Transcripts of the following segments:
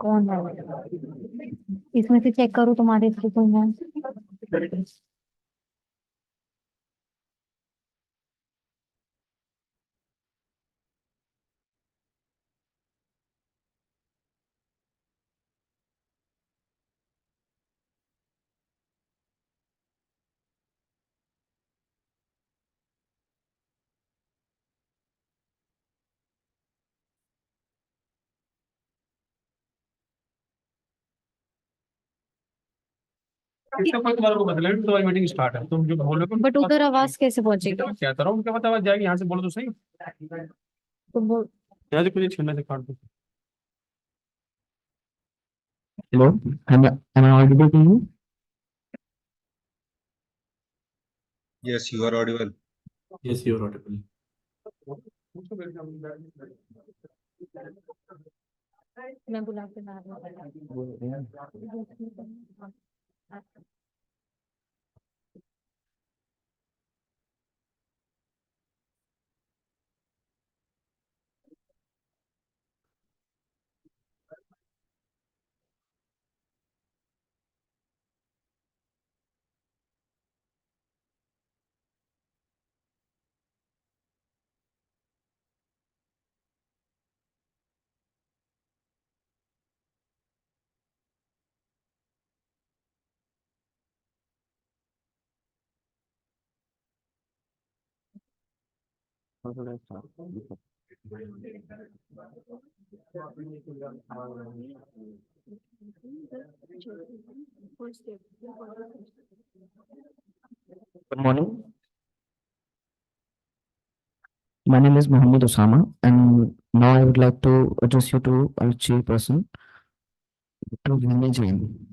कौन है इसमें से चेक करो तुम्हारे इसके कोई है इसका कोई तुम्हारे को बदले तो तुम्हारी मीटिंग स्टार्ट है, तुम जो बोलोगे बट उधर आवाज कैसे पहुंचेगी मैं क्या करूँ, उनके पता आवाज जाएगी, यहाँ से बोलो तो सही। तो बोल यहाँ से कुछ छीनने से काट दो। Hello, am I audible to you? Yes, you are audible. Yes, you are audible. मैं बुला के ला Good morning. My name is Mohammed Osama, and now I would like to address you to our chairperson, Dr. Vinay Jain.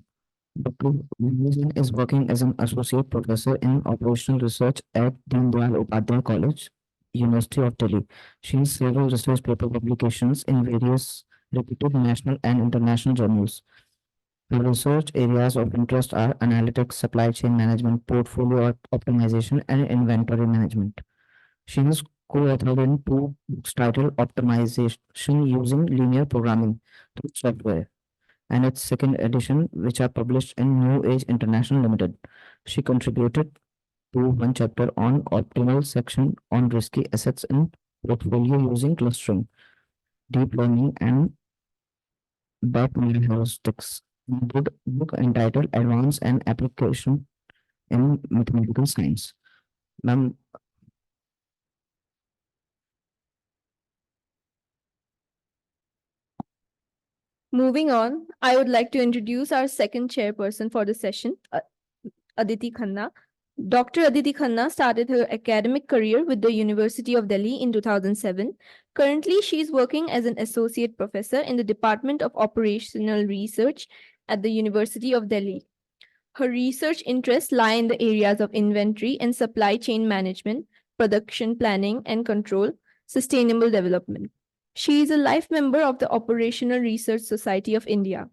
Dr. Vinay Jain is working as an associate professor in operational research at Deen Dayal Upadhyay College, University of Delhi. She has several research paper publications in various reputed national and international journals. Her research areas of interest are analytics, supply chain management, portfolio optimization, and inventory management. She has co-authored in two books titled Optimization Using Linear Programming Through Software and its second edition, which are published in New Age International Limited. She contributed to one chapter on optimal section on risky assets in portfolio using clustering, deep learning, and backend heuristics. Good book entitled Advance and Application in Mathematical Science. Ma'am, Moving on, I would like to introduce our second chairperson for the session, Aditi Khanna. Dr. Aditi Khanna started her academic career with the University of Delhi in 2007. Currently, she is working as an associate professor in the Department of Operational Research at the University of Delhi. Her research interests lie in the areas of inventory and supply chain management, production planning and control, sustainable development. She is a life member of the Operational Research Society of India.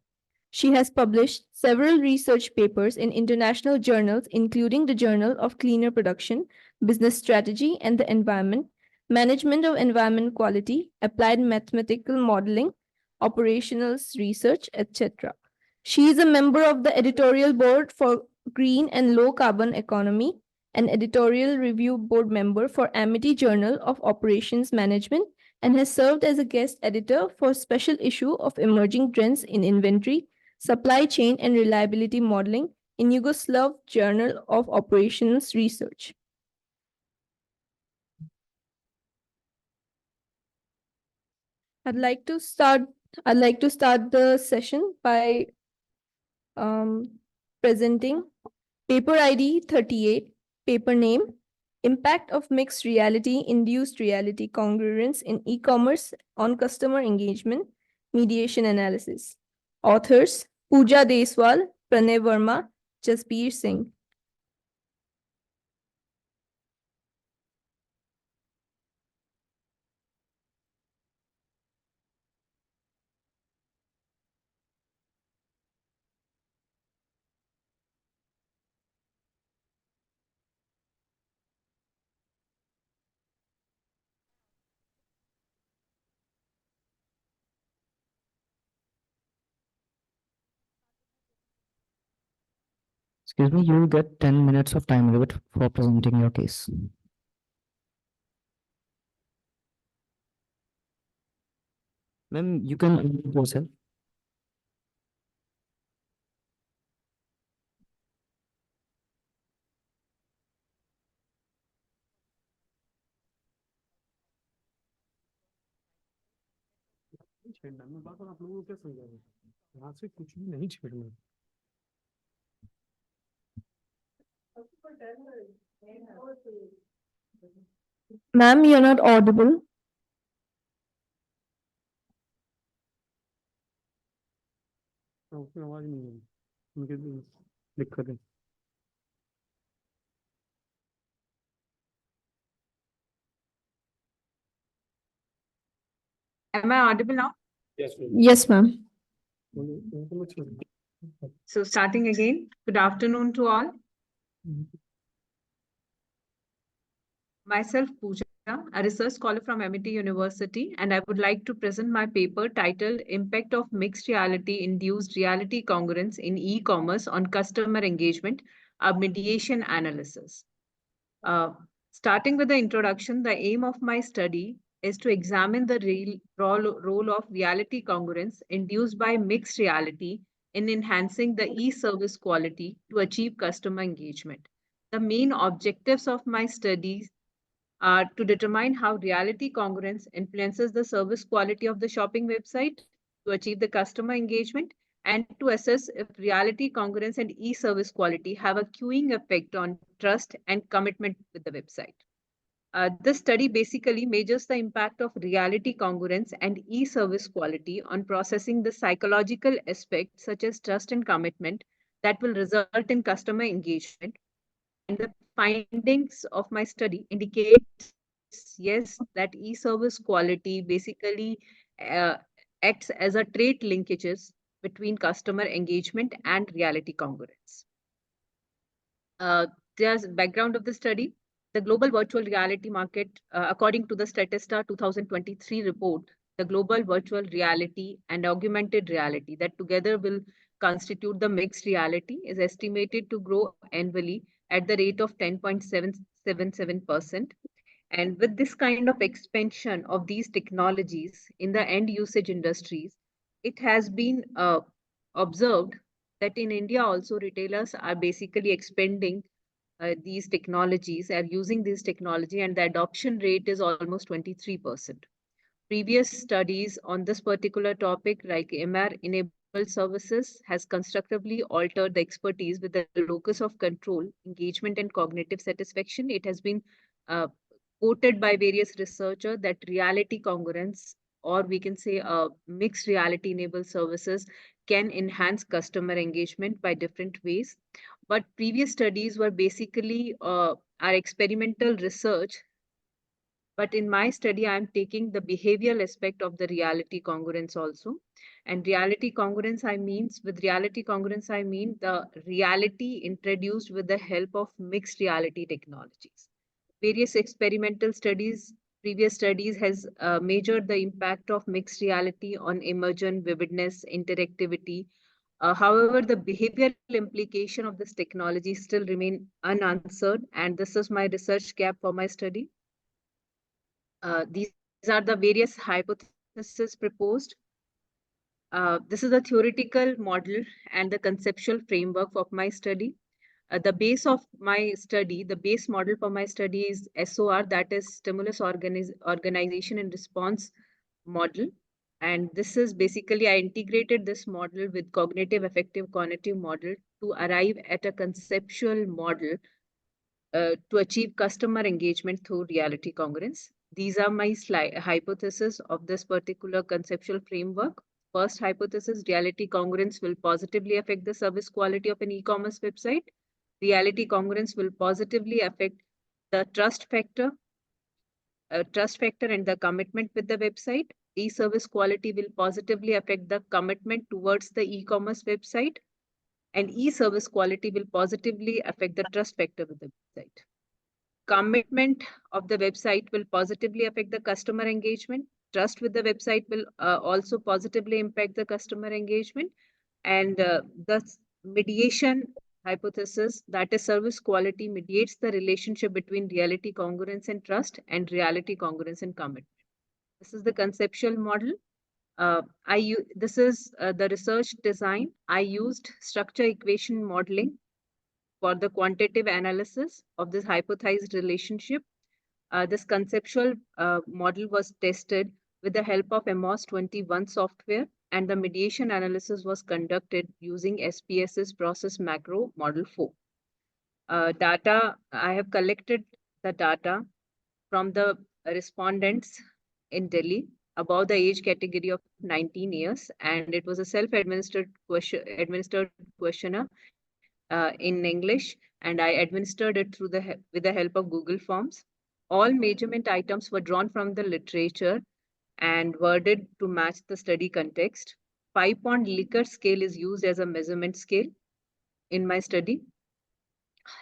She has published several research papers in international journals, including the Journal of Cleaner Production, Business Strategy and the Environment, Management of Environment Quality, Applied Mathematical Modeling, Operational Research, etc. She is a member of the editorial board for Green and Low Carbon Economy, an editorial review board member for Amity Journal of Operations Management, and has served as a guest editor for special issue of Emerging Trends in Inventory, Supply Chain and Reliability Modeling in Yugoslav Journal of Operations Research. I'd like to start the session by presenting paper ID 38, paper name, Impact of mixed reality induced reality congruence in e-commerce on customer engagement, mediation analysis. Authors Pooja Deswal, Pranay Verma, Jasbir Singh. Excuse me, you will get 10 minutes of time limit for presenting your case. Ma'am, you can unmute yourself. छेड़ना मैं बात, और आप लोगों को क्या समझा रहे हैं? यहाँ से कुछ भी नहीं छेड़ना। Ma'am, you're not audible. उसमें आवाज नहीं है, उनके दिक्कत है। Am I audible now? Yes, ma'am. So starting again, good afternoon to all. Myself Pooja, a research scholar from MIT University, and I would like to present my paper titled Impact of Mixed Reality Induced Reality Congruence in E-Commerce on Customer Engagement, a Mediation Analysis. Starting with the introduction, the aim of my study is to examine the role of reality congruence induced by mixed reality in enhancing the e-service quality to achieve customer engagement. The main objectives of my studies are to determine how reality congruence influences the service quality of the shopping website to achieve the customer engagement, and to assess if reality congruence and e-service quality have a cueing effect on trust and commitment with the website. This study basically measures the impact of reality congruence and e-service quality on processing the psychological aspects such as trust and commitment that will result in customer engagement. And the findings of my study indicate, yes, that e-service quality basically acts as a trait linkages between customer engagement and reality congruence. There's background of the study. The global virtual reality market, according to the Statista 2023 report, the global virtual reality and augmented reality that together will constitute the mixed reality is estimated to grow annually at the rate of 10.777%. And with this kind of expansion of these technologies in the end usage industries, it has been observed that in India also retailers are basically expanding these technologies, are using this technology, and the adoption rate is almost 23%. Previous studies on this particular topic, like MR-enabled services, has constructively altered the expertise with the locus of control, engagement, and cognitive satisfaction. It has been quoted by various researchers that reality congruence, or we can say mixed reality enabled services, can enhance customer engagement by different ways. But previous studies were basically our experimental research. But in my study, I'm taking the behavioral aspect of the reality congruence also. And reality congruence, with reality congruence, I mean the reality introduced with the help of mixed reality technologies. Various experimental studies, previous studies has measured the impact of mixed reality on immersion, vividness, interactivity. However, the behavioral implication of this technology still remain unanswered, and this is my research gap for my study. These are the various hypotheses proposed. This is a theoretical model and the conceptual framework of my study. The base model for my study is SOR, that is Stimulus Organization and Response Model. And this is basically, I integrated this model with cognitive affective cognitive model to arrive at a conceptual model to achieve customer engagement through reality congruence. These are my hypotheses of this particular conceptual framework. First hypothesis, reality congruence will positively affect the service quality of an e-commerce website. Reality congruence will positively affect the trust factor and the commitment with the website. E-service quality will positively affect the commitment towards the e-commerce website, and e-service quality will positively affect the trust factor with the website. Commitment of the website will positively affect the customer engagement. Trust with the website will also positively impact the customer engagement. And the mediation hypothesis, that is service quality, mediates the relationship between reality congruence and trust, and reality congruence and commitment. This is the conceptual model. This is the research design. I used structure equation modeling for the quantitative analysis of this hypothesized relationship. This conceptual model was tested with the help of MOS 21 software, and the mediation analysis was conducted using SPSS process macro model 4. I have collected the data from the respondents in Delhi above the age category of 19 years, and it was a self-administered questionnaire in English, and I administered it with the help of Google Forms. All measurement items were drawn from the literature and worded to match the study context. 5-point Likert scale is used as a measurement scale in my study.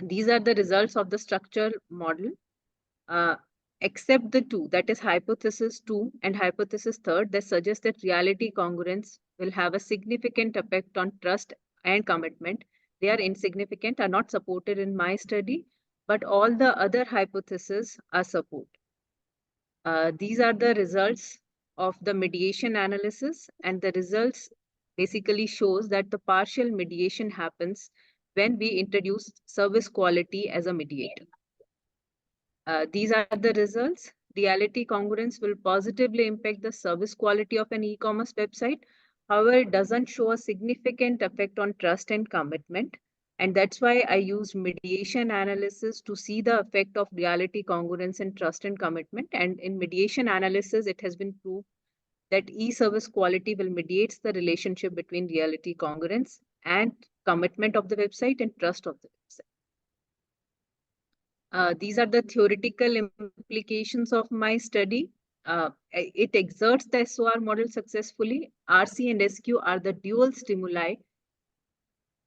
These are the results of the structure model, except the two, that is hypothesis 2 and hypothesis 3, that suggest that reality congruence will have a significant effect on trust and commitment. They are insignificant, are not supported in my study, but all the other hypotheses are supported. These are the results of the mediation analysis, and the results basically shows that the partial mediation happens when we introduce service quality as a mediator. These are the results. Reality congruence will positively impact the service quality of an e-commerce website. However, it doesn't show a significant effect on trust and commitment. And that's why I used mediation analysis to see the effect of reality congruence and trust and commitment. And in mediation analysis, it has been proved that e-service quality will mediate the relationship between reality congruence and commitment of the website and trust of the website. These are the theoretical implications of my study. It exerts the SOR model successfully. RC and SQ are the dual stimuli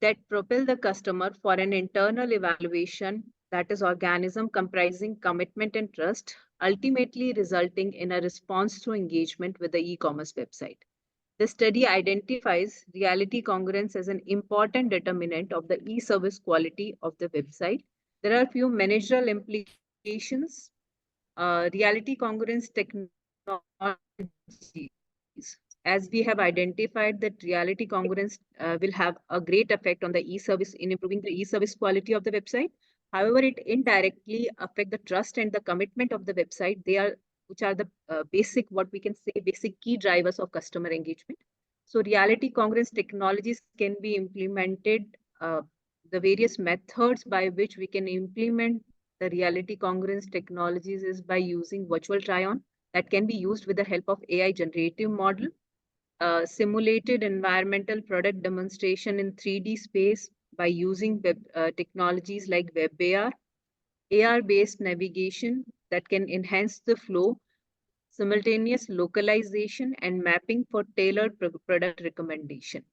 that propel the customer for an internal evaluation, that is organism comprising commitment and trust, ultimately resulting in a response to engagement with the e-commerce website. The study identifies reality congruence as an important determinant of the e-service quality of the website. There are a few managerial implications. Reality congruence technologies. As we have identified that reality congruence will have a great effect on the e-service in improving the e-service quality of the website. However, it indirectly affects the trust and the commitment of the website. Which are the basic, what we can say, basic key drivers of customer engagement. So reality congruence technologies can be implemented. The various methods by which we can implement the reality congruence technologies is by using virtual try-on that can be used with the help of AI generative model, simulated environmental product demonstration in 3D space by using technologies like WebAR, AR-based navigation that can enhance the flow, simultaneous localization and mapping for tailored product recommendation.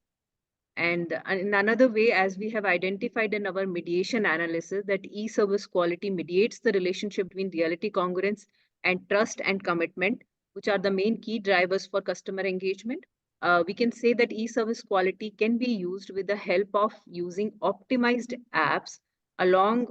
And in another way, as we have identified in our mediation analysis, that e-service quality mediates the relationship between reality congruence and trust and commitment, which are the main key drivers for customer engagement. We can say that e-service quality can be used with the help of using optimized apps along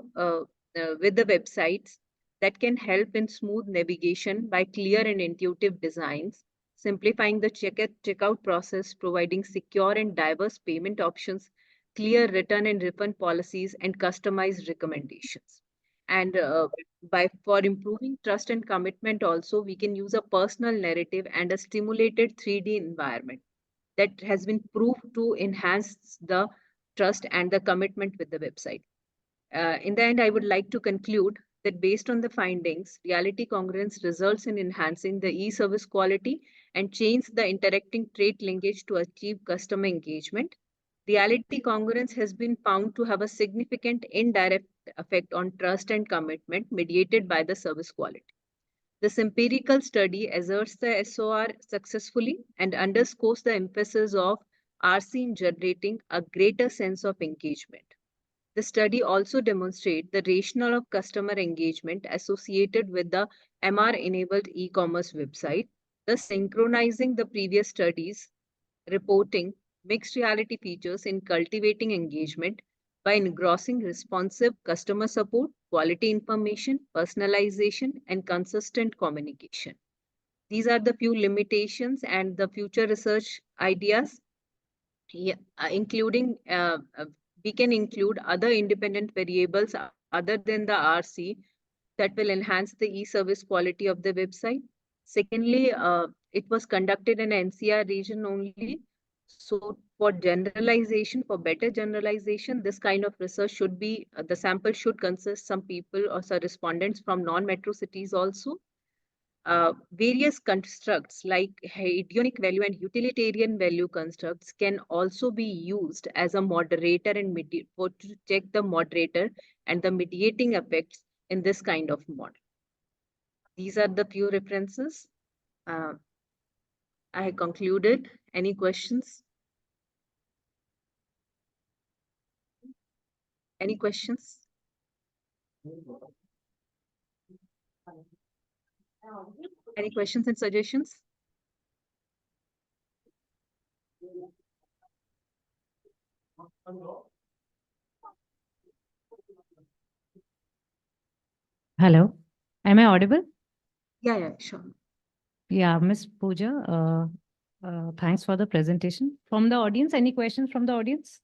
with the websites that can help in smooth navigation by clear and intuitive designs, simplifying the checkout process, providing secure and diverse payment options, clear return and refund policies, and customized recommendations. And for improving trust and commitment also, we can use a personal narrative and a stimulated 3D environment that has been proved to enhance the trust and the commitment with the website. In the end, I would like to conclude that based on the findings, reality congruence results in enhancing the e-service quality and change the interacting trait linkage to achieve customer engagement. Reality congruence has been found to have a significant indirect effect on trust and commitment mediated by the service quality. This empirical study asserts the SOR successfully and underscores the emphasis of RC in generating a greater sense of engagement. The study also demonstrates the rationale of customer engagement associated with the MR-enabled e-commerce website, thus synchronizing the previous studies reporting mixed reality features in cultivating engagement by engrossing responsive customer support, quality information, personalization, and consistent communication. These are the few limitations and the future research ideas, including we can include other independent variables other than the RC that will enhance the e-service quality of the website. Secondly, it was conducted in NCR region only. So for generalization, for better generalization, this kind of research should be, the sample should consist some people or some respondents from non-metro cities also. Various constructs like hedonic value and utilitarian value constructs can also be used as a moderator and to check the moderator and the mediating effects in this kind of model. These are the few references. I concluded. Any questions? Any questions? Any questions and suggestions? Hello, am I audible? Yeah, sure. Yeah, Miss Pooja, thanks for the presentation. From the audience, any questions from the audience?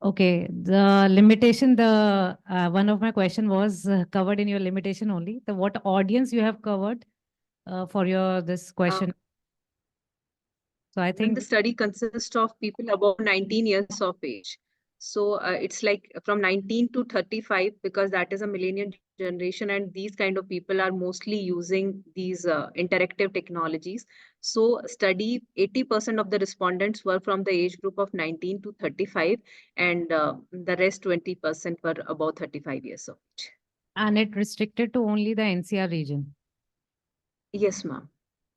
Okay, the limitation, one of my question was covered in your limitation only. What audience you have covered for this question? So I Then think the study consists of people above 19 years of age. So it's like from 19 to 35, because that is a millennial generation, and these kind of people are mostly using these interactive technologies. So study 80% of the respondents were from the age group of 19 to 35, and the rest 20% were above 35 years of age. and it restricted to only the NCR region. Yes, ma'am.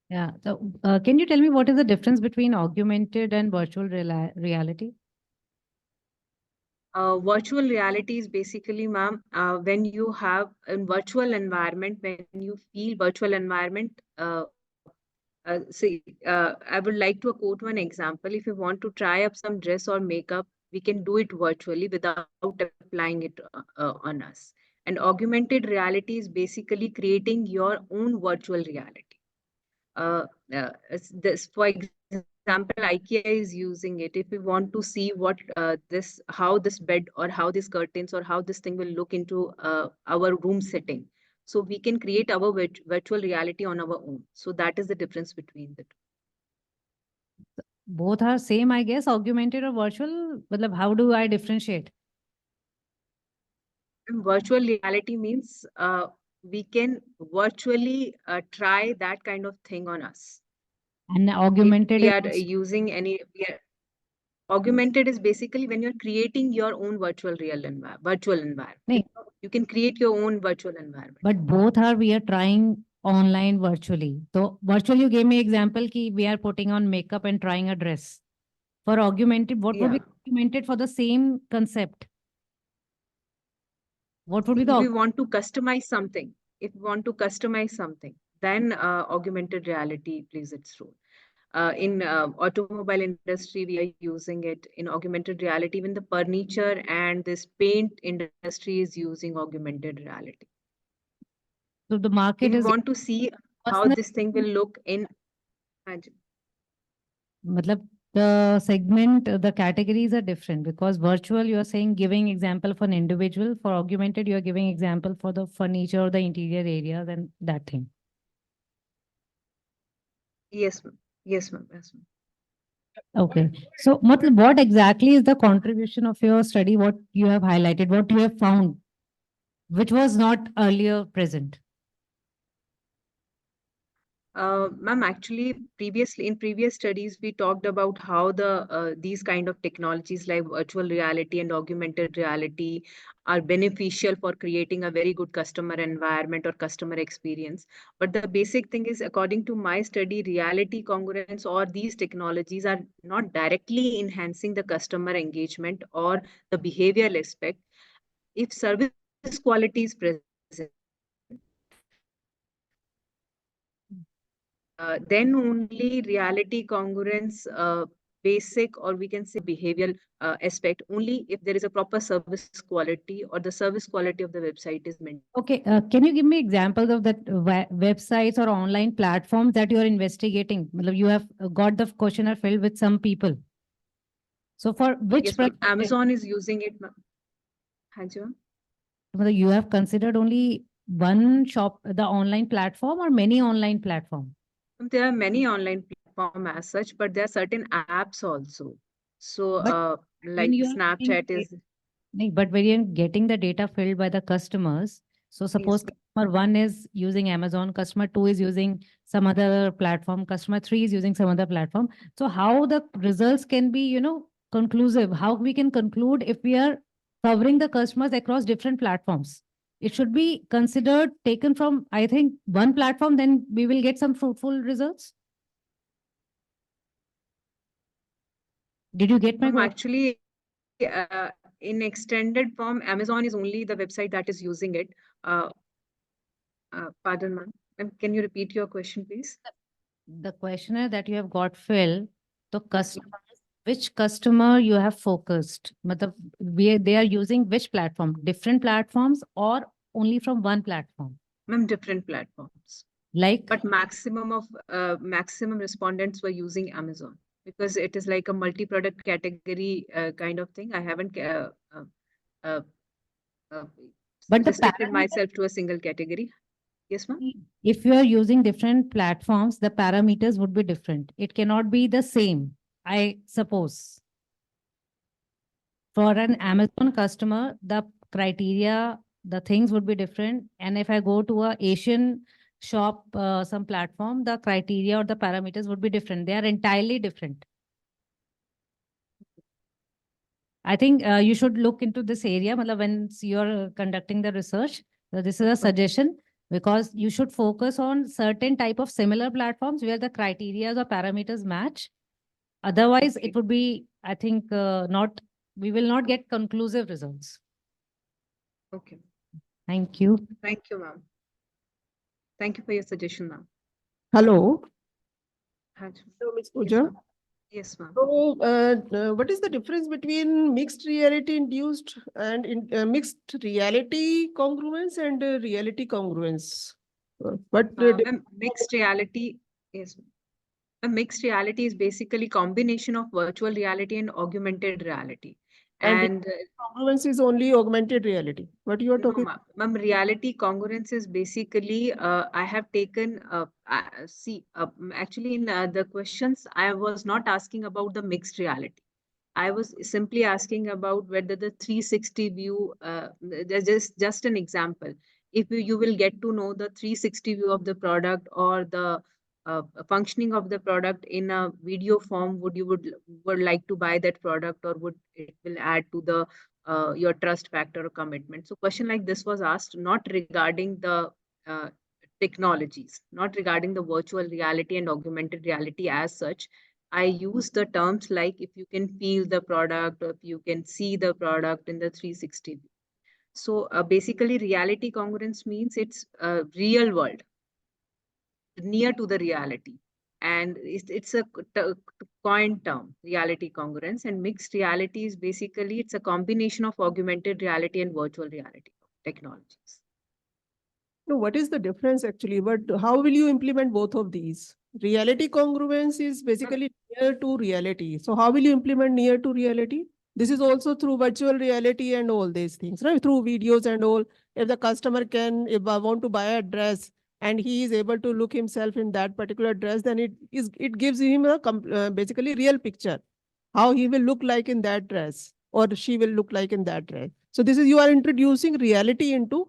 Yeah. So can you tell me what is the difference between augmented and virtual reality? Virtual reality is basically, ma'am, when you have a virtual environment, when you feel virtual environment. I would like to quote one example. If you want to try up some dress or makeup, we can do it virtually without applying it on us. And augmented reality is basically creating your own virtual reality. For example, IKEA is using it. If we want to see what how this bed or how these curtains or how this thing will look into our room setting, so we can create our virtual reality on our own. So that is the difference between the two. Both are same, I guess, augmented or virtual. How do I differentiate? And virtual reality means we can virtually try that kind of thing on us. And augmented We is are using any. Augmented is basically when you're creating your own virtual environment. no, You can create your own virtual environment. but both are we are trying online virtually. So virtual, you gave me example ki we are putting on makeup and trying a dress. For augmented, what would be augmented for the same concept? What would be If the we want to customize something, then augmented reality plays its role. In automobile industry, we are using it in augmented reality. Even the furniture and this paint industry is using augmented reality. So the market If is you want to see how this thing will look in. The segment, the categories are different because virtual, you are saying giving example for an individual. For augmented, you are giving example for the furniture or the interior areas and that thing. Yes, ma'am. Yes, ma'am. Yes, ma'am. Okay. So, what exactly is the contribution of your study? What you have highlighted, what you have found, which was not earlier present? Ma'am, actually, in previous studies, we talked about how these kind of technologies like virtual reality and augmented reality are beneficial for creating a very good customer environment or customer experience. But the basic thing is, according to my study, reality congruence or these technologies are not directly enhancing the customer engagement or the behavioral aspect. If service quality is present, then only reality congruence basic, or we can say behavioral aspect, only if there is a proper service quality or the service quality of the website is maintained. Okay. Can you give me examples of that websites or online platforms that you are investigating? You have got the questionnaire filled with some people. So for which Yes, ma'am. perspective, Amazon is using it, ma'am. Hanji, ma'am. you have considered only one shop, the online platform, or many online platform? There are many online platforms as such, but there are certain apps also. So, But when like you are getting Snapchat the is, no, but when you're getting the data filled by the customers, so suppose yes, customer one is using Amazon, customer two is using some other platform, customer three is using some other platform. So how the results can be, conclusive? How we can conclude if we are covering the customers across different platforms? It should be considered taken from, I think, one platform, then we will get some fruitful results. Did you get my question? actually, in extended form, Amazon is only the website that is using it. Uh, pardon, ma'am. Ma'am, can you repeat your question, please? The questionnaire that you have got filled, the customer, which customer you have focused? They are using which platform? Different platforms or only from one platform? Ma'am, different platforms. Like, But maximum respondents were using Amazon because it is like a multi-product category kind of thing. I haven't uh, uh, but the restricted parameter, myself to a single category. Yes, ma'am. if you are using different platforms, the parameters would be different. It cannot be the same, I suppose. For an Amazon customer, the criteria, the things would be different. And if I go to a Asian shop, some platform, the criteria or the parameters would be different. They are entirely different. I think you should look into this area when you're conducting the research. So this is a suggestion because you should focus on certain type of similar platforms where the criteria or parameters match. Otherwise, Okay. it would be, I think, we will not get conclusive results. Okay. Thank you. Thank you, ma'am. Thank you for your suggestion, ma'am. Hello. Hanji. Hello, Ms. Yes, Pooja. ma'am. Yes, ma'am. So, what is the difference between mixed reality induced and mixed reality congruence and reality congruence? Ma'am, mixed reality is a mixed reality is basically combination of virtual reality and augmented reality. and And congruence is only augmented reality. What you are no, talking? ma'am, reality congruence is basically, I have taken, actually in the questions, I was not asking about the mixed reality. I was simply asking about whether the 360 view, just an example. If you will get to know the 360 view of the product or the functioning of the product in a video form, would like to buy that product, or would it will add to the your trust factor or commitment? So question like this was asked, not regarding the uh, technologies, not regarding the virtual reality and augmented reality as such. I use the terms like if you can feel the product, or if you can see the product in the 360 view. So basically, reality congruence means it's real world, near to the reality. And it's a coin term, reality congruence. And mixed reality is basically, it's a combination of augmented reality and virtual reality technologies. No, what is the difference actually? But how will you implement both of these? Reality congruence is basically near to reality. So how will you implement near to reality? This is also through virtual reality and all these things, right? Through videos and all. If the customer can, if I want to buy a dress and he is able to look himself in that particular dress, then it gives him a basically real picture, how he will look like in that dress, or she will look like in that dress. So this is, you are introducing reality into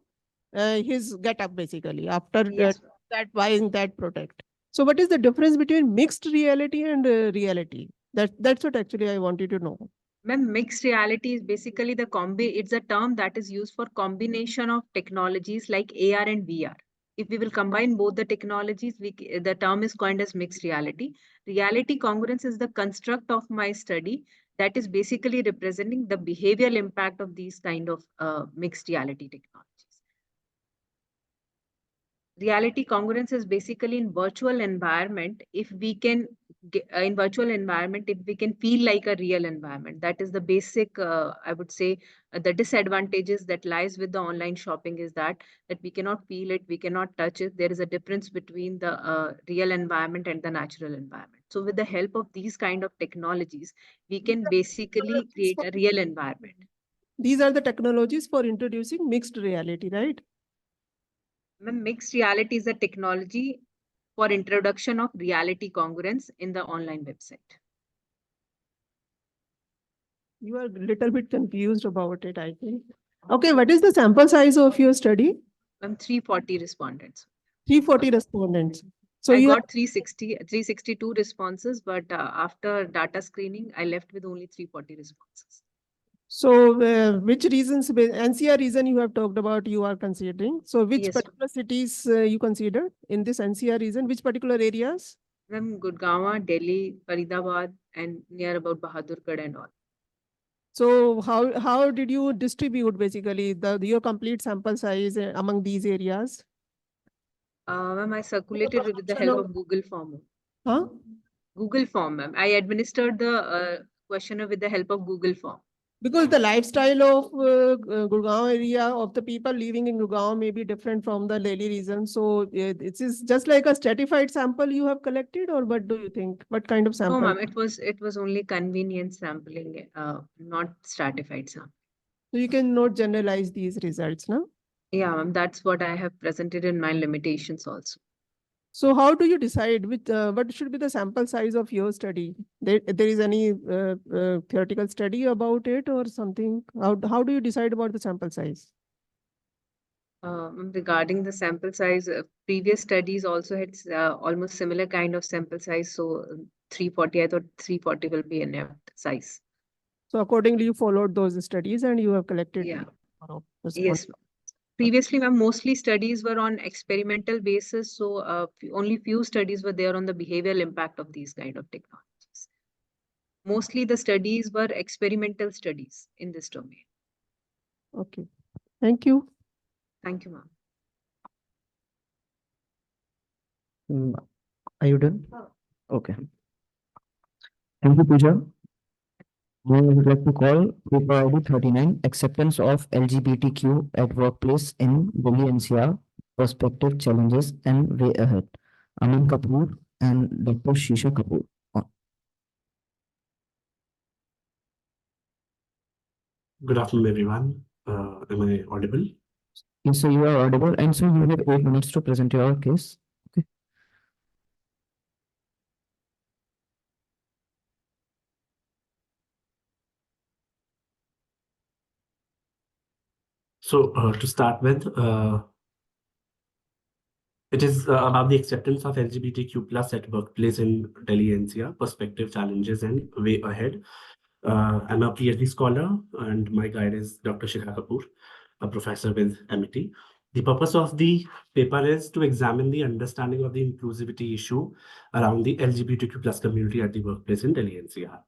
his getup basically after Yes, ma'am. that buying that product. So what is the difference between mixed reality and reality? That's what actually I wanted to know. Ma'am, mixed reality is basically it's a term that is used for combination of technologies like AR and VR. If we will combine both the technologies, the term is coined as mixed reality. Reality congruence is the construct of my study that is basically representing the behavioral impact of these kind of mixed reality technologies. Reality congruence is basically in virtual environment. If we can in virtual environment, if we can feel like a real environment, that is the basic, I would say, the disadvantages that lies with the online shopping is that we cannot feel it, we cannot touch it. There is a difference between the real environment and the natural environment. So with the help of these kind of technologies, we can basically create a real environment. These are the technologies for introducing mixed reality, right? Mixed reality is a technology for introduction of reality congruence in the online website. You are a little bit confused about it, I think. Okay, what is the sample size of your study? 340 respondents. 340 respondents. So I you got 362 responses, but after data screening, I left with only 340 responses. So which reasons, NCR region you have talked about, you are considering. So which Yes, particular cities you consider in this NCR region, which particular areas? Gurgaon, Delhi, Faridabad, and near about Bahadurgarh and all. So how did you distribute basically your complete sample size among these areas? I circulated with the help of Google form. Huh? Google form, ma'am. I administered the questionnaire with the help of Google form. Because the lifestyle of Gurgaon area of the people living in Gurgaon may be different from the Delhi region. So it is just like a stratified sample you have collected, or what do you think? What kind of No, sample? ma'am, it was only convenience sampling, not stratified sample. So you cannot generalize these results, no? Yeah, ma'am, that's what I have presented in my limitations also. So how do you decide what should be the sample size of your study? There is any theoretical study about it or something? How do you decide about the sample size? Regarding the sample size, previous studies also had almost similar kind of sample size. So 340, I thought 340 will be enough size. So accordingly, you followed those studies and you have collected. Yeah. Response. Yes. Previously, mostly studies were on experimental basis. So only few studies were there on the behavioral impact of these kind of technologies. Mostly the studies were experimental studies in this domain. Okay. Thank you. Thank you, ma'am. Are you done? Okay. Thank you, Pooja. Now I would like to call paper ID 39, Acceptance of LGBTQ at Workplace in Delhi NCR, Perspective, Challenges, and Way Ahead. Aman Kapoor and Dr. Shisha Kapoor. Good afternoon, everyone. Am I audible? Yes, so you are audible, and so you have 8 minutes to present your case. Okay. So to start with, it is about the acceptance of LGBTQ plus at workplace in Delhi NCR, perspective, challenges, and way ahead. I'm a PhD scholar, and my guide is Dr. Shikha Kapoor, a professor with MIT. The purpose of the paper is to examine the understanding of the inclusivity issue around the LGBTQ plus community at the workplace in Delhi NCR.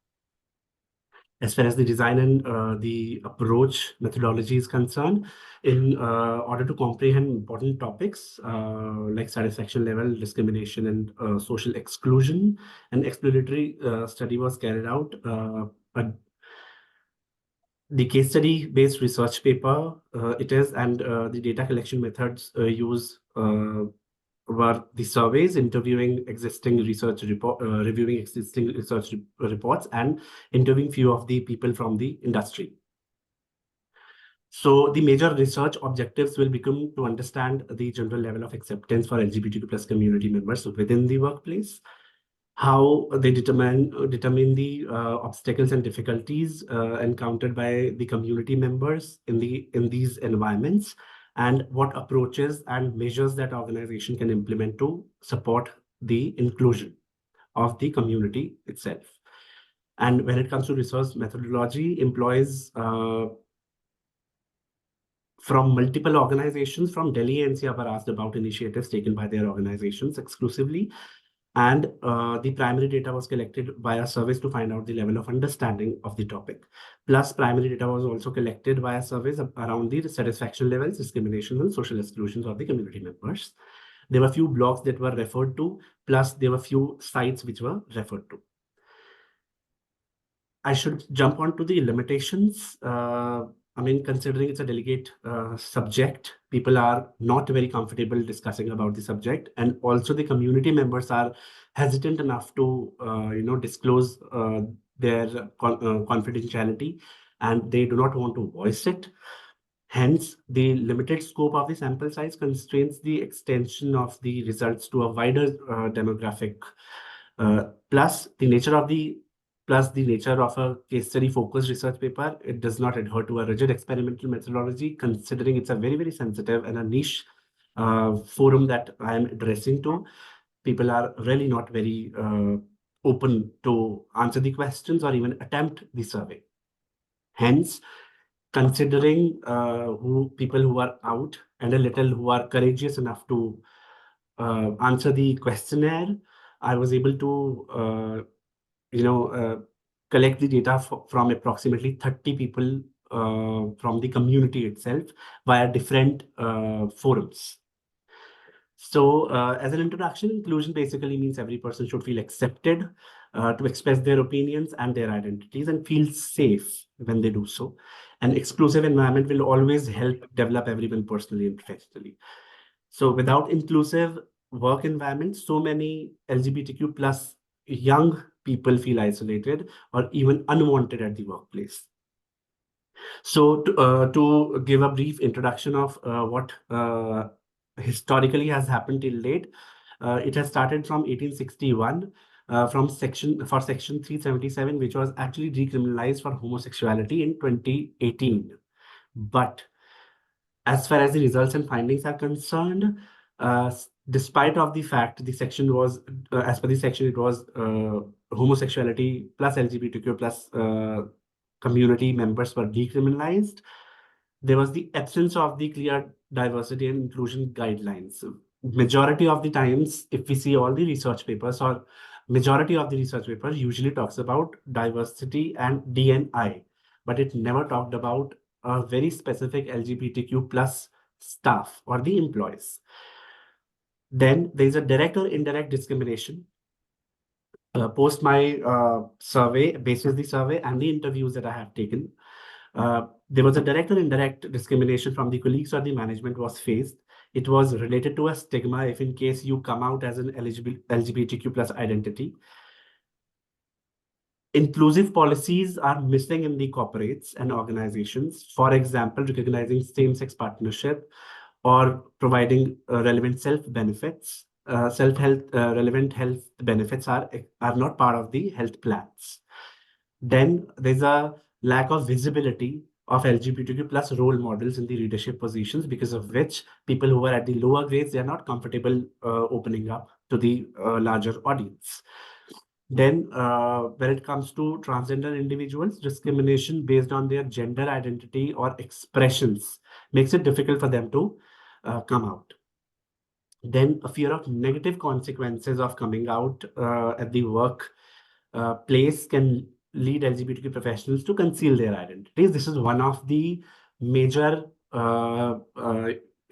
As far as the design and the approach methodology is concerned, in order to comprehend important topics like satisfaction level, discrimination, and social exclusion, an exploratory study was carried out. The case study based research paper it is, and the data collection methods used were the surveys, interviewing existing research report, reviewing existing research reports, and interviewing few of the people from the industry. So the major research objectives will become to understand the general level of acceptance for LGBTQ plus community members within the workplace, how they determine the obstacles and difficulties encountered by the community members in these environments, and what approaches and measures that organization can implement to support the inclusion of the community itself. And when it comes to research methodology, employees from multiple organizations from Delhi and NCR were asked about initiatives taken by their organizations exclusively. And the primary data was collected via surveys to find out the level of understanding of the topic. Plus, primary data was also collected via surveys around the satisfaction levels, discrimination, and social exclusions of the community members. There were few blogs that were referred to, plus there were few sites which were referred to. I should jump on to the limitations. I mean, considering it's a delicate subject, people are not very comfortable discussing about the subject, and also the community members are hesitant enough to, disclose their confidentiality, and they do not want to voice it. Hence, the limited scope of the sample size constrains the extension of the results to a wider demographic. Plus, the nature of a case study focused research paper, it does not adhere to a rigid experimental methodology, considering it's a very, very sensitive and a niche forum that I am addressing to. People are really not very open to answer the questions or even attempt the survey. Hence, considering people who are out and a little who are courageous enough to answer the questionnaire, I was able to collect the data from approximately 30 people from the community itself via different forums. So as an introduction, inclusion basically means every person should feel accepted to express their opinions and their identities and feel safe when they do so. An exclusive environment will always help develop everyone personally and professionally. So without inclusive work environments, so many LGBTQ plus young people feel isolated or even unwanted at the workplace. So to give a brief introduction of what historically has happened till date, it has started from 1861 from section 377, which was actually decriminalized for homosexuality in 2018. But as far as the results and findings are concerned, despite of the fact the section was, as per the section, it was homosexuality plus LGBTQ plus community members were decriminalized, there was the absence of the clear diversity and inclusion guidelines. Majority of the times, if we see all the research papers, or majority of the research papers usually talks about diversity and D&I, but it never talked about a very specific LGBTQ plus staff or the employees. Then there is a direct or indirect discrimination. Post my survey, basis the survey and the interviews that I have taken, there was a direct or indirect discrimination from the colleagues or the management was faced. It was related to a stigma if in case you come out as an LGBTQ plus identity. Inclusive policies are missing in the corporates and organizations. For example, recognizing same-sex partnership or providing relevant self-benefits. Relevant health benefits are not part of the health plans. Then there's a lack of visibility of LGBTQ plus role models in the leadership positions, because of which people who are at the lower grades, they are not comfortable opening up to the larger audience. Then when it comes to transgender individuals, discrimination based on their gender identity or expressions makes it difficult for them to come out. Then a fear of negative consequences of coming out at the work place can lead LGBTQ professionals to conceal their identities. This is one of the major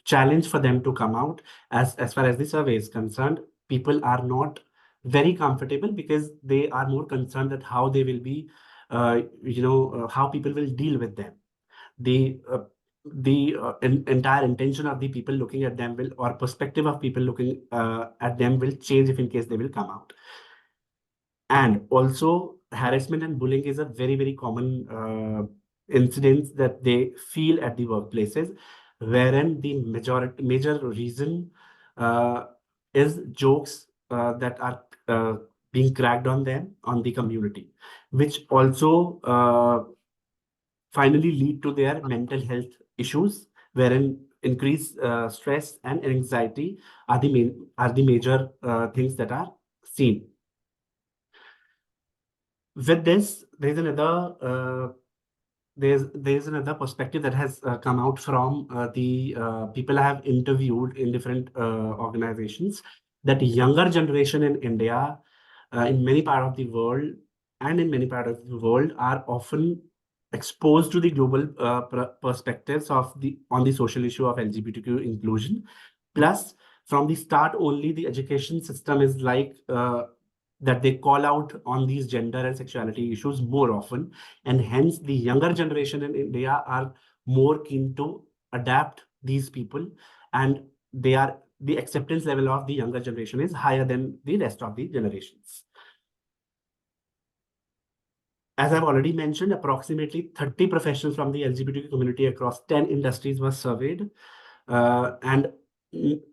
challenge for them to come out. As far as the survey is concerned, people are not very comfortable because they are more concerned that how they will be, how people will deal with them. The entire intention of the people looking at them will, or perspective of people looking at them will change if in case they will come out. And also harassment and bullying is a very, very common incidents that they feel at the workplaces, wherein the major reason is jokes that are being cracked on them, on the community, which also finally lead to their mental health issues, wherein increased stress and anxiety are the major things that are seen. With this, there's another perspective that has come out from the people I have interviewed in different organizations, that younger generation in India, in many parts of the world, and in many parts of the world, are often exposed to the global perspectives on the social issue of LGBTQ inclusion. Plus, from the start only, the education system is like that they call out on these gender and sexuality issues more often, and hence the younger generation in India are more keen to adapt these people, and the acceptance level of the younger generation is higher than the rest of the generations. As I've already mentioned, approximately 30 professionals from the LGBTQ community across 10 industries were surveyed, and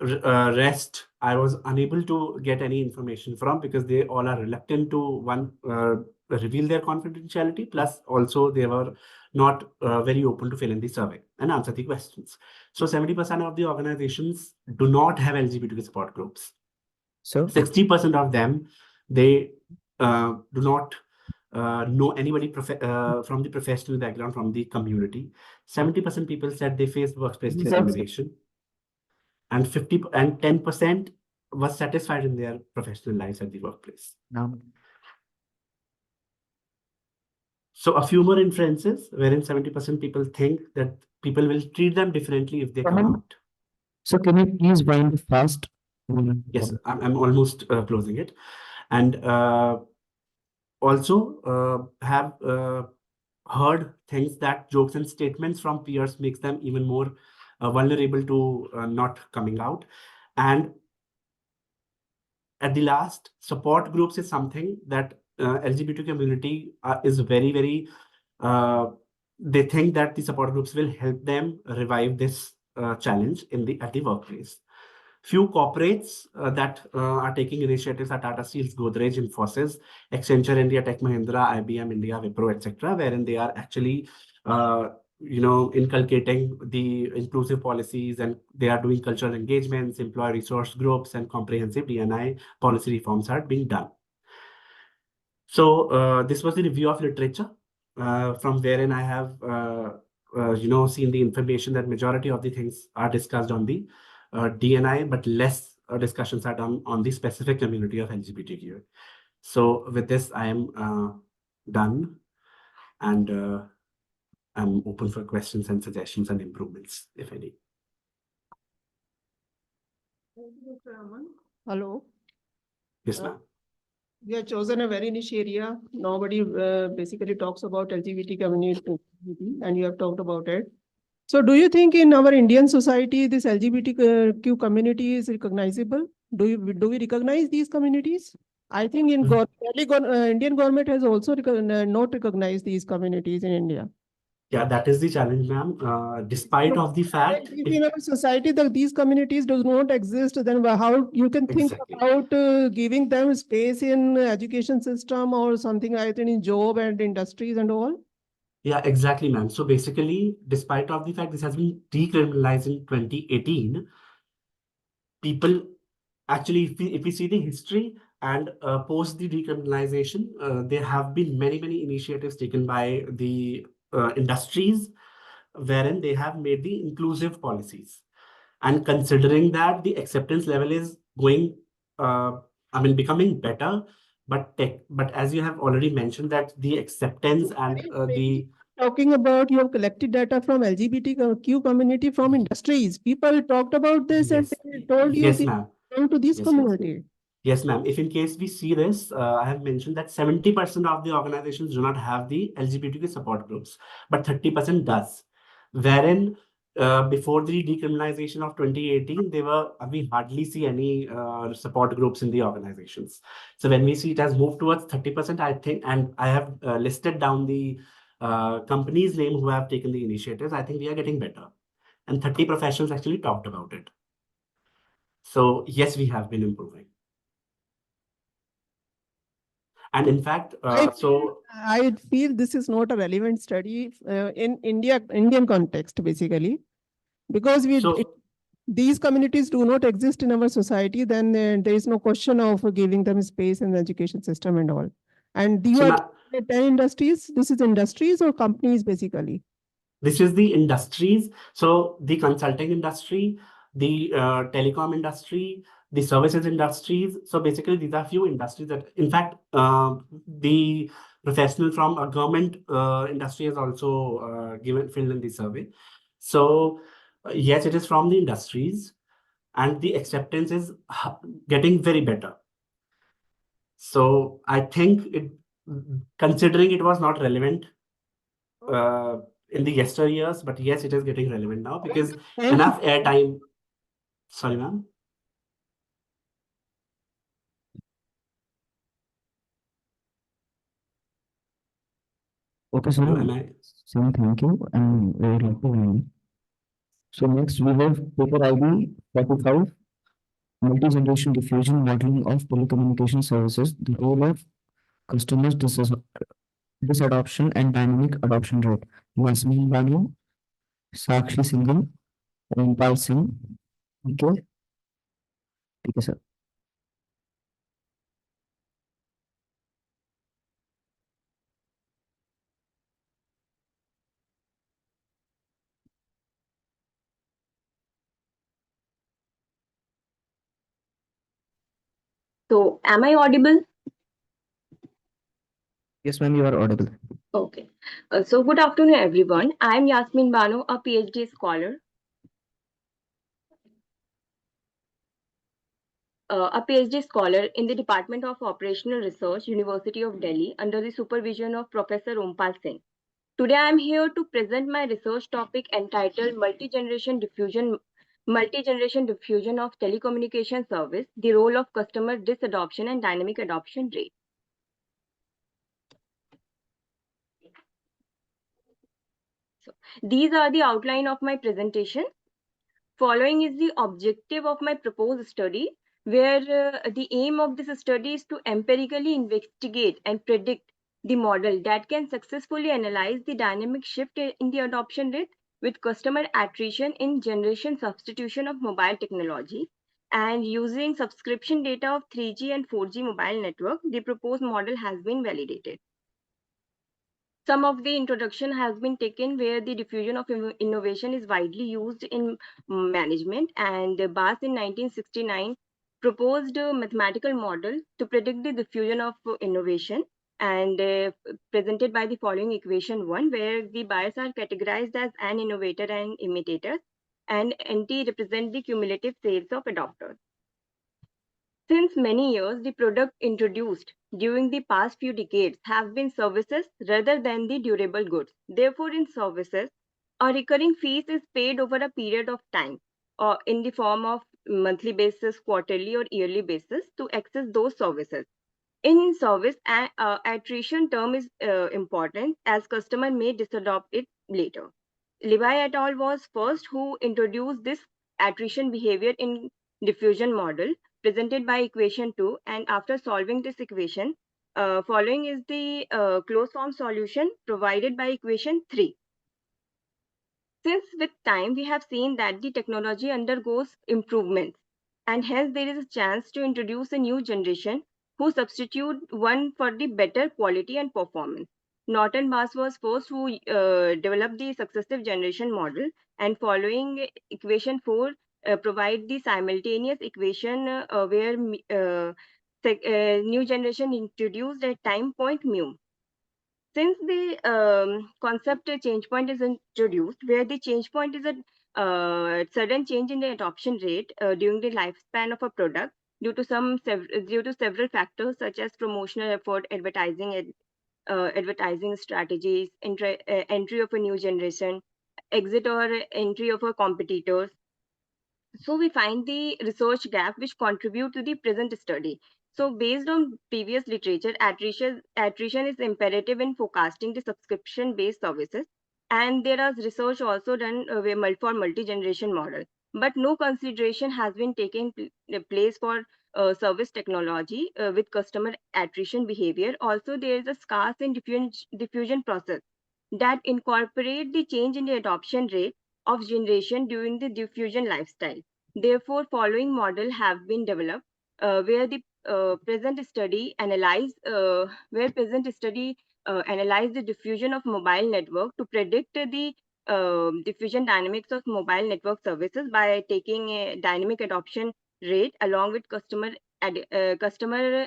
rest I was unable to get any information from, because they all are reluctant to reveal their confidentiality, plus also they were not very open to fill in the survey and answer the questions. So 70% of the organizations do not have LGBTQ support groups. So 60% of them, they do not know anybody from the professional background, from the community. 70% people said they faced workplace discrimination, and 10% was satisfied in their professional lives at the workplace. now, So a few more inferences, wherein 70% people think that people will treat them differently if they come Come on. out. so can you please wind fast? Yes, I'm almost closing it. And also have heard things that jokes and statements from peers makes them even more vulnerable to not coming out. And at the last, support groups is something that LGBT community is very, they think that the support groups will help them revive this challenge at the workplace. Few corporates that are taking initiatives are Tata Steel, Godrej, Infosys, Accenture India, Tech Mahindra, IBM India, Wipro, etc., wherein they are actually inculcating the inclusive policies, and they are doing cultural engagements, employee resource groups, and comprehensive D&I policy reforms are being done. So this was the review of literature from wherein I have seen the information that majority of the things are discussed on the D&I, but less discussions are done on the specific community of LGBTQ. So with this, I am done, and I'm open for questions and suggestions and improvements, if any. Thank you, Dr. Aman. Hello. Yes, ma'am. We have chosen a very niche area. Nobody basically talks about LGBT community, and you have talked about it. So do you think in our Indian society, this LGBTQ community is recognizable? Do we recognize these communities? I think in Indian government has also not recognized these communities in India. Yeah, that is the challenge, ma'am. Despite of the fact, If in our society these communities do not exist, then how you can think Exactly. about giving them space in education system or something, I think, in job and industries and all? Yeah, exactly, ma'am. So basically, despite of the fact this has been decriminalized in 2018, people actually, if we see the history and post the decriminalization, there have been many initiatives taken by the industries, wherein they have made the inclusive policies. And considering that the acceptance level is going, becoming better, but as you have already mentioned, that the acceptance and the Talking about, you have collected data from LGBTQ community from industries. People talked about this and Yes, they told you yes, they ma'am. belong to this Yes, ma'am. community. Yes, ma'am. If in case we see this, I have mentioned that 70% of the organizations do not have the LGBTQ support groups, but 30% does. Wherein before the decriminalization of 2018, we hardly see any support groups in the organizations. So when we see it has moved towards 30%, I think, and I have listed down the companies name who have taken the initiatives, I think we are getting better. And 30 professionals actually talked about it. So yes, we have been improving. And in fact, I feel this is not a relevant study in Indian context, basically, because these communities do not exist in our society. Then there is no question of giving them space in the education system and all. And you are 10 industries. This is industries or companies, basically. This is the industries. So the consulting industry, the telecom industry, the services industries. So basically, these are few industries that, in fact, the professional from a government industry has also filled in the survey. So yes, it is from the industries, and the acceptance is getting very better. So I think considering it was not relevant in the yesteryears, but yes, it is getting relevant now because enough airtime. Sorry, ma'am. Okay, sir. So thank you, and we would like to end. So next we have paper ID 45, multi-generation diffusion modeling of telecommunication services, the role of customers disadoption and dynamic adoption rate. Yasmin Banu, Sakshi Singhal, Rampal Singh. Okay. Okay, sir. So, am I audible? Yes, ma'am, you are audible. Okay. So, good afternoon, everyone. I am Yasmin Banu, a PhD scholar. A PhD scholar in the Department of Operational Research, University of Delhi, under the supervision of Professor Rompal Singh. Today, I am here to present my research topic entitled Multi-Generation Diffusion of Telecommunication Service, the Role of Customer Disadoption and Dynamic Adoption Rate. So, these are the outline of my presentation. Following is the objective of my proposed study, where the aim of this study is to empirically investigate and predict the model that can successfully analyze the dynamic shift in the adoption rate with customer attrition in generation substitution of mobile technology. And using subscription data of 3G and 4G mobile network, the proposed model has been validated. Some of the introduction has been taken where the diffusion of innovation is widely used in management, and Bass in 1969 proposed a mathematical model to predict the diffusion of innovation, and presented by the following equation 1, where the buyers are categorized as an innovator and imitators, and NT represent the cumulative sales of adopters. Since many years, the product introduced during the past few decades have been services rather than the durable goods. Therefore, in services, a recurring fees is paid over a period of time or in the form of monthly basis, quarterly or yearly basis to access those services. In service, attrition term is important as customer may disadopt it later. Levi et al. Was first who introduced this attrition behavior in diffusion model presented by equation 2, and after solving this equation, following is the closed form solution provided by equation 3. Since with time we have seen that the technology undergoes improvements, and hence there is a chance to introduce a new generation who substitute one for the better quality and performance. Norton Bass was first who developed the successive generation model, and following equation 4 provide the simultaneous equation where new generation introduced at time point mu. Since the concept change point is introduced, where the change point is a sudden change in the adoption rate during the lifespan of a product due to several factors such as promotional effort, advertising strategies, entry of a new generation, exit or entry of a competitors. So we find the research gap which contribute to the present study. So based on previous literature, attrition is imperative in forecasting the subscription-based services. And there is research also done for multi-generation model. But no consideration has been taken place for service technology with customer attrition behavior. Also, there is a scarce and diffusion process that incorporate the change in the adoption rate of generation during the diffusion lifestyle. Therefore, following model have been developed where the present study analyze the diffusion of mobile network to predict the diffusion dynamics of mobile network services by taking a dynamic adoption rate along with customer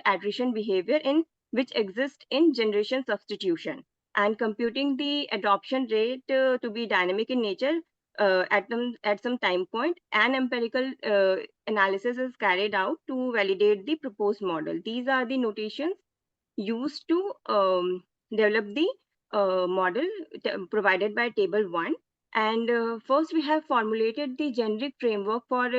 attrition behavior in which exists in generation substitution, and computing the adoption rate to be dynamic in nature at some time point. An empirical analysis is carried out to validate the proposed model. These are the notations used to develop the model provided by table 1. And first we have formulated the generic framework for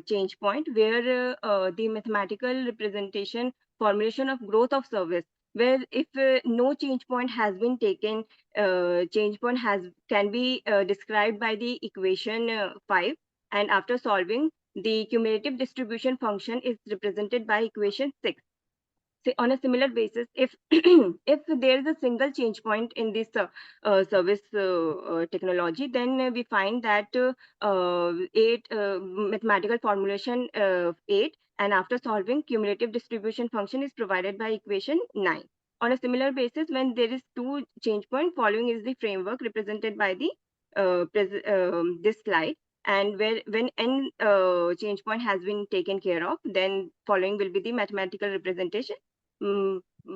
change point, where the mathematical representation formulation of growth of service, where if no change point has been taken, change point can be described by the equation 5, and after solving, the cumulative distribution function is represented by equation 6. Say on a similar basis, if if there is a single change point in this service technology, then we find that 8 mathematical formulation 8, and after solving, cumulative distribution function is provided by equation 9. On a similar basis, when there is 2 change point, following is the framework represented by the this slide. And when n change point has been taken care of, then following will be the mathematical representation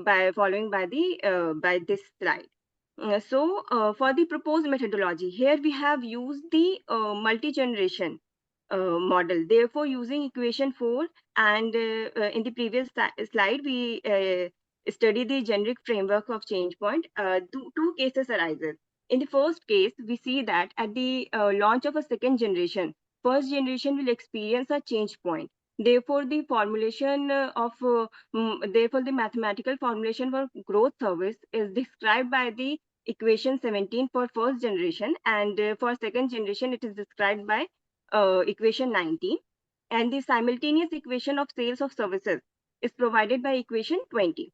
by this slide. So for the proposed methodology, here we have used the multi-generation model. Therefore, using equation 4, and in the previous slide, we study the generic framework of change point. Two cases arises. In the first case, we see that at the launch of a second generation, first generation will experience a change point. Therefore, the mathematical formulation for growth service is described by the equation 17 for first generation, and for second generation, it is described by equation 19. And the simultaneous equation of sales of services is provided by equation 20.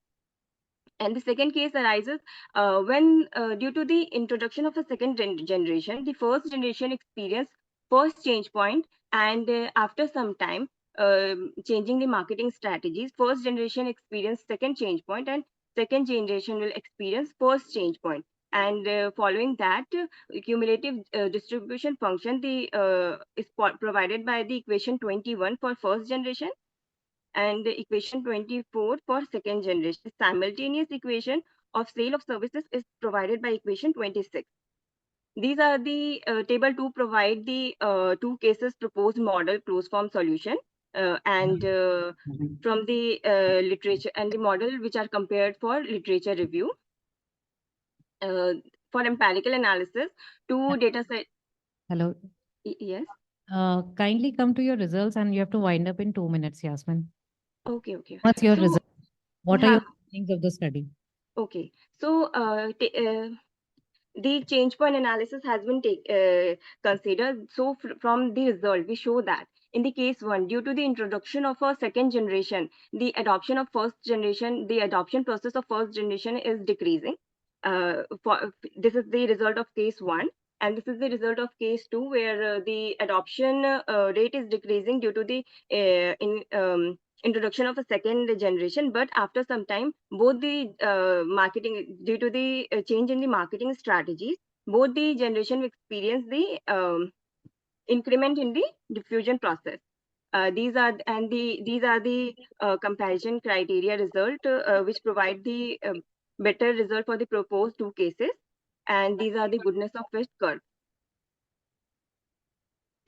And the second case arises when, due to the introduction of a second generation, the first generation experienced first change point, and after some time, changing the marketing strategies, first generation experienced second change point, and second generation will experience first change point. And following that, cumulative distribution function is provided by the equation 21 for first generation, and the equation 24 for second generation. Simultaneous equation of sale of services is provided by equation 26. These are the table 2 provide the 2 cases proposed model closed form solution, and from the literature and the model which are compared for literature review. For empirical analysis, 2 data set. Hello. Yes. Kindly come to your results, and you have to wind up in 2 minutes, Yasmin. Okay. What's your So, result? What are your findings of the study? Okay. So the change point analysis has been considered. So from the result, we show that in the case 1, due to the introduction of a second generation, the adoption process of first generation is decreasing. This is the result of case 1, and this is the result of case 2, where the adoption rate is decreasing due to the introduction of a second generation. But after some time, both the due to the change in the marketing strategies, both the generation experience the increment in the diffusion process. These are the comparison criteria result which provide the better result for the proposed 2 cases, and these are the goodness of fit curve.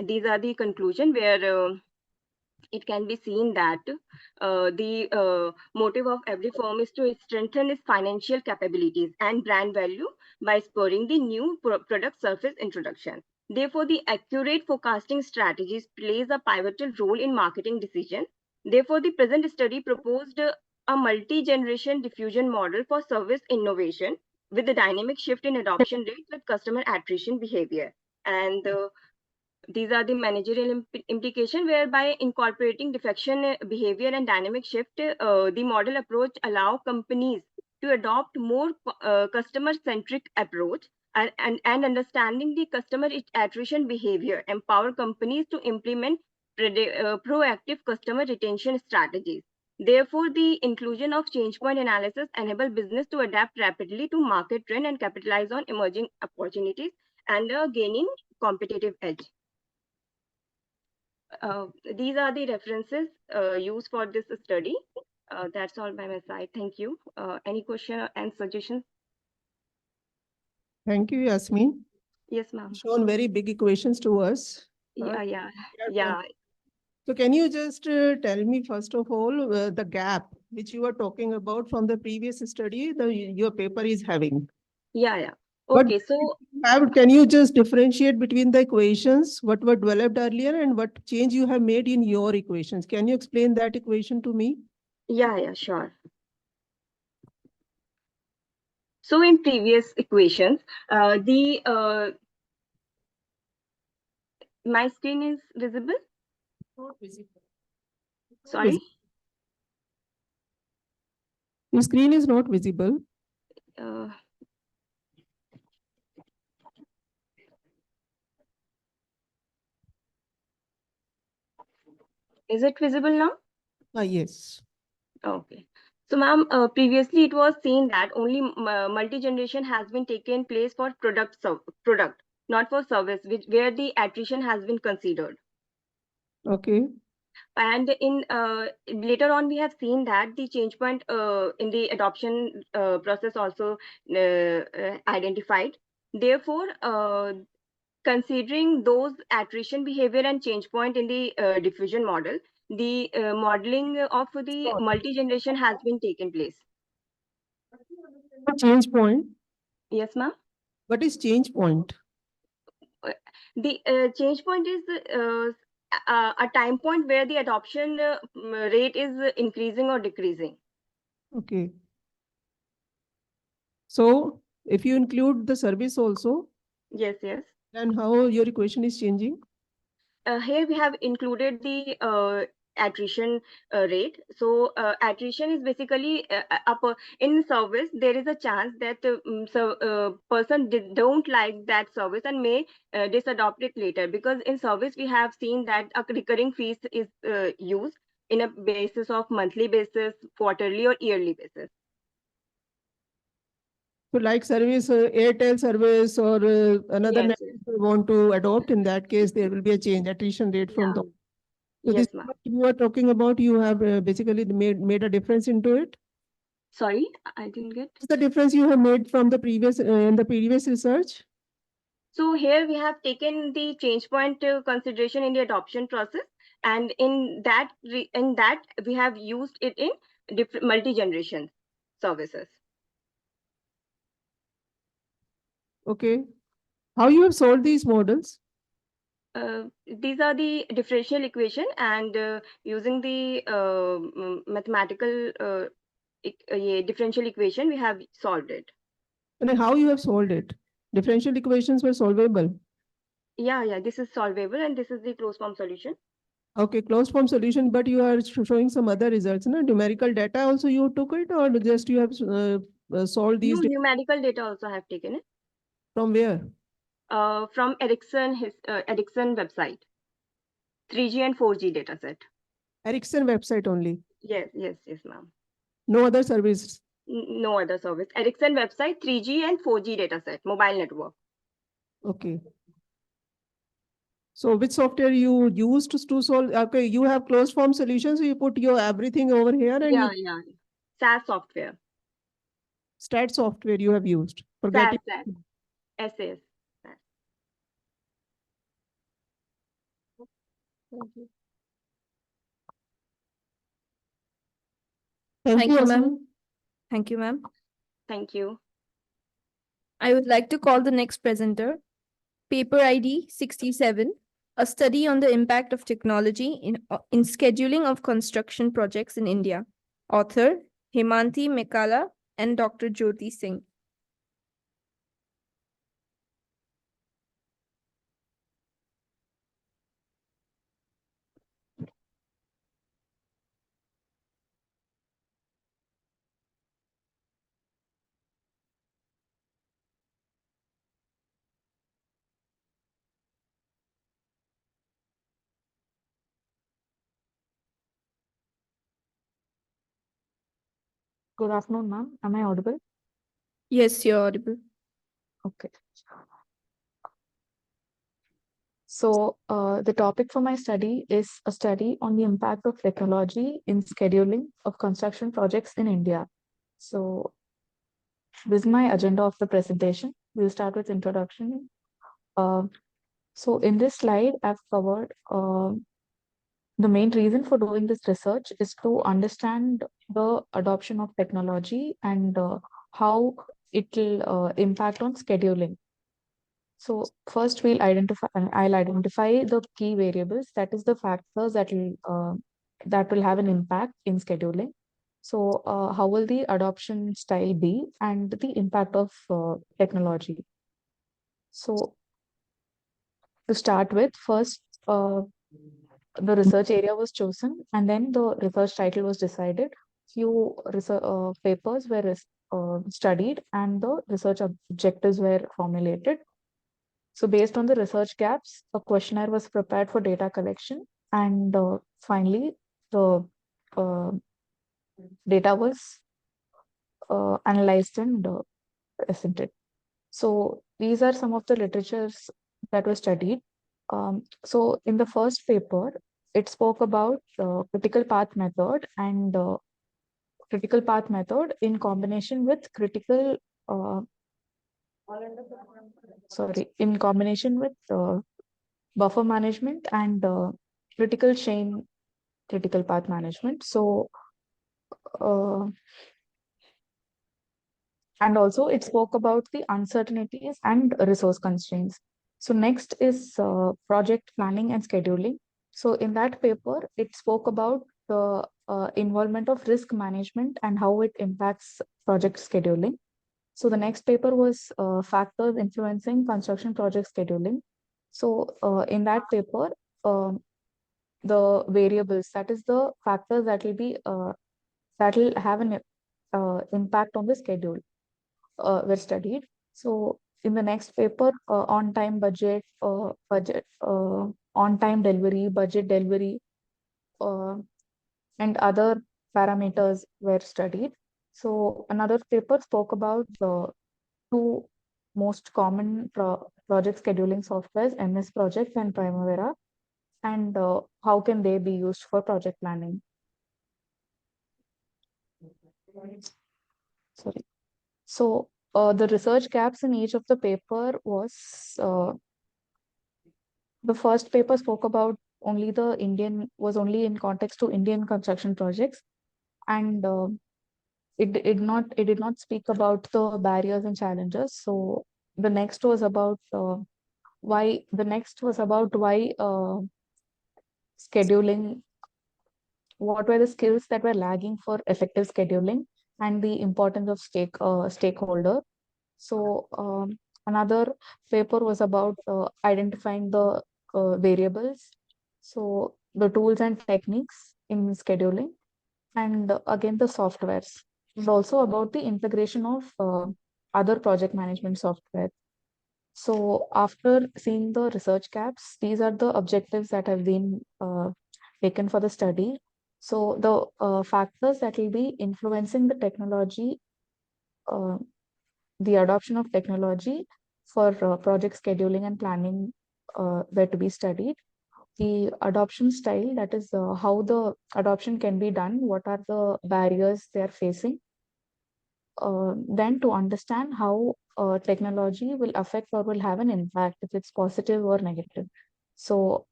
These are the conclusion where it can be seen that the motive of every firm is to strengthen its financial capabilities and brand value by spurring the new product surface introduction. Therefore, the accurate forecasting strategies plays a pivotal role in marketing decisions Therefore, the present study proposed a multi-generation diffusion model for service innovation with the dynamic shift in adoption rate with customer attrition behavior. And these are the managerial implication, whereby incorporating defection behavior and dynamic shift, the model approach allow companies to adopt more customer-centric approach and understanding the customer attrition behavior, empower companies to implement proactive customer retention strategies. Therefore, the inclusion of change point analysis enable business to adapt rapidly to market trend and capitalize on emerging opportunities and gaining competitive edge. These are the references used for this study. That's all by my side. Thank you. Any question and suggestions? Thank you, Yasmin. Yes, ma'am. Shown very big equations to us. Yeah. So can you just tell me, first of all, the gap which you were talking about from the previous study, your paper is having? Yeah. But Okay, so can you just differentiate between the equations, what were developed earlier and what change you have made in your equations? Can you explain that equation to me? yeah, sure. So in previous equations, my screen is visible? Not visible. Sorry. Your screen is not visible. Is it visible now? Yes. Okay. So, ma'am, previously it was seen that only multi-generation has been taken place for product, not for service, where the attrition has been considered. Okay. And in later on, we have seen that the change point in the adoption process also identified. Therefore, considering those attrition behavior and change point in the diffusion model, the modeling of the multi-generation has been taken place. Change point. Yes, ma'am. What is change point? The change point is a time point where the adoption rate is increasing or decreasing. Okay. So if you include the service also, Yes. then how your equation is changing? Here we have included the attrition rate. So attrition is basically in service. There is a chance that person don't like that service and may disadopt it later, because in service we have seen that a recurring fees is used in a basis of monthly basis, quarterly or yearly basis. So like service, Airtel service or another network you want to adopt, in that case, there will be a change, attrition rate from the. So Yes, this ma'am. you are talking about, you have basically made a difference into it. Sorry, I didn't get. What's the difference you have made from the previous in the previous research? So here we have taken the change point consideration in the adoption process, and in that we have used it in different multi-generation services. Okay. How you have solved these models? These are the differential equation, and using the mathematical differential equation, we have solved it. And how you have solved it? Differential equations were solvable. Yeah, this is solvable, and this is the closed form solution. Okay, closed form solution, but you are showing some other results, no? Numerical data also you took it, or just you have solved these? No, numerical data also have taken it. From where? From Ericsson website. 3G and 4G dataset. Ericsson website only? Yes, ma'am. No other service? No other service. Ericsson website, 3G and 4G dataset, mobile network. Okay. So which software you used to solve? Okay, you have closed form solutions, so you put your everything over here and Yeah. SAS software. Stat software you have used for SAS. getting. SAS. Thank you, Yasmin. ma'am. Thank you, ma'am. Thank you. I would like to call the next presenter, paper ID 67, a study on the impact of technology in scheduling of construction projects in India. Author Hemanti Mekala and Dr. Jyoti Singh. Good afternoon, ma'am. Am I audible? Yes, you're audible. Okay. So the topic for my study is a study on the impact of technology in scheduling of construction projects in India. So this is my agenda of the presentation. We'll start with introduction. So in this slide, I've covered the main reason for doing this research is to understand the adoption of technology and how it will impact on scheduling. So first I'll identify the key variables, that is the factors that will have an impact in scheduling. So how will the adoption style be and the impact of technology? So to start with, first the research area was chosen and then the research title was decided. Few research papers were studied and the research objectives were formulated. So based on the research gaps, a questionnaire was prepared for data collection, and finally the uh, data was analyzed and presented. So these are some of the literatures that were studied. So in the first paper, it spoke about critical path method and critical path method in combination with in combination with buffer management and critical chain critical path management. So and also it spoke about the uncertainties and resource constraints. So next is project planning and scheduling. So in that paper, it spoke about the involvement of risk management and how it impacts project scheduling. So the next paper was factors influencing construction project scheduling. So in that paper, the variables, that is the factors that will have an impact on the schedule were studied. So in the next paper, on-time on-time delivery, budget delivery, and other parameters were studied. So another paper spoke about the two most common project scheduling softwares, MS Project and Primavera, and how can they be used for project planning. Sorry. So the research gaps in each of the paper was the first paper spoke about only only in context to Indian construction projects, and it did not speak about the barriers and challenges. So the next was about why scheduling, what were the skills that were lagging for effective scheduling, and the importance of stakeholder. So another paper was about identifying the variables, so the tools and techniques in scheduling, and again the softwares, and also about the integration of other project management software. So after seeing the research gaps, these are the objectives that have been taken for the study. So the factors that will be influencing the technology, the adoption of technology for project scheduling and planning were to be studied. The adoption style, that is how the adoption can be done, what are the barriers they are facing. Then to understand how technology will affect or will have an impact, if it's positive or negative. So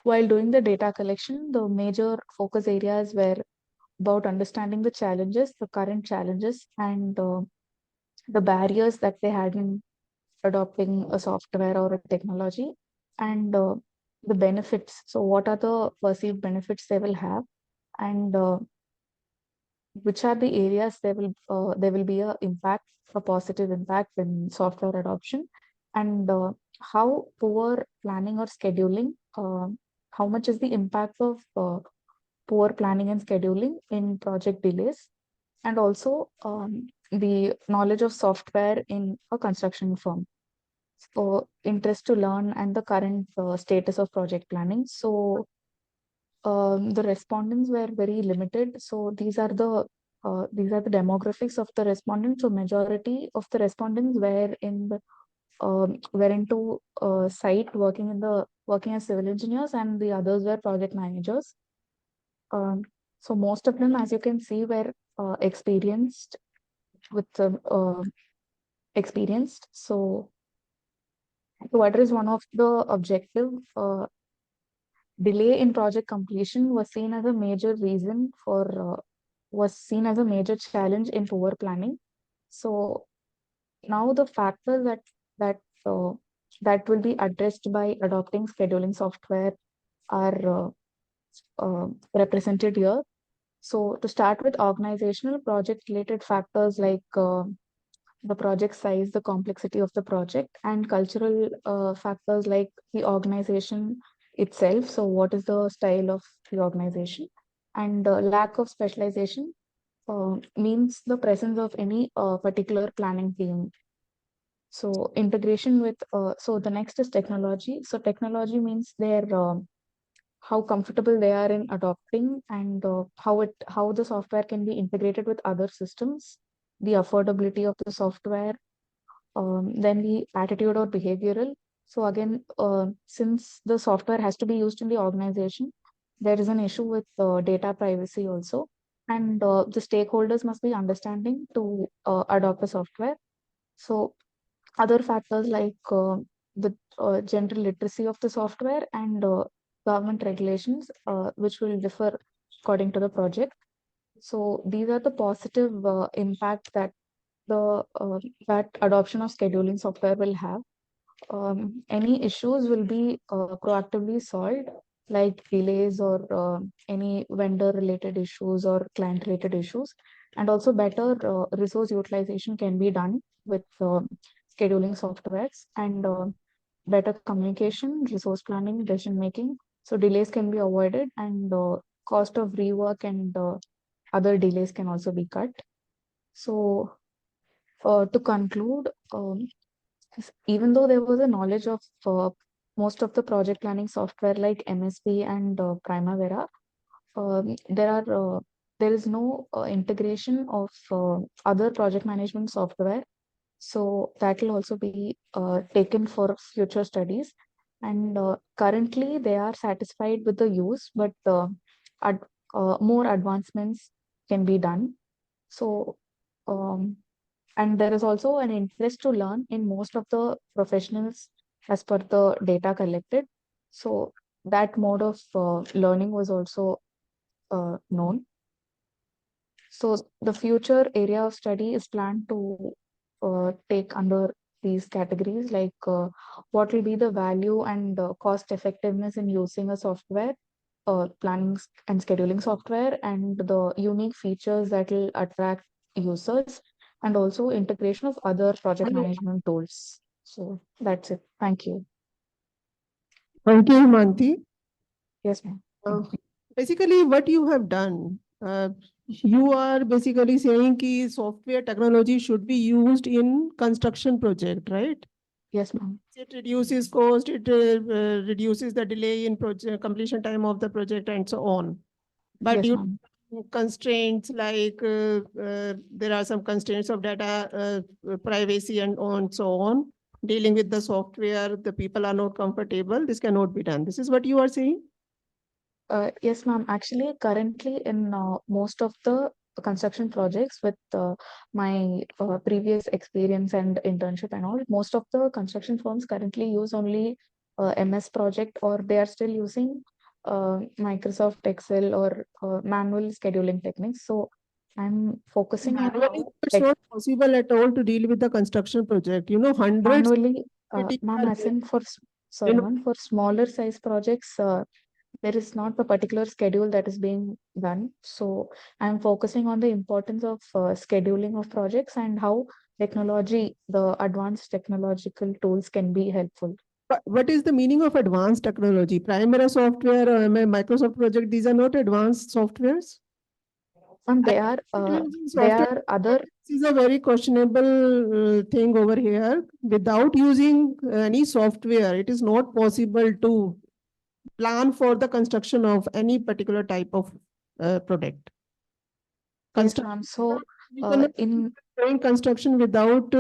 while doing the data collection, the major focus areas were about understanding the challenges, the current challenges, and the barriers that they had in adopting a software or a technology, and the benefits. So what are the perceived benefits they will have, and which are the areas there will be a positive impact in software adoption, and how poor planning or scheduling, how much is the impact of poor planning and scheduling in project delays, and also the knowledge of software in a construction firm. So interest to learn and the current status of project planning. So the respondents were very limited. So these are the demographics of the respondents. So majority of the respondents were into site working as civil engineers, and the others were project managers. So most of them, as you can see, were experienced with experienced. So to address one of the objective, delay in project completion was seen as a major reason for was seen as a major challenge in poor planning. So now the factors that uh, that will be addressed by adopting scheduling software are represented here. So to start with, organizational project related factors like the project size, the complexity of the project, and cultural factors like the organization itself. So what is the style of the organization, and lack of specialization means the presence of any particular planning team. So integration with, so the next is technology. So technology means their how comfortable they are in adopting, and how the software can be integrated with other systems, the affordability of the software, then the attitude or behavioral. So again, since the software has to be used in the organization, there is an issue with data privacy also, and the stakeholders must be understanding to adopt the software. So other factors like the general literacy of the software, and government regulations, which will differ according to the project. So these are the positive impact that adoption of scheduling software will have. Any issues will be proactively solved, like delays or any vendor related issues or client related issues, and also better resource utilization can be done with scheduling softwares, and better communication, resource planning, decision making. So delays can be avoided, and cost of rework and other delays can also be cut. So to conclude, even though there was a knowledge of most of the project planning software like MSP and Primavera, there are there is no integration of other project management software. So that will also be taken for future studies. And currently, they are satisfied with the use, but ad more advancements can be done. So um, and there is also an interest to learn in most of the professionals as per the data collected. So that mode of learning was also known. So the future area of study is planned to take under these categories, like what will be the value and cost effectiveness in using a software, planning and scheduling software, and the unique features that will attract users, and also integration of other project management tools. So that's it. Thank you. Thank you, Manti. Yes, ma'am. Basically, what you have done, you are basically saying that software technology should be used in construction project, right? Yes, ma'am. It reduces cost, it reduces the delay in project completion time of the project, and so on. But Yes, you ma'am. constraints like there are some constraints of data privacy and so on. Dealing with the software, the people are not comfortable. This cannot be done. This is what you are saying? Yes, ma'am. Actually, currently in most of the construction projects with my previous experience and internship and all, most of the construction firms currently use only MS Project, or they are still using Microsoft Excel or manual scheduling techniques. So I'm focusing on Manually, it's not possible at all to deal with the construction project. You know, hundreds manually, of ma'am, as in for Sorry, ma'am, for smaller size projects, there is not a particular schedule that is being done. So I'm focusing on the importance of scheduling of projects and how technology, the advanced technological tools can be helpful. What is the meaning of advanced technology? Primera software or Microsoft project, these are not advanced softwares? And they Software. are other. This is a very questionable thing over here. Without using any software, it is not possible to plan for the construction of any particular type of product. Yes, ma'am. So You cannot in doing construction without,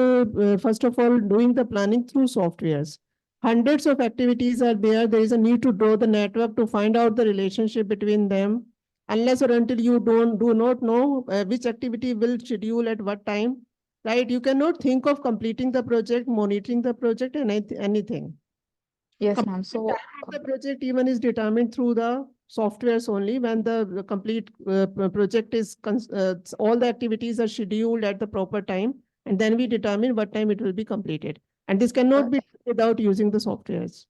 first of all, doing the planning through softwares. Hundreds of activities are there. There is a need to draw the network to find out the relationship between them. Unless or until you do not know which activity will schedule at what time, right? You cannot think of completing the project, monitoring the project, and anything. yes, ma'am. So The project even is determined through the softwares only when the complete project is, all the activities are scheduled at the proper time, and then we determine what time it will be completed. And this cannot be without using the softwares.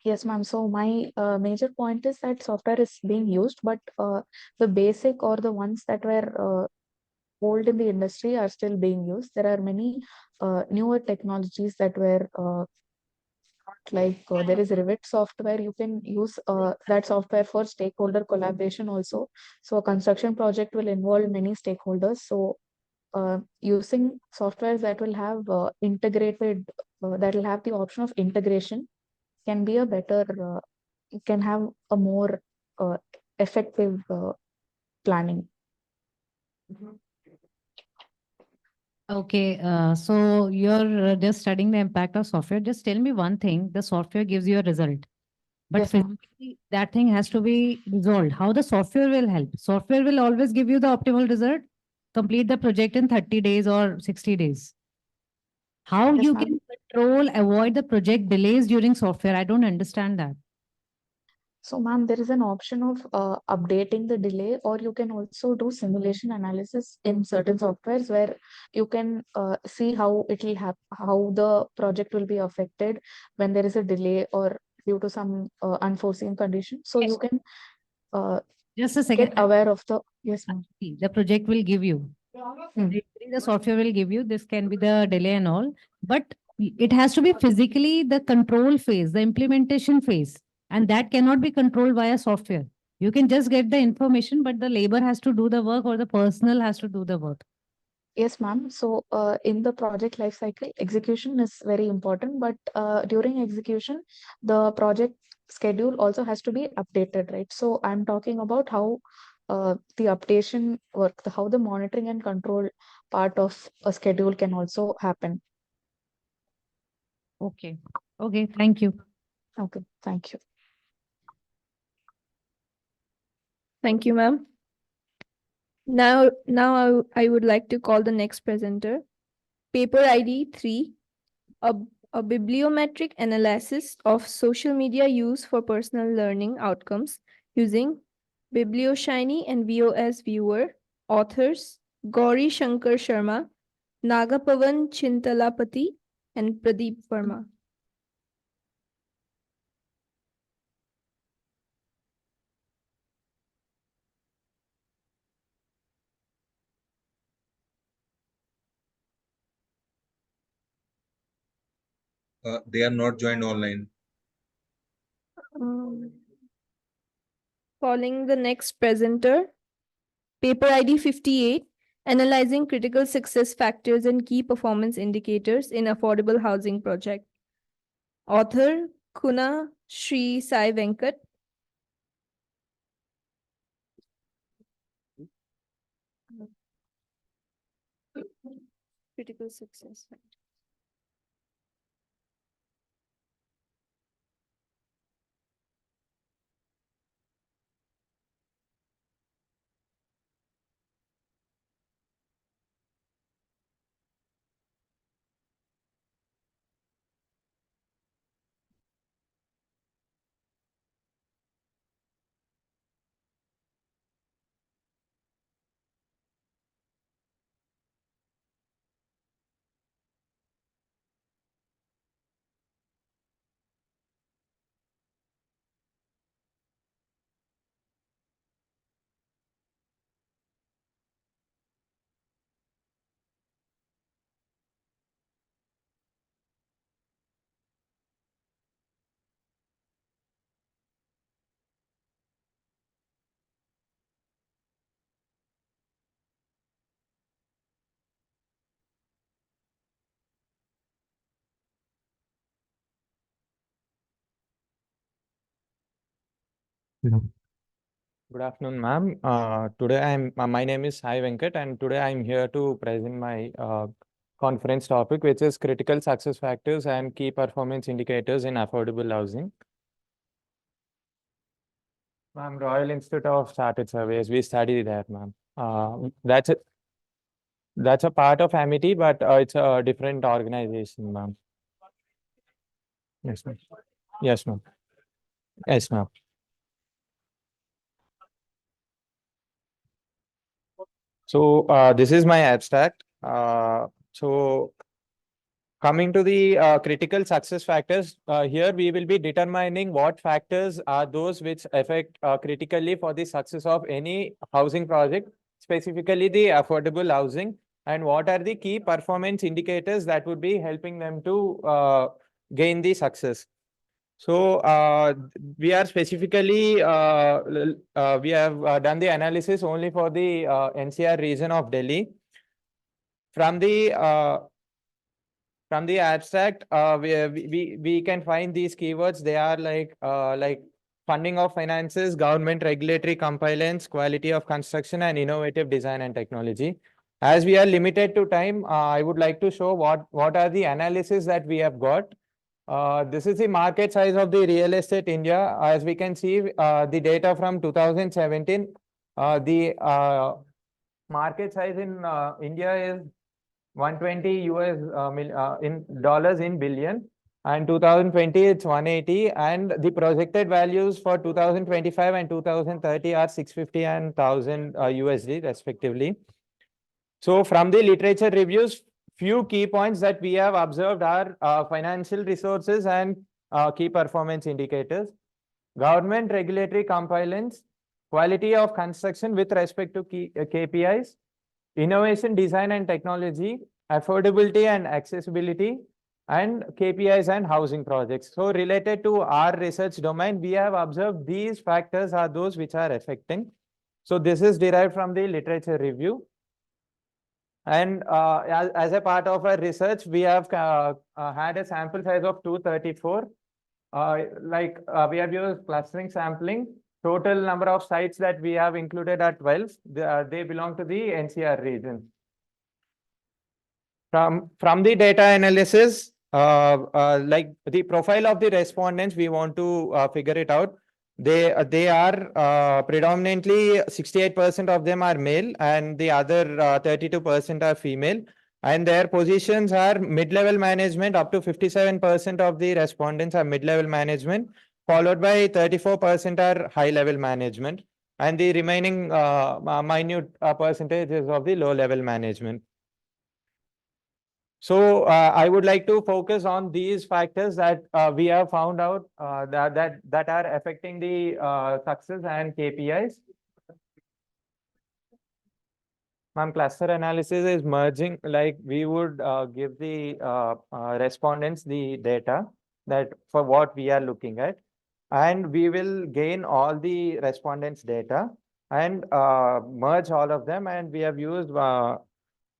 yes, ma'am. So my major point is that software is being used, but the basic or the ones that were old in the industry are still being used. There are many newer technologies that were there is Revit software. You can use that software for stakeholder collaboration also. So a construction project will involve many stakeholders. So using softwares that will have integrated, that will have the option of integration can be a better, can have a more effective planning. Okay, so you're just studying the impact of software. Just tell me one thing, the software gives you a result, but Yes, ma'am. physically that thing has to be resolved. How the software will help? Software will always give you the optimal result, complete the project in 30 days or 60 days. How Yes, you ma'am. can control, avoid the project delays during software? I don't understand that. So, ma'am, there is an option of updating the delay, or you can also do simulation analysis in certain softwares where you can see how it will have, how the project will be affected when there is a delay or due to some unforeseen condition. So you can Just a get second. aware of the, yes, ma'am. The project will give you. The software will give you, this can be the delay and all, but it has to be physically the control phase, the implementation phase, and that cannot be controlled via software. You can just get the information, but the labor has to do the work or the personnel has to do the work. Yes, ma'am. So, in the project life cycle, execution is very important, but during execution, the project schedule also has to be updated, right? So, I'm talking about how the updation work, how the monitoring and control part of a schedule can also happen. Okay. Okay. Thank you. Okay, thank you. Thank you, ma'am. Now I would like to call the next presenter. Paper ID 3, a bibliometric analysis of social media use for personal learning outcomes using BiblioShiny and VOS Viewer. Authors Gauri Shankar Sharma, Nagapavan Chintalapati, and Pradeep Verma. They are not joined online. Calling the next presenter, paper ID 58, analyzing critical success factors and key performance indicators in affordable housing project. Author Kuna Sri Sai Venkat. Critical success factor. Good afternoon, ma'am. My name is Sai Venkat, and today I'm here to present my conference topic, which is critical success factors and key performance indicators in affordable housing. Ma'am, Royal Institute of Chartered Surveyors, we study that, ma'am. That's a part of Amity, but it's a different organization, ma'am. Yes, ma'am. Yes, ma'am. Yes, ma'am. So this is my abstract. So coming to the critical success factors, here we will be determining what factors are those which affect critically for the success of any housing project, specifically the affordable housing, and what are the key performance indicators that would be helping them to gain the success. So we are specifically, we have done the analysis only for the NCR region of Delhi. From the abstract, we can find these keywords. They are like funding of finances, government regulatory compliance, quality of construction, and innovative design and technology. As we are limited to time, I would like to show what are the analysis that we have got. This is the market size of the real estate India. As we can see, the data from 2017, the market size in India is 120 US in dollars in billion, and 2020 it's 180, and the projected values for 2025 and 2030 are 650 and 1000 USD respectively. So from the literature reviews, few key points that we have observed are financial resources and key performance indicators, government regulatory compliance, quality of construction with respect to key KPIs, innovation, design and technology, affordability and accessibility, and KPIs and housing projects. So related to our research domain, we have observed these factors are those which are affecting. So this is derived from the literature review. And as a part of our research, we have had a sample size of 234. We have used clustering sampling. Total number of sites that we have included are 12. They belong to the NCR region. From the data analysis, like the profile of the respondents, we want to figure it out. They are predominantly 68% of them are male, and the other 32% are female. And their positions are mid-level management. Up to 57% of the respondents are mid-level management, followed by 34% are high-level management, and the remaining minute percentage is of the low-level management. So I would like to focus on these factors that we have found out that are affecting the success and KPIs. Ma'am, cluster analysis is merging, like we would give the respondents the data that for what we are looking at, and we will gain all the respondents' data and merge all of them, and we have used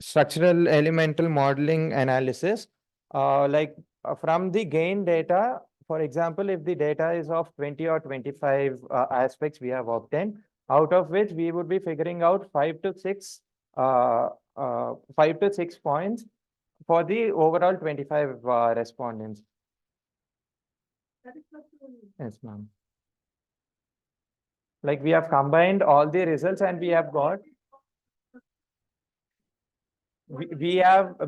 structural elemental modeling analysis. From the gain data, for example, if the data is of 20 or 25 aspects we have obtained, out of which we would be figuring out 5 to 6 points for the overall 25 respondents. Yes, ma'am. Like we have combined all the results and we have got. We have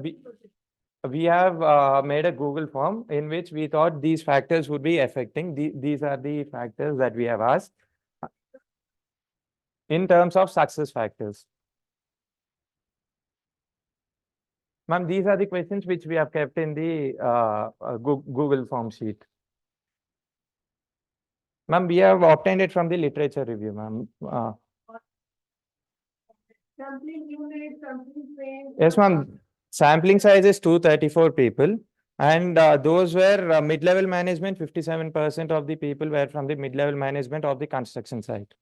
made a Google form in which we thought these factors would be affecting. These are the factors that we have asked in terms of success factors. Ma'am, these are the questions which we have kept in the Google form sheet. Ma'am, we have obtained it from the literature review, ma'am. Yes, ma'am. Sampling size is 234 people. And those were mid-level management, 57% of the people were from the mid-level management of the construction site.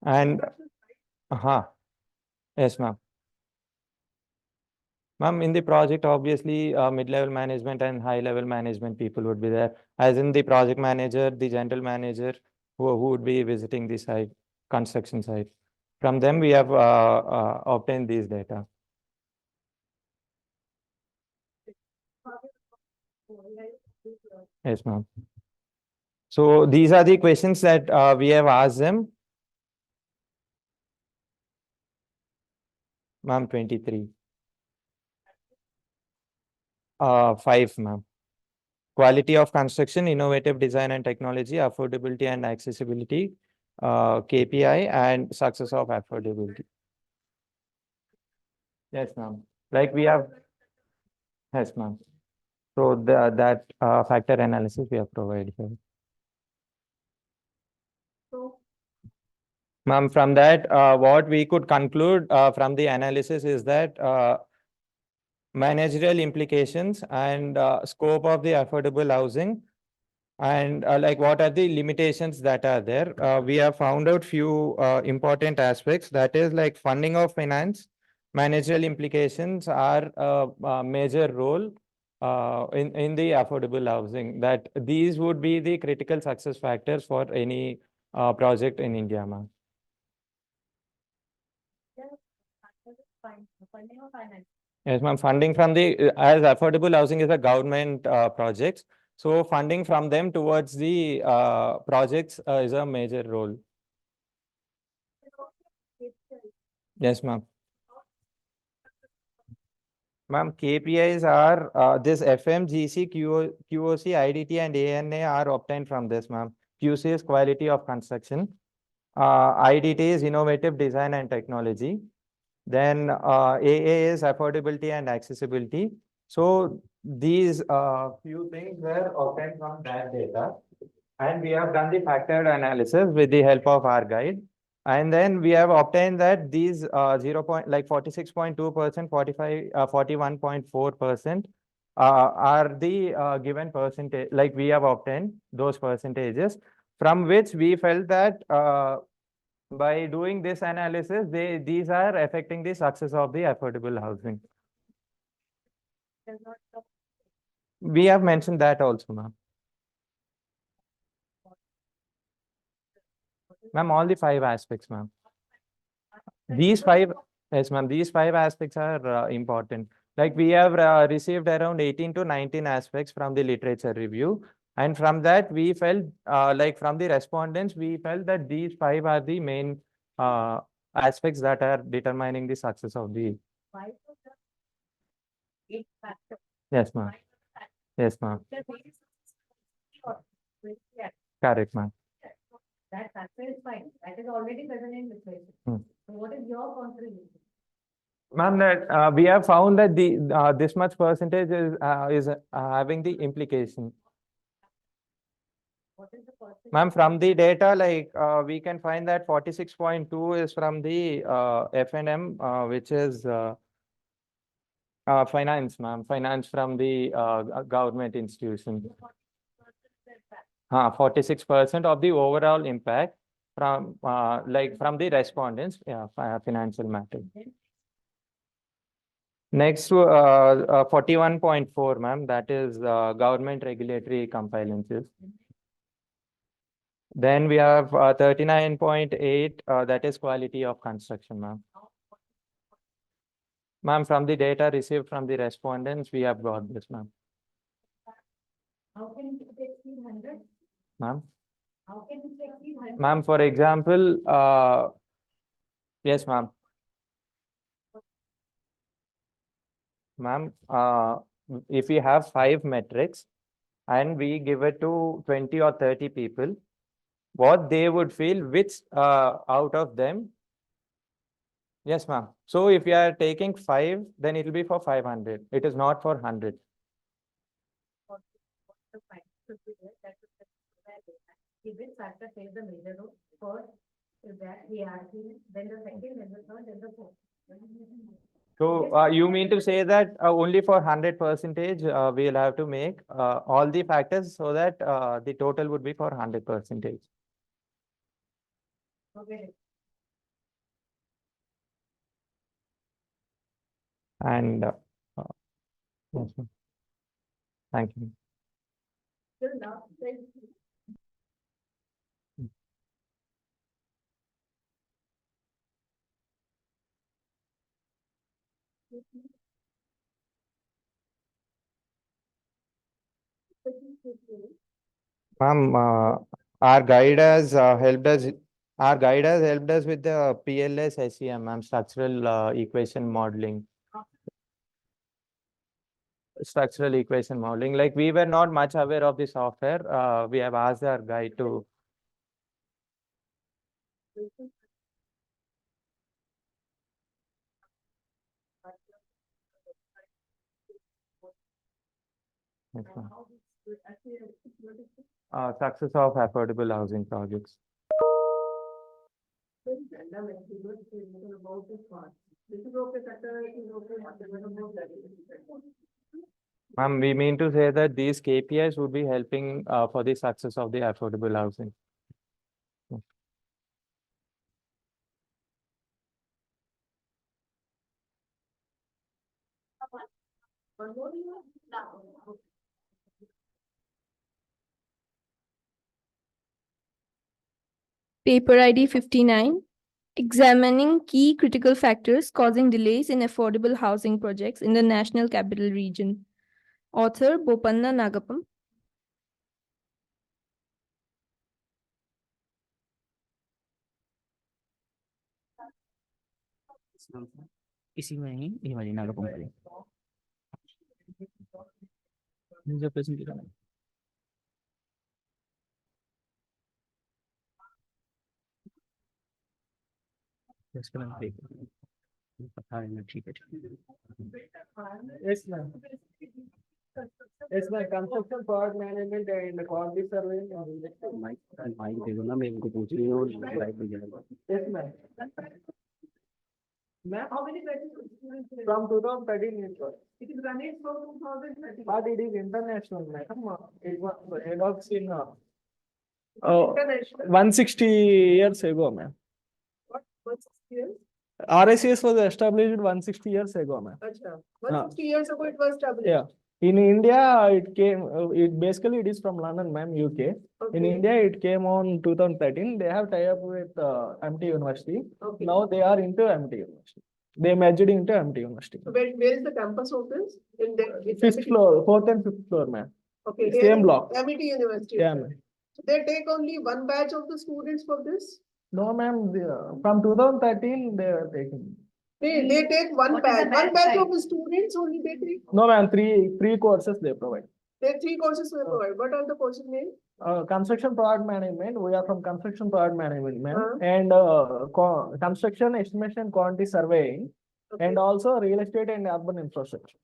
And, yes, ma'am. Ma'am, in the project, obviously, mid-level management and high-level management people would be there. As in the project manager, the general manager, who would be visiting the site, construction site. From them, we have obtained these data. Yes, ma'am. So these are the questions that we have asked them. Ma'am, 23. 5, ma'am. Quality of construction, innovative design and technology, affordability and accessibility, KPI, and success of affordability. Yes, ma'am. Like we have, yes, ma'am. So that factor analysis we have provided here. Ma'am, from that, what we could conclude from the analysis is that managerial implications and scope of the affordable housing and like what are the limitations that are there. We have found out few important aspects, that is like funding of finance, managerial implications are a major role in the affordable housing, that these would be the critical success factors for any project in India, ma'am. Yes, ma'am. Funding from the, as affordable housing is a government project, so funding from them towards the projects is a major role. Yes, ma'am. Ma'am, KPIs are this FMGC, QOC, IDT, and ANA are obtained from this, ma'am. QC is quality of construction. IDT is innovative design and technology. Then AA is affordability and accessibility. So these few things were obtained from that data. And we have done the factored analysis with the help of our guide. And then we have obtained that these 46.2%, 41.4% are the given percentage, like we have obtained those percentages, from which we felt that by doing this analysis, these are affecting the success of the affordable housing. We have mentioned that also, ma'am. Ma'am, all the 5 aspects, ma'am. These 5, yes, ma'am, these 5 aspects are important. Like we have received around 18 to 19 aspects from the literature review. And from that, we felt like from the respondents, we felt that these 5 are the main aspects that are determining the success of the. Yes, ma'am. Yes, ma'am. Correct, ma'am. That factor is fine. That is already present in literature. So what is your contribution? Ma'am, that we have found that the this much percentage is having the implication. What is the percentage? Ma'am, from the data, like we can find that 46.2 is from the F&M, which is finance, ma'am. Finance from the government institution. 46% of the overall impact from like from the respondents, financial matter. Next to 41.4, ma'am, that is government regulatory compliances. Then we have 39.8, that is quality of construction, ma'am. Ma'am, from the data received from the respondents, we have got this, ma'am. How can it exceed 100? Ma'am? How can it exceed 100? Ma'am, for example, yes, ma'am. Ma'am, if we have 5 metrics and we give it to 20 or 30 people, what they would feel, which out of them. Yes, ma'am. So if you are taking 5, then it will be for 500. It is not for 100. Which factor plays the major role? First is that hierarchy, then the second, then the third, then the fourth. So you mean to say that only for 100%, we'll have to make all the factors so that the total would be for 100%. Okay. And Yes, ma'am. Thank you. Ma'am, our guide has helped us. Our guide has helped us with the PLS SEM, ma'am, structural equation modeling. Structural equation modeling. Like we were not much aware of the software. We have asked our guide to. Yes, ma'am. Success of affordable housing projects. Ma'am, we mean to say that these KPIs would be helping for the success of the affordable housing. Paper ID 59. Examining key critical factors causing delays in affordable housing projects in the National Capital Region. Author Bopanna Nagapam. इसी में ही ये वाली नागपुर वाली मुझे present करना है इसके बाद देख पता है ठीक है Yes, ma'am. Yes, ma'am. Construction product management and quality survey. Mike देखो ना मैं इनको पूछ रही हूँ लाइव में जाएगा Yes, ma'am. Ma'am, how many batches of students? From 2013 it was. It is running from 2013. But it is international, ma'am. It was head of in international. 160 years ago, ma'am. What? 160 years? RICS was established 160 years ago, ma'am. Acha. 160 years ago it was established. Yeah. In India, it came, it is from London, ma'am, UK. Okay. In India, it came on 2013. They have tie up with MT University. Okay. Now they are into MT University. They merged into MT University. So where is the campus of this? In the Fifth floor, fourth and fifth floor, ma'am. Okay. Same block. MIT University. Yeah, ma'am. So they take only one batch of the students for this? No, ma'am. From 2013, they are taking. They take one batch of the students only they take. No, ma'am. Three courses they provide. There are 3 courses we provide. What are the courses name? Construction product management. We are from construction product management, ma'am. Uh-huh. And construction estimation quantity surveying, Okay. and also real estate and urban infrastructure.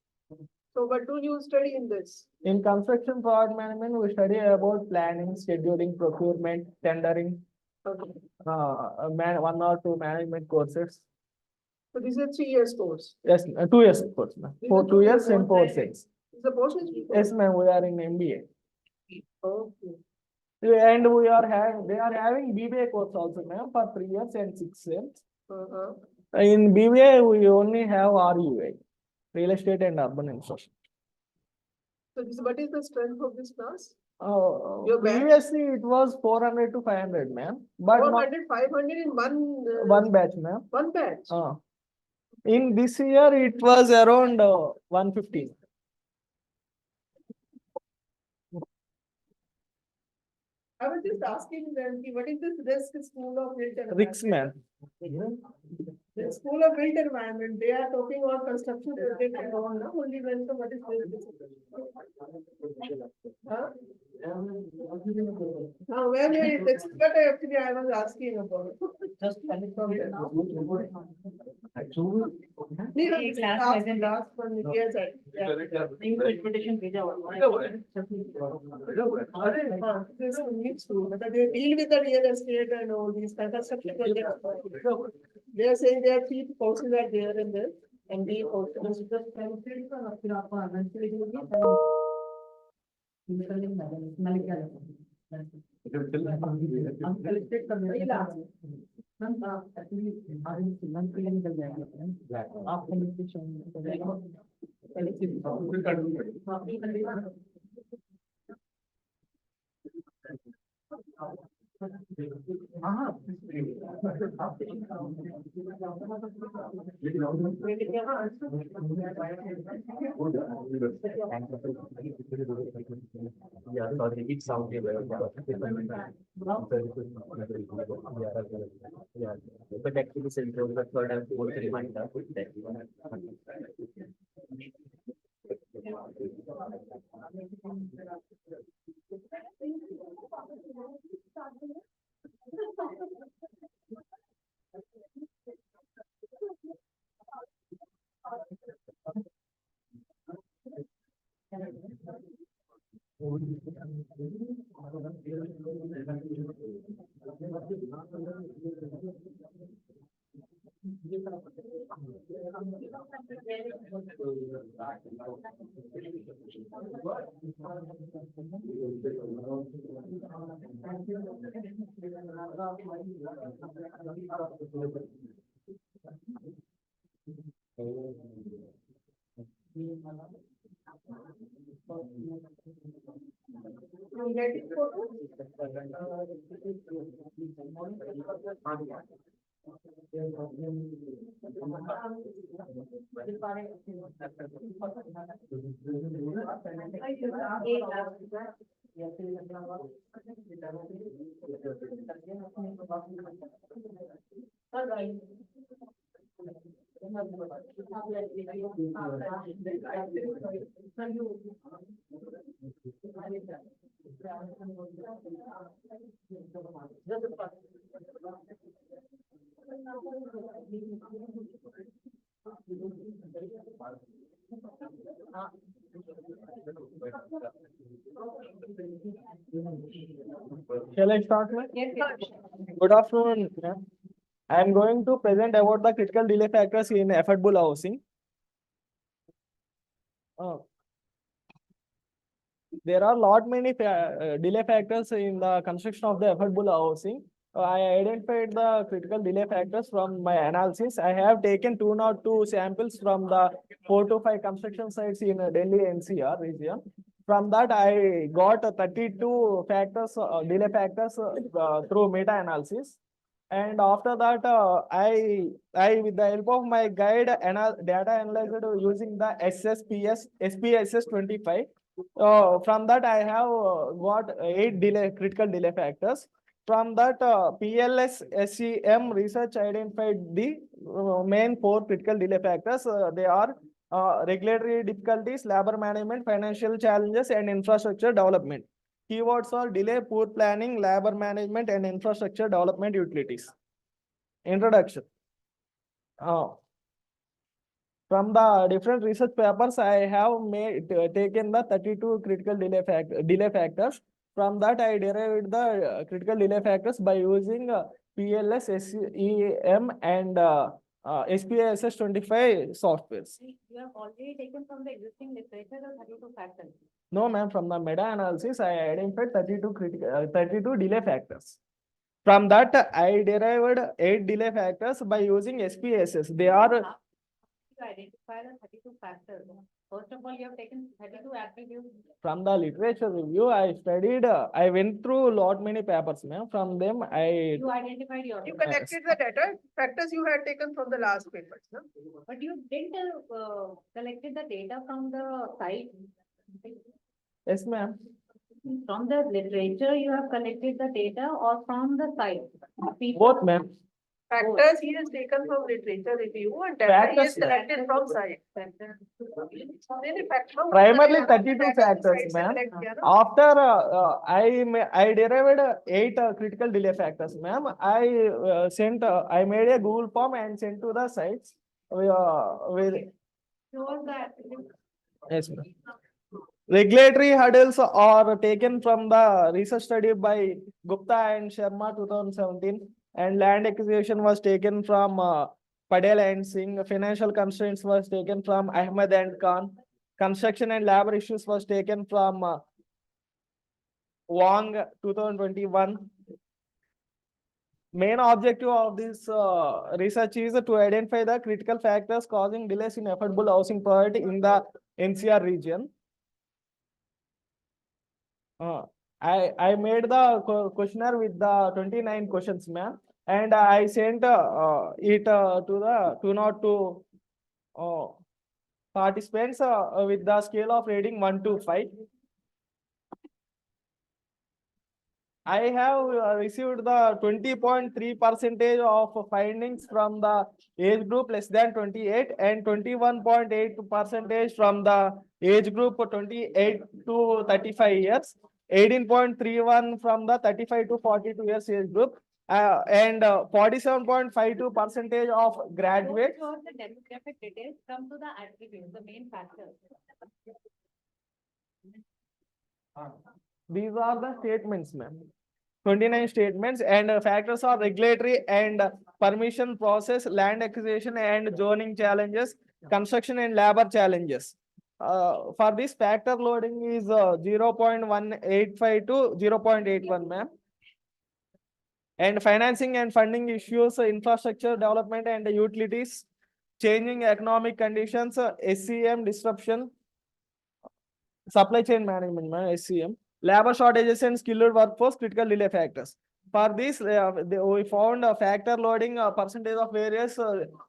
So what do you study in this? In construction product management, we study about planning, scheduling, procurement, tendering, Okay. 1 or 2 management courses. So this is a 3 years course. Yes, 2 years course, ma'am. These For are 2 years and 4 post- things. Is the post history course? Yes, ma'am. We are in MBA. Okay. And they are having BBA course also, ma'am, for 3 years and 6 years. Uh-huh. In BBA, we only have RUA, real estate and urban infrastructure. So what is the strength of this class? Your batch? Previously it was 400 to 500, ma'am. But 400, 500 in one batch, ma'am. one batch. In this year, it was around 150. I was just asking them, what is this risk school of built environment? Ricks, ma'am. The school of built environment, they are talking about construction project and all, no? Only when, so what is this? Huh? Now, where this is what actually I was asking about. Just Last one, yes, sir. This needs to, but they deal with the real estate and all these construction projects. They are saying there are 3 courses are there in this, and the courses. Shall I start, ma'am? Good afternoon, ma'am. I am going to present about the critical delay factors in affordable housing. There are many delay factors in the construction of the affordable housing. I identified the critical delay factors from my analysis. I have taken 202 samples from the 4 to 5 construction sites in Delhi NCR region. From that, I got 32 factors, delay factors through meta-analysis. And after that, I with the help of my guide data analyzed using the SPSS 25. From that, I have got 8 critical delay factors. From that, PLS SEM research identified the main 4 critical delay factors. They are regulatory difficulties, labor management, financial challenges, and infrastructure development. Keywords are delay, poor planning, labor management, and infrastructure development utilities. Introduction. From the different research papers, I have taken the 32 critical delay factors. From that, I derived the critical delay factors by using PLS, SEM, and SPSS 25 softwares. You have already taken from the existing literature the 32 factors. No, ma'am. From the meta-analysis, I identified 32 delay factors. From that, I derived 8 delay factors by using SPSS. They are To identify the 32 factors. First of all, you have taken 32 attributes. from the literature review. I studied. I went through many papers, ma'am. From them, You identified your. You collected the data factors you had taken from the last papers, no? But you didn't collected the data from the site. Yes, ma'am. From the literature, you have collected the data or from the site? Both, ma'am. Factors he has taken from literature review and data he has collected from site. Primarily 32 factors, ma'am. After I derived 8 critical delay factors, ma'am. I made a Google form and sent to the sites. Yes, ma'am. Regulatory hurdles are taken from the research study by Gupta and Sharma 2017, and land acquisition was taken from Padel and Singh. Financial constraints was taken from Ahmed and Khan. Construction and labor issues was taken from Wang 2021. Main objective of this research is to identify the critical factors causing delays in affordable housing project in the NCR region. I made the questionnaire with the 29 questions, ma'am, and I sent it to the 202 participants with the scale of rating 1 to 5. I have received the 20.3% of findings from the age group less than 28 and 21.8% from the age group 28 to 35 years, 18.31 from the 35 to 42 years age group, and 47.52% of graduates. The demographic details come to the attributes, the main factors. These are the statements, ma'am. 29 statements, and factors are regulatory and permission process, land acquisition and zoning challenges, construction and labor challenges. For this, factor loading is 0.185 to 0.81, ma'am. And financing and funding issues, infrastructure development and utilities, changing economic conditions, SCM disruption, supply chain management, SCM, labor shortages and skilled workforce, critical delay factors. For this, we found a factor loading, percentage of various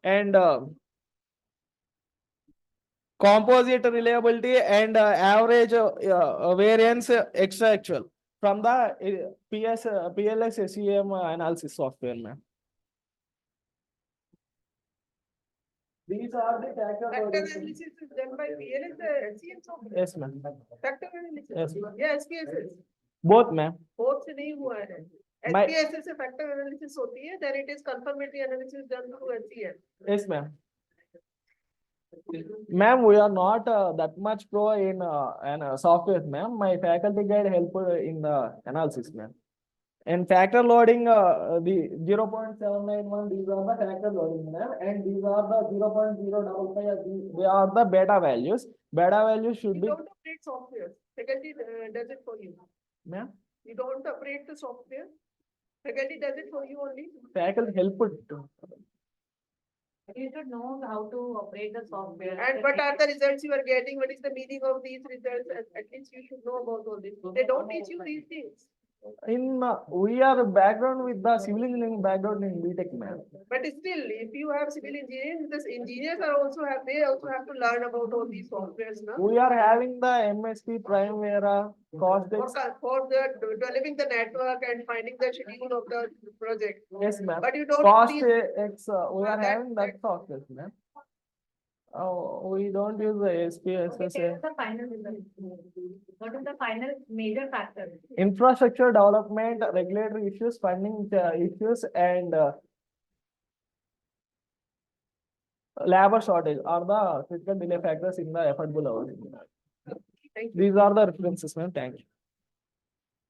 and composite reliability and average variance extra actual from the PLS SCM analysis software, ma'am. These are the factor analysis is done by PLS, SCM software. Yes, ma'am. Factor analysis. Yes. Yeah, SPSS. Both, ma'am. Both से नहीं हुआ है. My- SPSS से factor analysis होती है, then it is confirmatory analysis done through SCM. Yes, ma'am. Ma'am, we are not that much pro in software, ma'am. My faculty guide helped in the analysis, ma'am. And factor loading, the 0.791, these are the factor loading, ma'am. And these are the 0.055, they are the beta values. Beta values should You be, don't operate software. Faculty does it for you. ma'am. You don't operate the software. Faculty does it for you only. Faculty helped. You should know how to operate the software. And what are the results you are getting? What is the meaning of these results? At least you should know about all this. They don't teach you these things. In we are background with the civil engineering background in BTech, ma'am. But still, if you have civil engineers, the engineers are also have to learn about all these softwares now. We are having the MSP Primavera cost. For developing the network and finding the schedule of the project. Yes, ma'am. But you don't Cost teach- X, we are having that software, ma'am. We don't use the SPSS. The final result. What is the final major factor? Infrastructure development, regulatory issues, funding issues, and labor shortage are the critical delay factors in the affordable housing. Thank you. These are the references, ma'am. Thank you.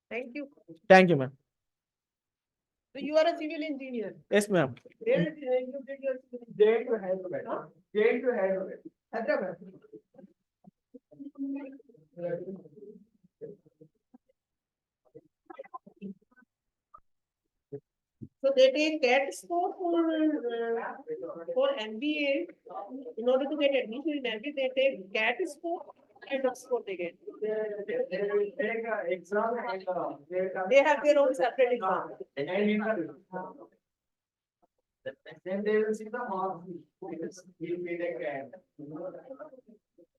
Thank you. Thank you, ma'am. So you are a civil engineer. Yes, ma'am. Where you did your Jane to Hyderabad. Jane to Hyderabad. Hyderabad. So they take CAT score for MBA. In order to get admission in MBA, they take CAT score. Kind of score they get. They will take an exam and They have their own separate exam. and interview. Then they will see the marks. Because you will take and.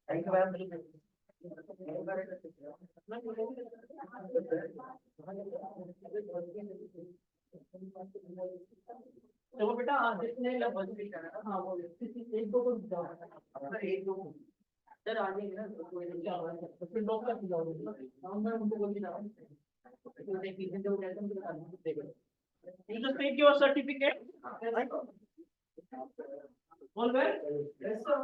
Thank you, ma'am. तो बेटा जितने लगभग भी करना हाँ वो एक दो को जाओ एक दो सर आगे ना फिर लोग का जाओ हम मैं उनको बोल दिया तो देखिए जो कहते हैं तो देखो you just take your certificate all well yes sir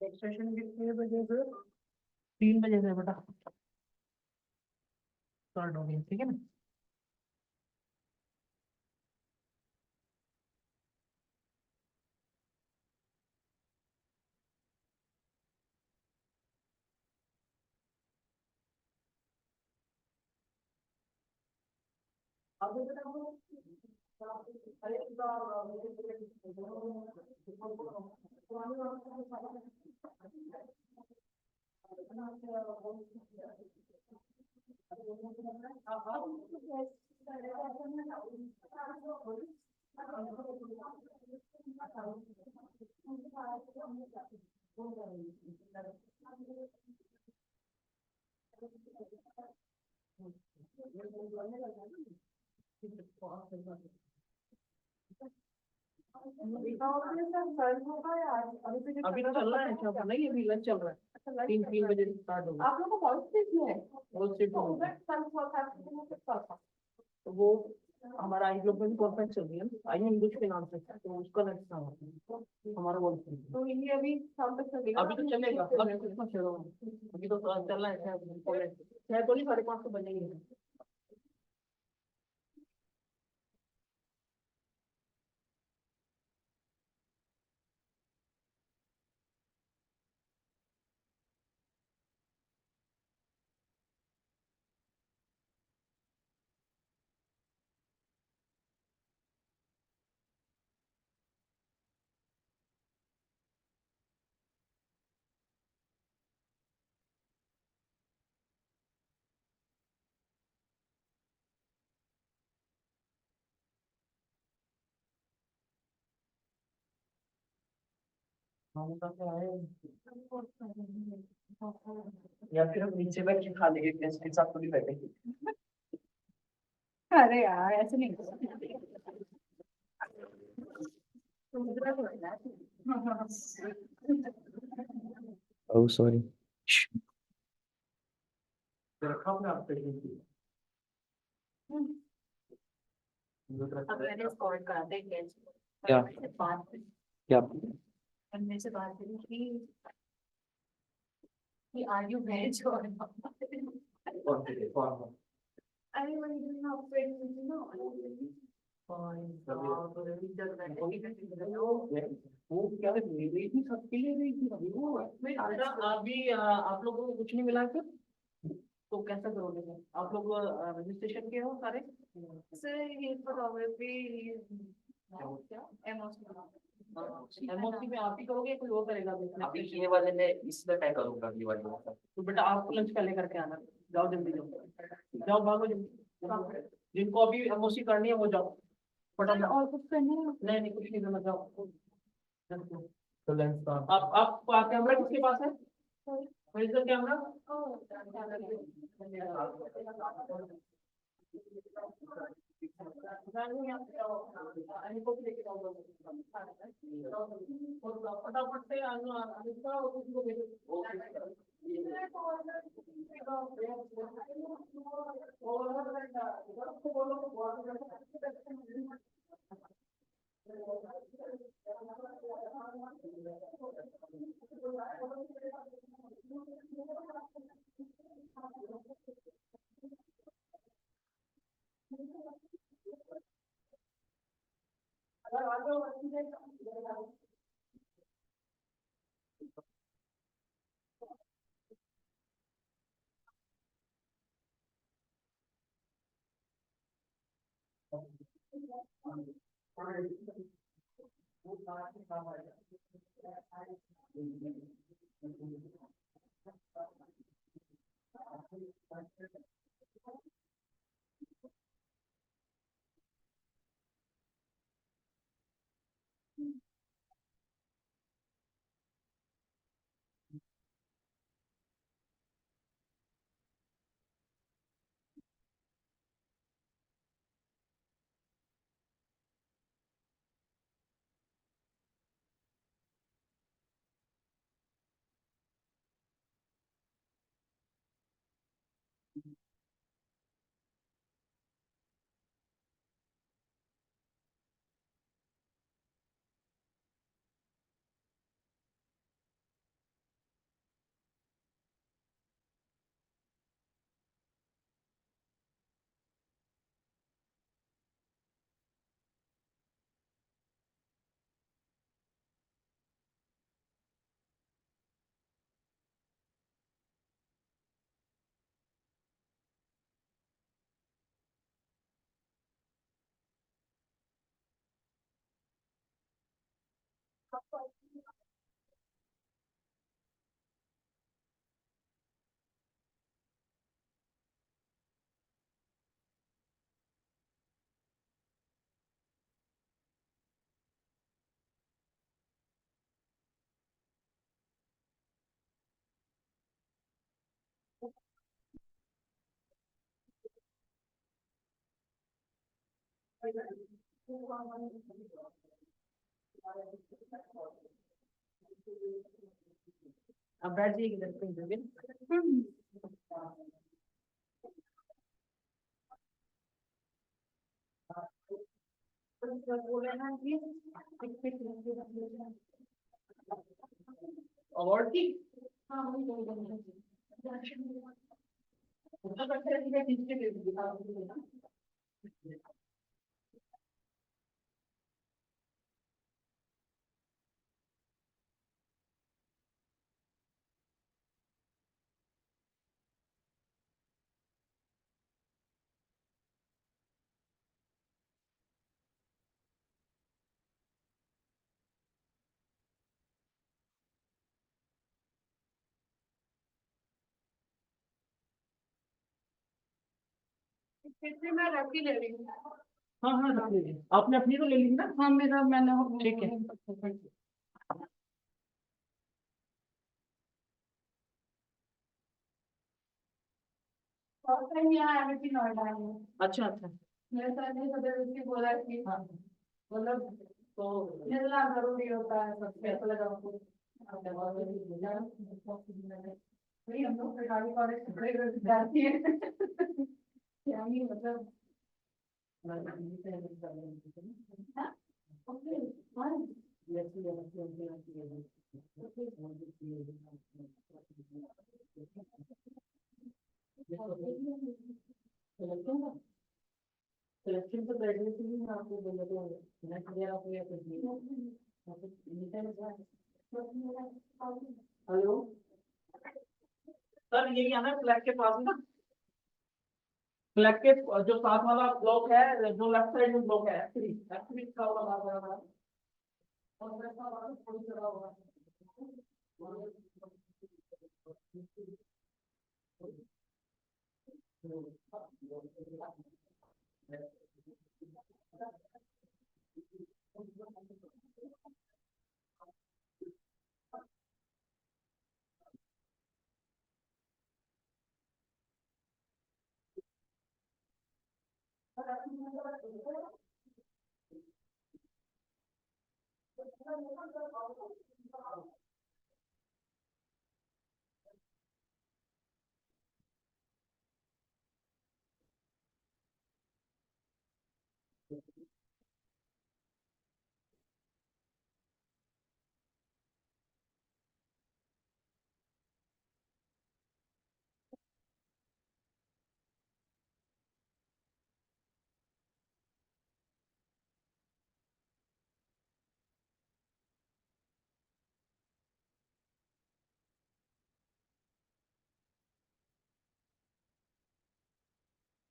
session कितने बजे से? 3 बजे से बेटा स्टार्ट हो गई, ठीक है ना? अभी तो चल रहा है, क्या नहीं, अभी लंच चल रहा है, 3 बजे स्टार्ट होगा। आप लोग को हॉल सीट में है? हॉल सीट तो वो हमारा आई लोग में कॉन्फ्रेंस चल रही है, आई इंग्लिश के नाम से, तो उसका नेक्स्ट काम है हमारा हॉल सीट। तो ये अभी शाम तक चलेगा? अभी तो चलेगा, अभी तो चल रहा है, 6 तो नहीं, 5:30 तो बजेंगे। या फिर हम नीचे बैठ के खा लेंगे, गेस्ट के साथ थोड़ी बैठेंगे। अरे यार ऐसे नहीं Oh, sorry. रखा अपने आप पे। अब मैंने स्कॉर्ट करा था गेस्ट को। क्या? से बात क्या? करने से बात करी कि आर यू वेज और अरे वही दिन आप फ्रेंड मुझे ना वो क्या गई थी, सबके लिए गई थी वो। अभी आप लोगों को कुछ नहीं मिला फिर तो कैसा करोगे सर? आप लोग रजिस्ट्रेशन के हो सारे? सर ये फोटोग्राफी क्या एमओसी में आप ही करोगे, कोई और करेगा? अभी ये वाले में इसमें मैं करूंगा, ये वाले में। तो बेटा आपको लंच का लेकर के आना, जाओ जल्दी जाओ, जाओ भागो जल्दी। जिनको अभी एमओसी करनी है वो जाओ फटाफट। और कुछ करना है? नहीं नहीं कुछ नहीं करना, जाओ। तो लेंस आप कैमरा किसके पास है? कैमरा फटाफट से अब बैठ जाइए इधर पे इधर भी। अवार्ड की मैं रख के ले रही हूँ। हाँ हाँ रख लीजिए, आपने अपनी तो ले ली ना। हाँ मेरा मैंने ठीक है। अच्छा अच्छा मेरे साथ नहीं पता उसकी बोला कि हाँ मतलब तो मिलना जरूरी होता है सब पैसा लगा वही हम लोग सरकारी कॉलेज से बड़े विद्यार्थी हैं क्या ही मतलब हाँ, ओके, हाँ। सिलेक्शन तो ग्रेजुएशन ही आपको बोला तो नेक्स्ट ईयर आपको या कुछ हेलो सर यही आना फ्लैग के पास ना फ्लैग के जो साथ वाला ब्लॉक है जो लेफ्ट साइड में ब्लॉक है एक्चुअली का वाला बात है और वैसा वाला थोड़ी चला हुआ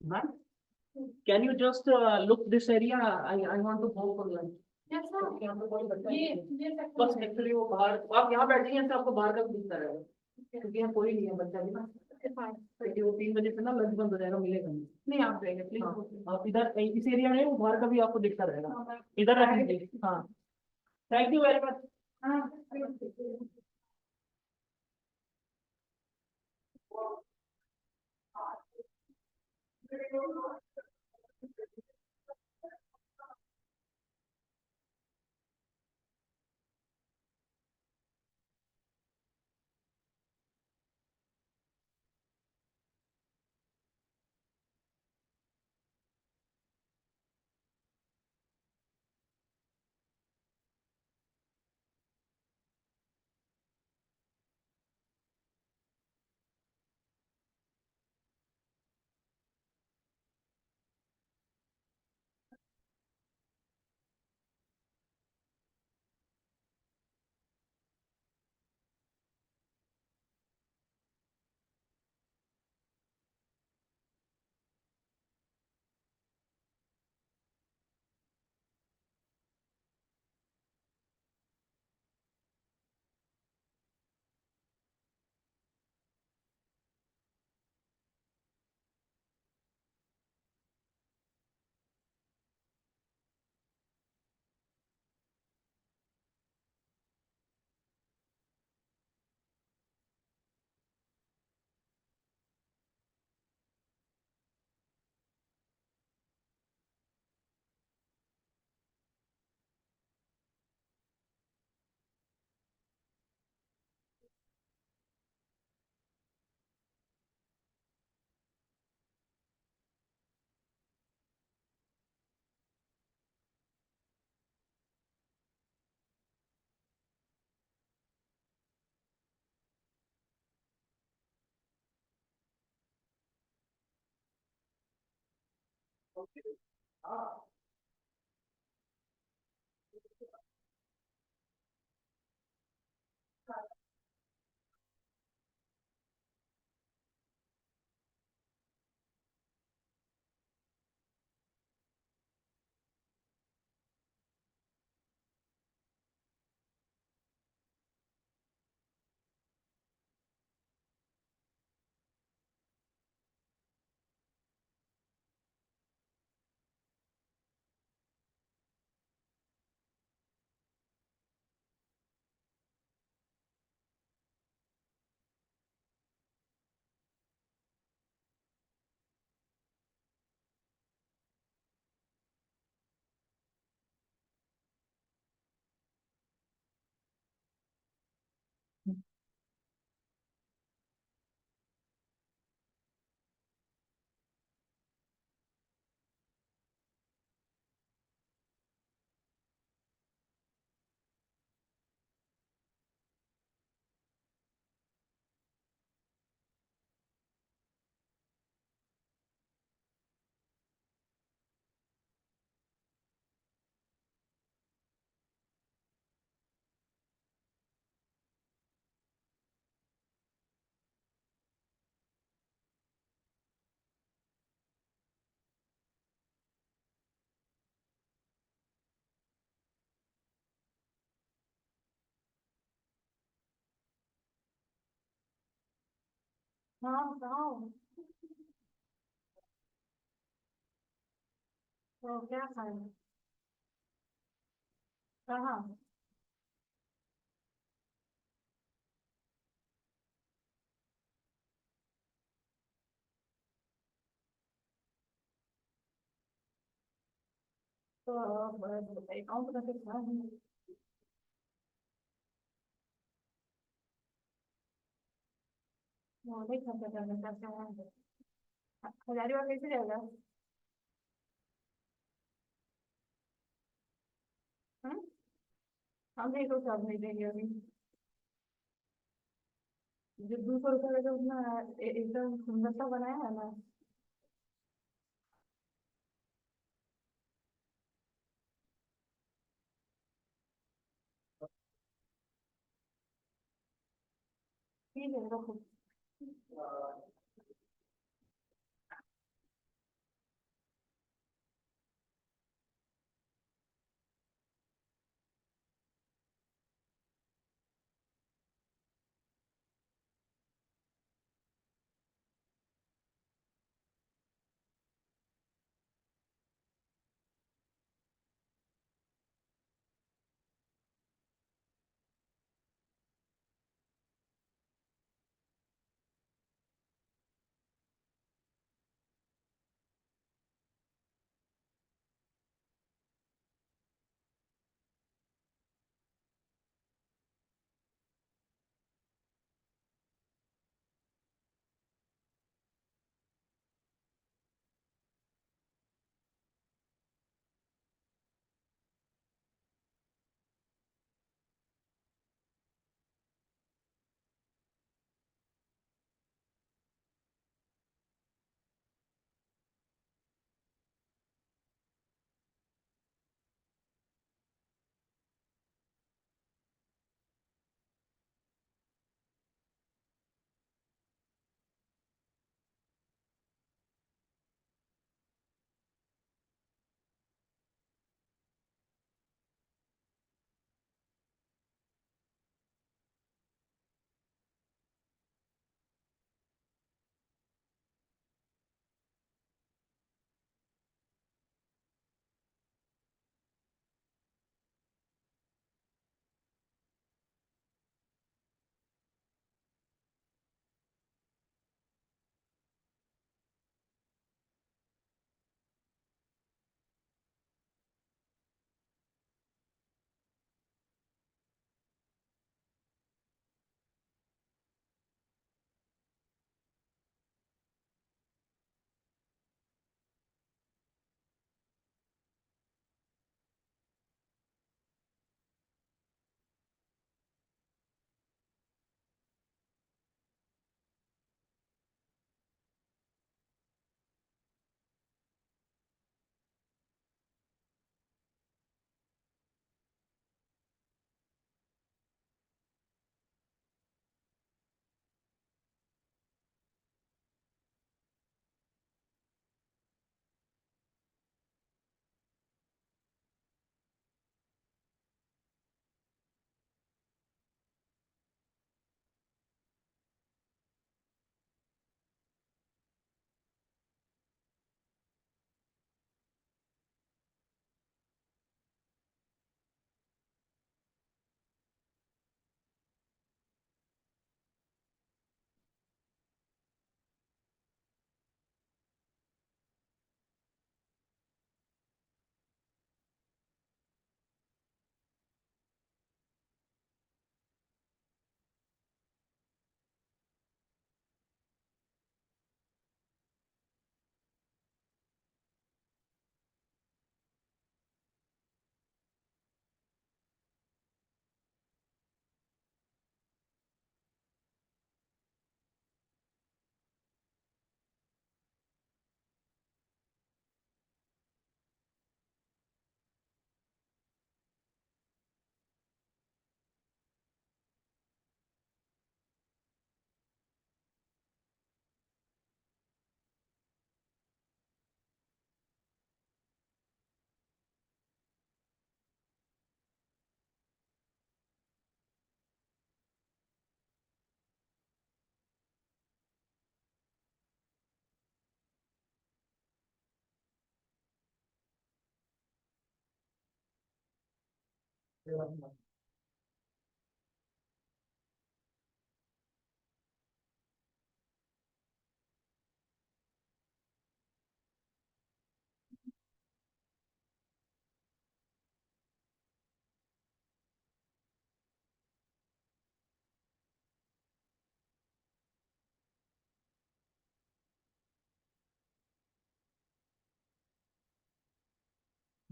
Ma'am, can you just look this area? I want to go for lunch. Yes, sir. यहाँ पे कोई बच्चा नहीं है। बस एक्चुअली वो बाहर आप यहाँ बैठ जाइए तो आपको बाहर का भी दिखता रहेगा क्योंकि यहाँ कोई नहीं है बच्चा भी ना क्योंकि वो 3 बजे से ना लंच बंद हो जाएगा मिलेगा नहीं आप जाइए प्लीज आप इधर इस एरिया में वो बाहर का भी आपको दिखता रहेगा इधर रख लीजिए हाँ थैंक यू वेरी मच हाँ बताओ। तो क्या खाए? कहाँ? तो अकाउंट करके खाए। वो नहीं खर्चा करना चाहते हैं। 1000 कैसे जाएगा? हम्म? हम नहीं तो सब नहीं देंगे अभी। जो 200 रुपये का जो उसने एकदम सुंदर सा बनाया है ना। ठीक है रखो।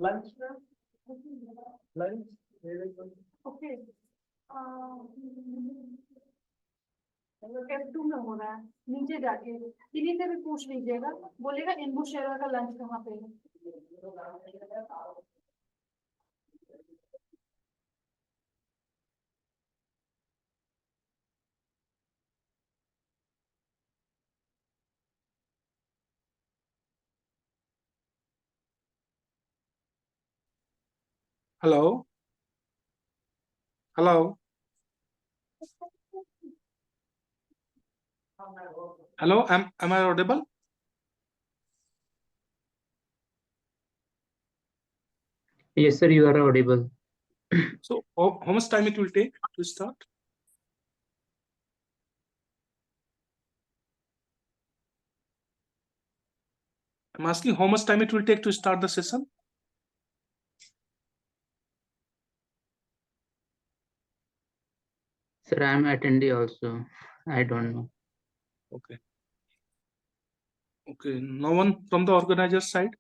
Lunch, lunch. Okay. F2 में हो रहा है, नीचे जाके किन्हीं से भी पूछ लीजिएगा, बोलेगा इनबुश शेयर का लंच कहाँ पे है। Hello. Hello. Hello. Am I audible? Yes, sir, you are audible. So how much time it will take to start? I'm asking how much time it will take to start the session? Sir, I am attendee also. I don't know. Okay. Okay. No one from the organizer side?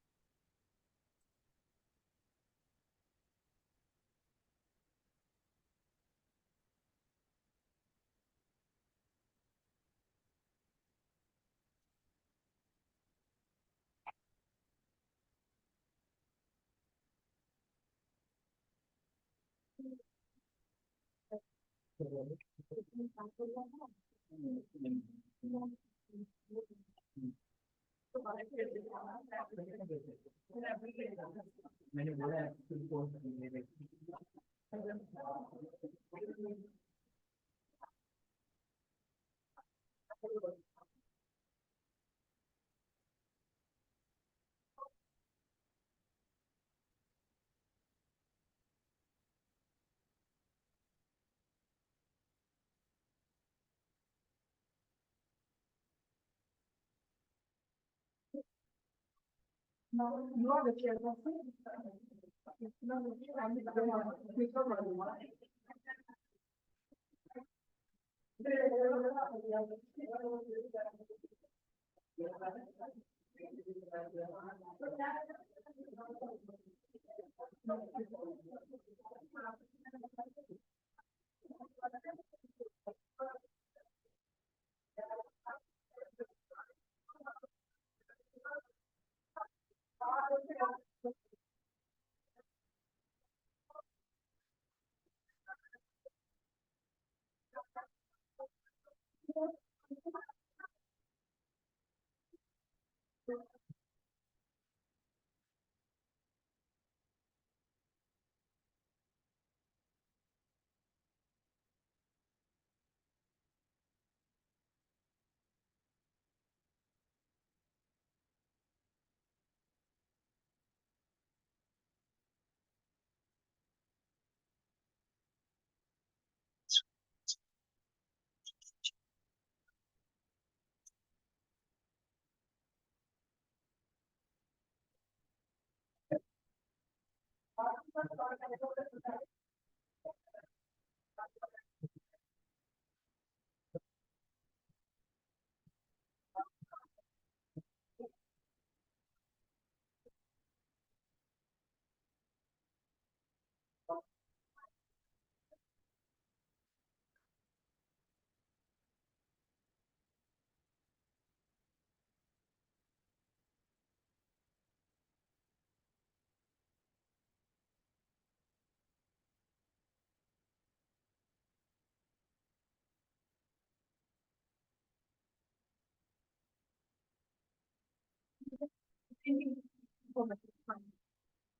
No, you are the chairperson.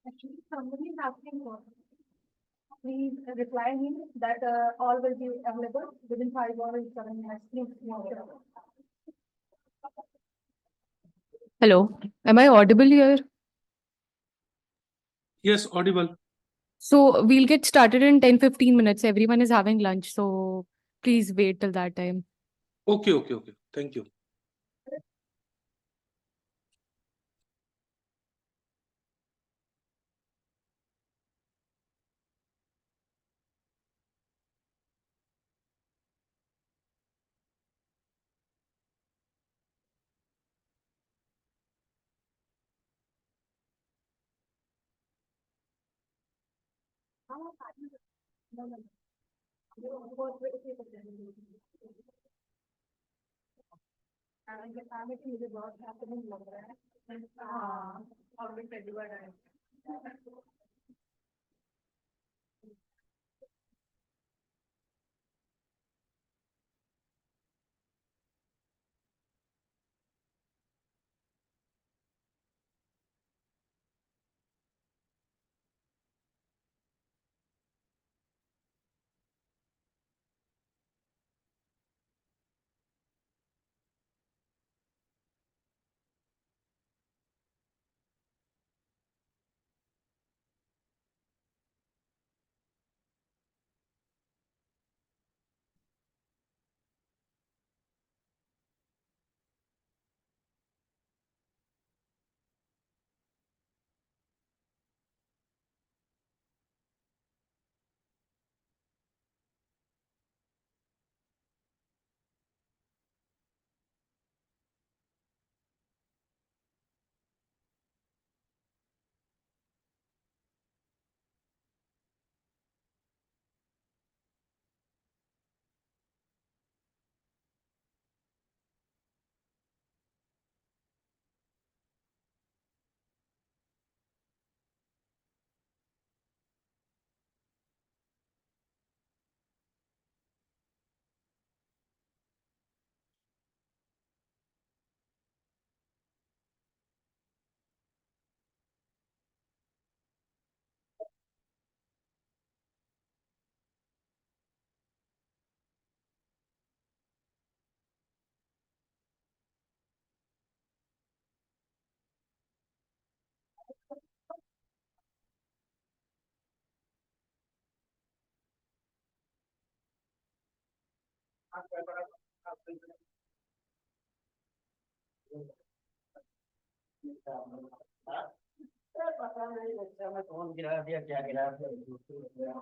Actually, somebody is asking for. Please reply him that all will be available within 5 or 7 minutes. Please. Hello, am I audible here? Yes, audible. So we'll get started in 10-15 minutes. Everyone is having lunch, so please wait till that time. Okay, okay, okay. Thank you. पता नहीं बच्चा में कौन गिरा दिया क्या गिरा दिया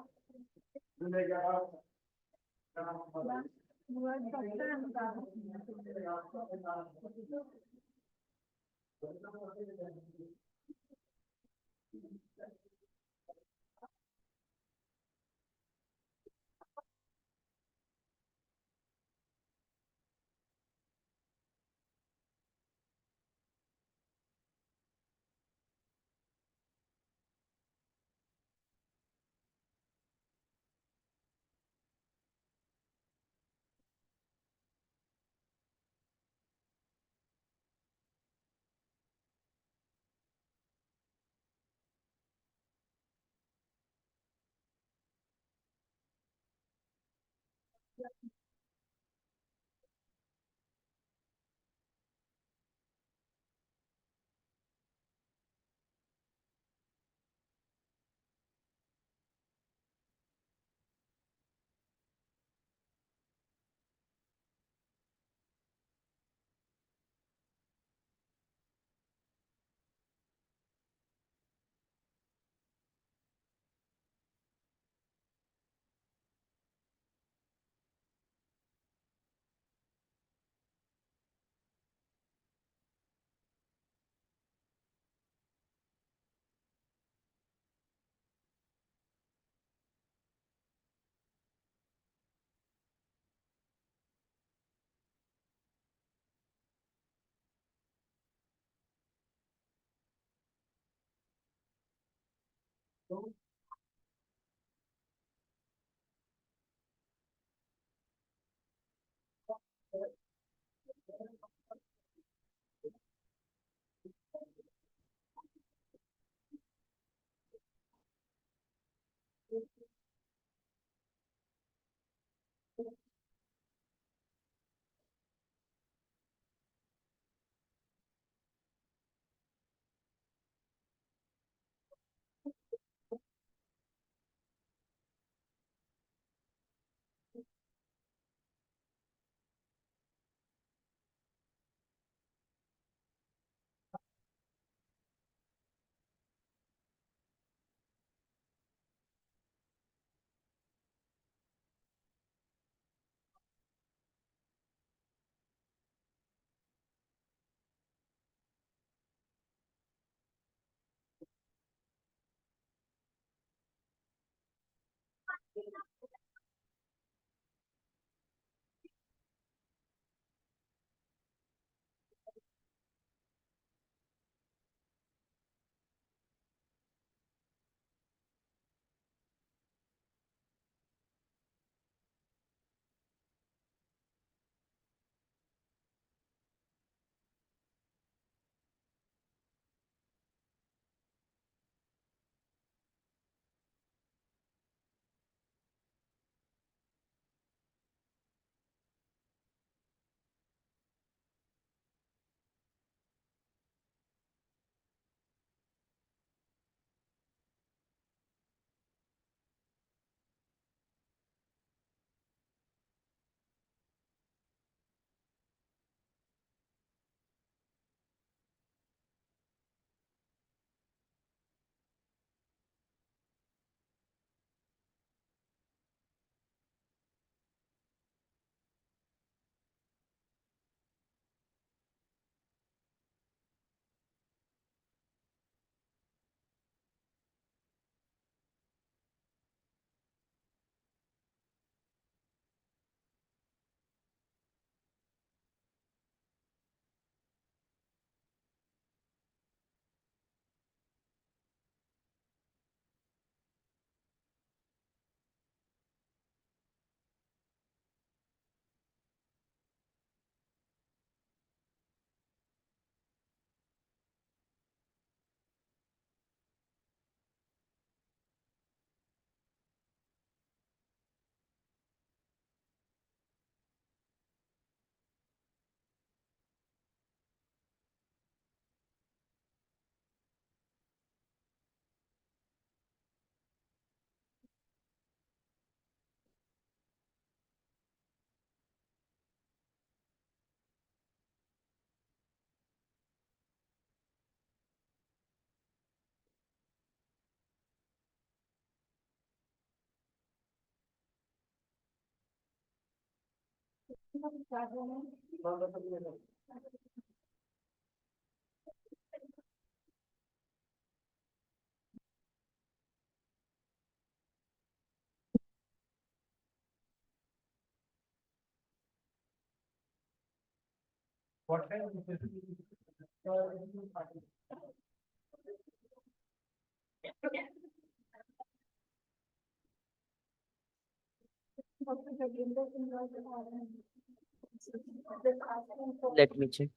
Let me check.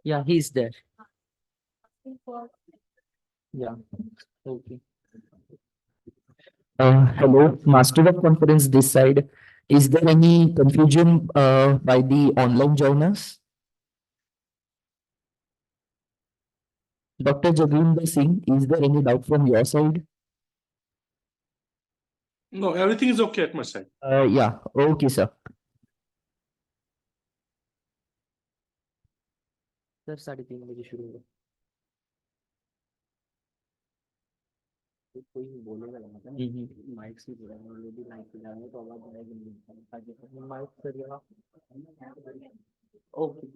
Yeah, he's there. Yeah. Okay. Hello, Master of Conference this side. Is there any confusion by the online joiners? Dr. Jaginder Singh, is there any doubt from your side? No, everything is okay at my side. Yeah, okay, sir. Sir 3:30 शुरू होगा कोई बोलेगा mic से जुड़ा है और यदि mic पे जाएंगे तो आवाज आएगी नहीं माइक पर जगह okay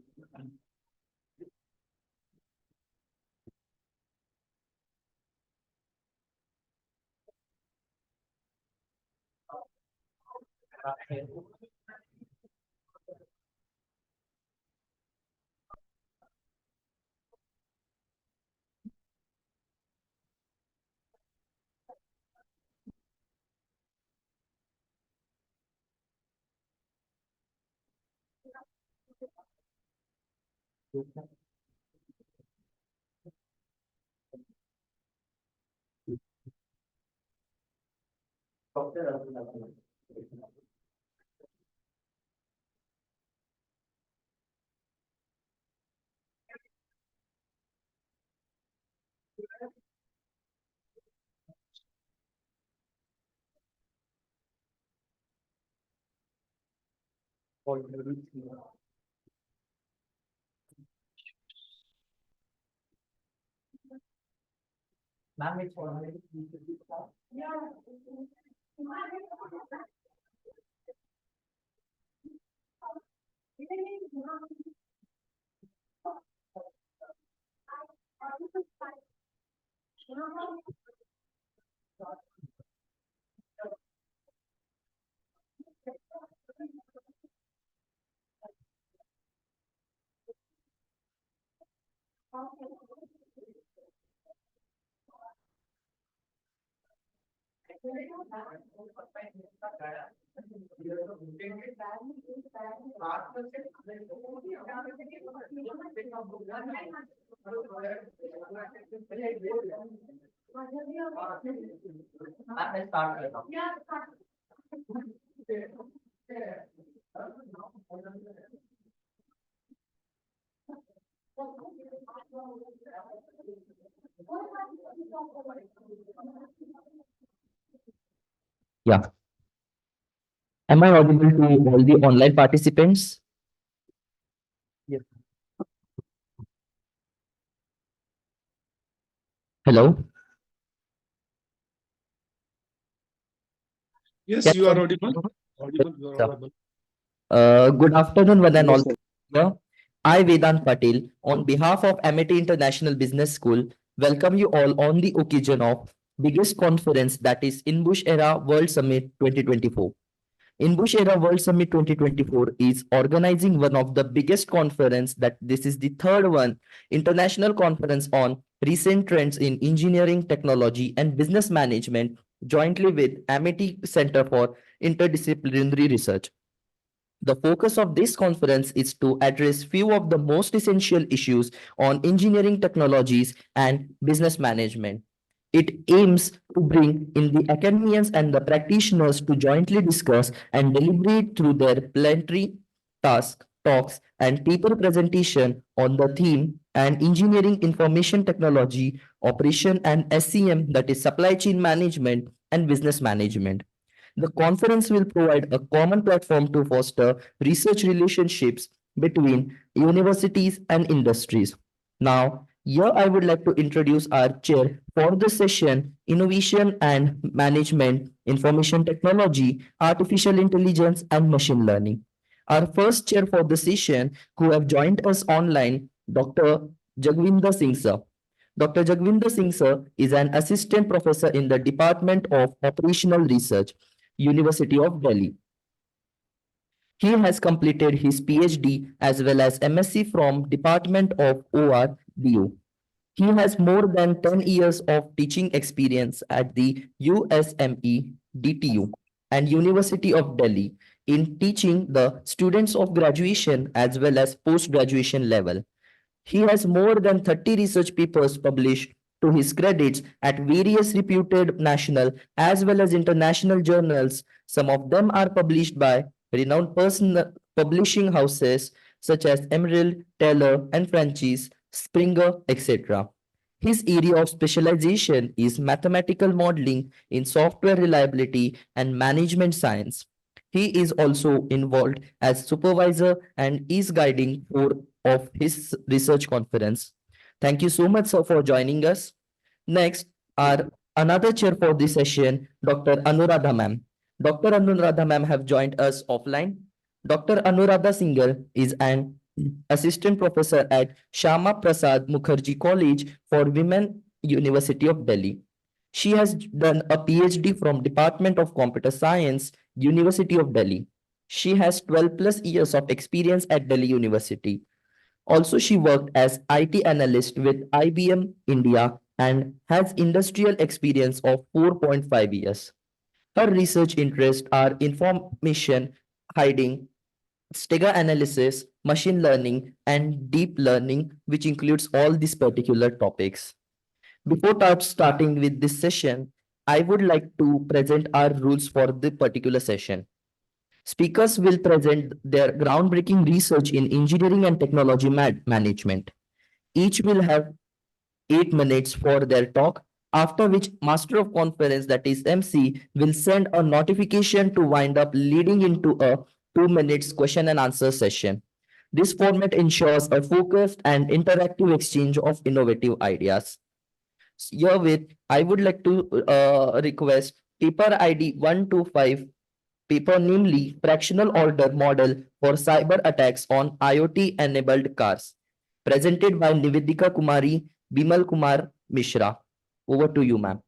ma'am it's already Yeah. Am I audible to all the online participants? Yes. Hello? Yes, Can you you are audible? audible. Audible, you are Sir. audible. Good afternoon, one and Yes, all. sir. Here. I, Vedant Patil, on behalf of MIT International Business School, welcome you all on the occasion of biggest conference, that is INBUSH Era World Summit 2024. INBUSH Era World Summit 2024 is organizing one of the biggest conference, that this is the third one, international conference on recent trends in engineering, technology and business management, jointly with MIT Center for Interdisciplinary Research. The focus of this conference is to address few of the most essential issues on engineering technologies and business management. It aims to bring in the academians and the practitioners to jointly discuss and deliberate through their plenary task, talks, and paper presentation on the theme and engineering information technology, operation and SCM, that is supply chain management and business management. The conference will provide a common platform to foster research relationships between universities and industries. Now, here I would like to introduce our chair for the session, Innovation and Management, Information Technology, Artificial Intelligence and Machine Learning. Our first chair for the session, who have joined us online, Dr. Jagvinder Singh sir. Dr. Jagvinder Singh sir is an assistant professor in the Department of Operational Research, University of Delhi. He has completed his PhD as well as MSc from Department of ORDU. He has more than 10 years of teaching experience at the USME DTU and University of Delhi in teaching the students of graduation as well as post-graduation level. He has more than 30 research papers published to his credits at various reputed national as well as international journals. Some of them are published by renowned publishing houses such as Emerald, Taylor and Francis, Springer, etc. His area of specialization is mathematical modeling in software reliability and management science. He is also involved as supervisor and is guiding four of his research conference. Thank you so much, sir, for joining us. Next, our another chair for this session, Dr. Anuradha ma'am. Dr. Anuradha ma'am have joined us offline. Dr. Anuradha Singhal is an assistant professor at Shama Prasad Mukherjee College for Women, University of Delhi. She has done a PhD from Department of Computer Science, University of Delhi. She has 12 plus years of experience at Delhi University. Also, she worked as IT analyst with IBM India and has industrial experience of 4.5 years. Her research interests are information hiding, Stega analysis, machine learning, and deep learning, which includes all these particular topics. Before starting with this session, I would like to present our rules for the particular session. Speakers will present their groundbreaking research in engineering and technology management. Each will have 8 minutes for their talk, after which Master of Conference, that is MC, will send a notification to wind up, leading into a 2 minutes question and answer session. This format ensures a focused and interactive exchange of innovative ideas. Herewith, I would like to request paper ID 125, paper namely fractional order model for cyber attacks on IoT enabled cars, presented by Nivedika Kumari, Bimal Kumar Mishra. Over to you, ma'am.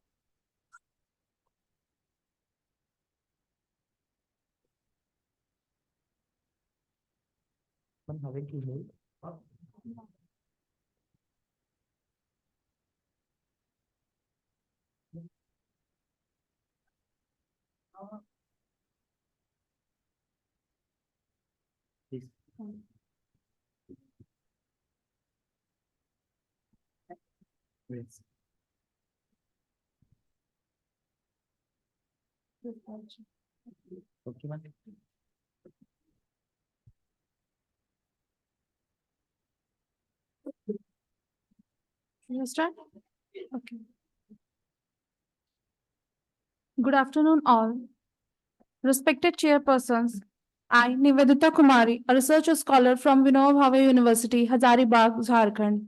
You start? Okay. Good afternoon, all. Respected chairpersons, I, Nivedita Kumari, a research scholar from Vinoba Bhave University, Hazaribagh, Jharkhand.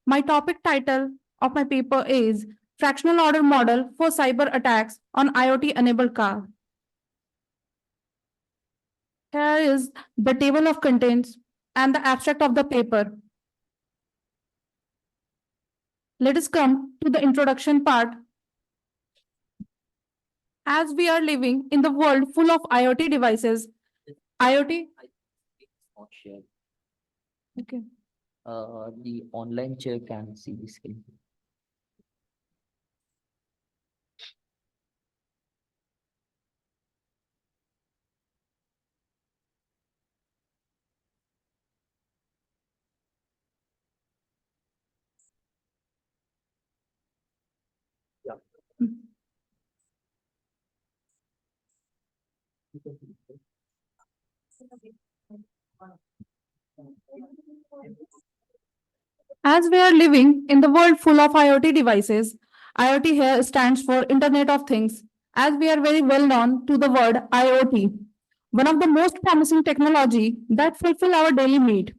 My topic title of my paper is Fractional Order Model for Cyber Attacks on IoT-Enabled Car. Here is the table of contents and the abstract of the paper. Let us come to the introduction part. As we are living in the world full of IoT devices, IoT. Not shared. Okay. The online chair can see the screen. As we are living in the world full of IoT devices, IoT here stands for Internet of Things, as we are very well known to the word IoT, one of the most promising technology that fulfill our daily need.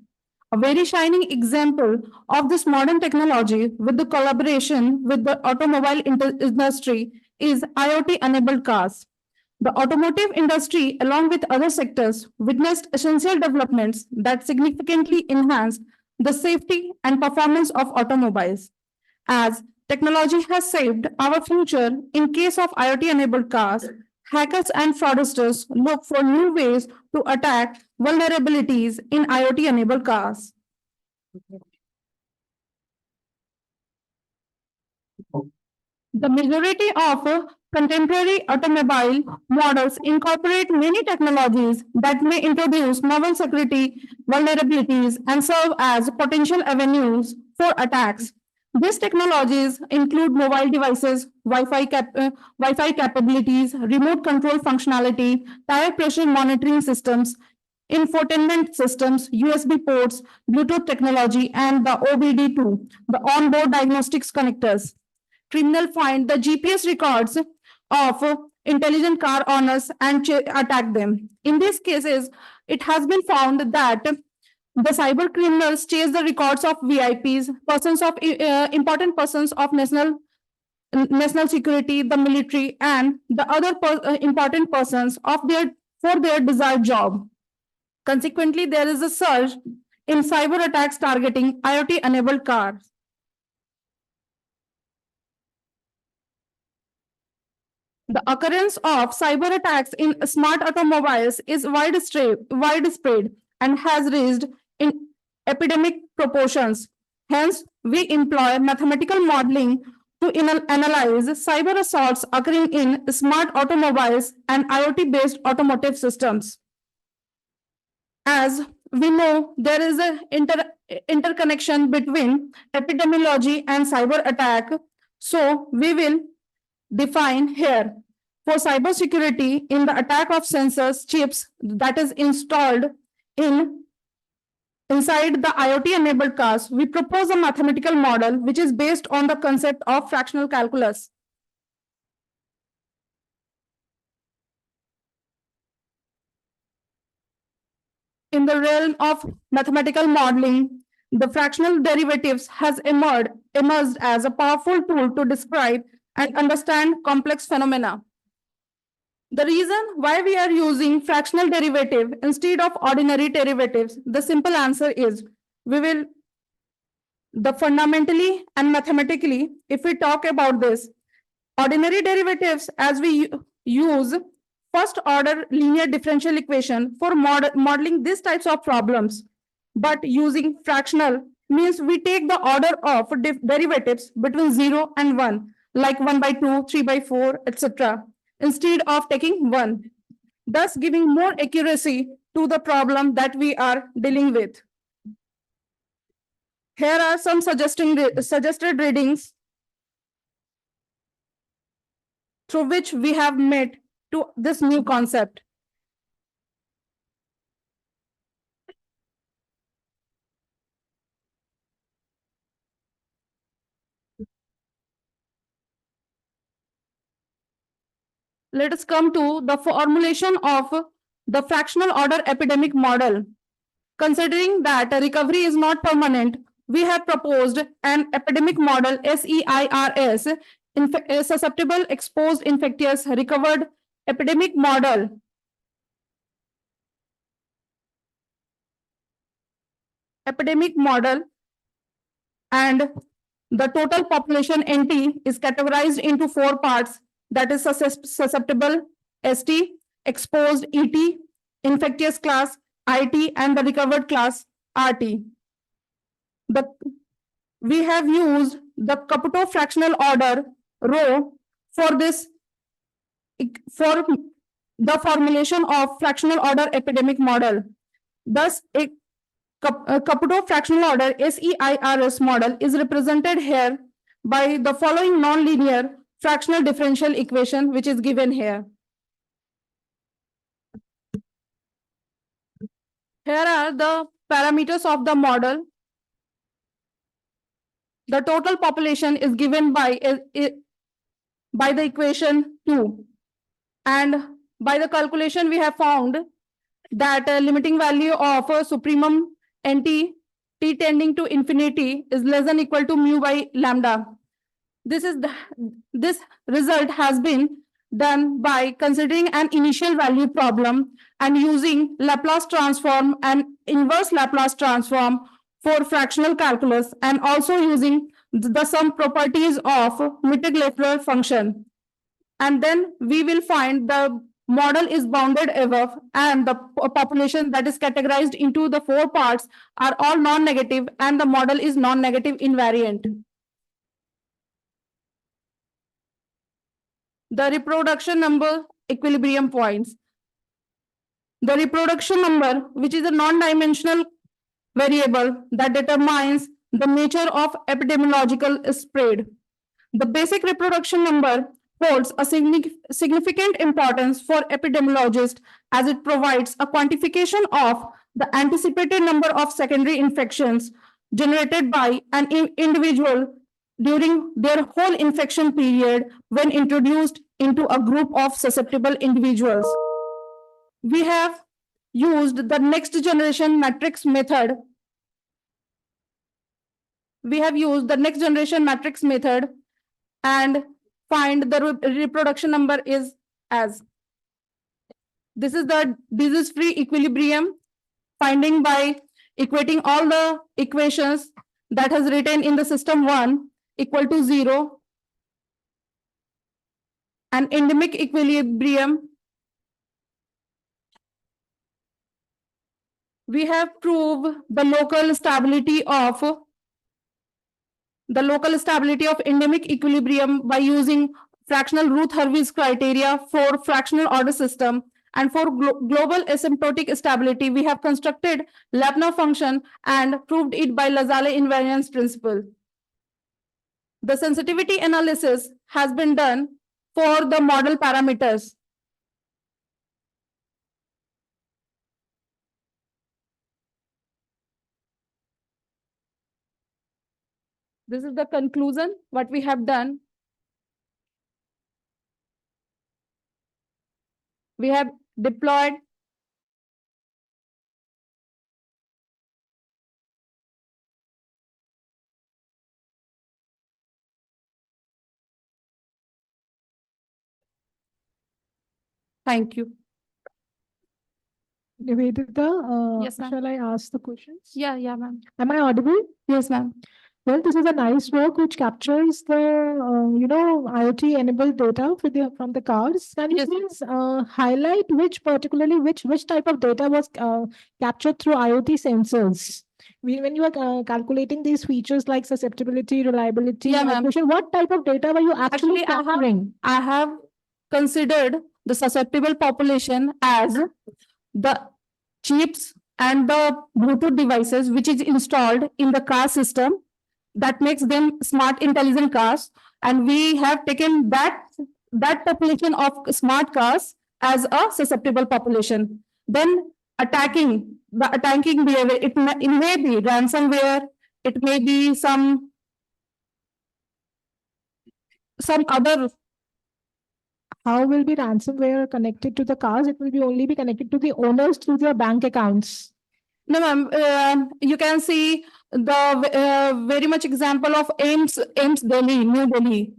A very shining example of this modern technology with the collaboration with the automobile industry is IoT-enabled cars. The automotive industry, along with other sectors, witnessed essential developments that significantly enhanced the safety and performance of automobiles. As technology has saved our future in case of IoT-enabled cars, hackers and fraudsters look for new ways to attack vulnerabilities in IoT-enabled cars. The majority of contemporary automobile models incorporate many technologies that may introduce novel security vulnerabilities and serve as potential avenues for attacks. These technologies include mobile devices, Wi-Fi capabilities, remote control functionality, tire pressure monitoring systems, infotainment systems, USB ports, Bluetooth technology, and the OBD2, the onboard diagnostics connectors. Criminal find the GPS records of intelligent car owners and attack them. In these cases, it has been found that the cyber criminals chase the records of VIPs, persons of important persons of national security, the military, and the other important persons of for their desired job. Consequently, there is a surge in cyber attacks targeting IoT-enabled cars. The occurrence of cyber attacks in smart automobiles is widespread and has reached in epidemic proportions. Hence, we employ mathematical modeling to analyze cyber assaults occurring in smart automobiles and IoT-based automotive systems. As we know, there is an interconnection between epidemiology and cyber attack. So we will define here for cybersecurity in the attack of sensors chips that is installed inside the IoT-enabled cars. We propose a mathematical model which is based on the concept of fractional calculus. In the realm of mathematical modeling, the fractional derivatives has emerged as a powerful tool to describe and understand complex phenomena. The reason why we are using fractional derivative instead of ordinary derivatives, the simple answer is fundamentally and mathematically, if we talk about this, ordinary derivatives as we use first order linear differential equation for modeling these types of problems. but using fractional means we take the order of derivatives between 0 and 1, like 1/2, 3/4, etc., instead of taking 1, thus giving more accuracy to the problem that we are dealing with. Here are some suggested readings through which we have met to this new concept. Let us come to the formulation of the fractional order epidemic model. Considering that recovery is not permanent, we have proposed an epidemic model SEIRS, susceptible, exposed, infectious, recovered epidemic model. And the total population NT is categorized into 4 parts, that is susceptible ST, exposed ET, infectious class IT, and the recovered class RT. We have used the Caputo fractional order rho for the formulation of fractional order epidemic model. Thus, a Caputo fractional order SEIRS model is represented here by the following nonlinear fractional differential equation, which is given here. Here are the parameters of the model. The total population is given by the equation 2. And by the calculation, we have found that limiting value of supremum NT t tending to infinity is less than equal to mu by lambda. This result has been done by considering an initial value problem and using Laplace transform and inverse Laplace transform for fractional calculus, and also using the sum properties of Mittag-Leffler function. And then we will find the model is bounded above, and the population that is categorized into the 4 parts are all non-negative, and the model is non-negative invariant. The reproduction number equilibrium points. The reproduction number, which is a non-dimensional variable that determines the nature of epidemiological spread. The basic reproduction number holds a significant importance for epidemiologists, as it provides a quantification of the anticipated number of secondary infections generated by an individual during their whole infection period when introduced into a group of susceptible individuals. We have used the next generation matrix method. And find the reproduction number is as. This is the disease-free equilibrium finding by equating all the equations that has written in the system 1 equal to 0. An endemic equilibrium. We have proved the local stability of endemic equilibrium by using fractional Routh-Hurwitz criteria for fractional order system. And for global asymptotic stability, we have constructed Lambda function and proved it by Lazale invariance principle. The sensitivity analysis has been done for the model parameters. This is the conclusion, what we have done. We have deployed Thank you. Nivedita, Yes, ma'am. shall I ask the questions? Yeah, ma'am. Am I audible? Yes, ma'am. Well, this is a nice work which captures the, IoT-enabled data from the cars. Can you please highlight which type of data was captured through IoT sensors? When you are calculating these features like susceptibility, reliability, Yeah, ma'am. accuracy, what type of data were you actually Actually, capturing? I have considered the susceptible population as the chips and the Bluetooth devices which is installed in the car system that makes them smart intelligent cars, and we have taken that population of smart cars as a susceptible population. Then attacking behavior, it may be ransomware, it may be some other. How will be ransomware connected to the cars? It will be only be connected to the owners through their bank accounts. No, ma'am. You can see the very much example of AIMS Delhi, New Delhi.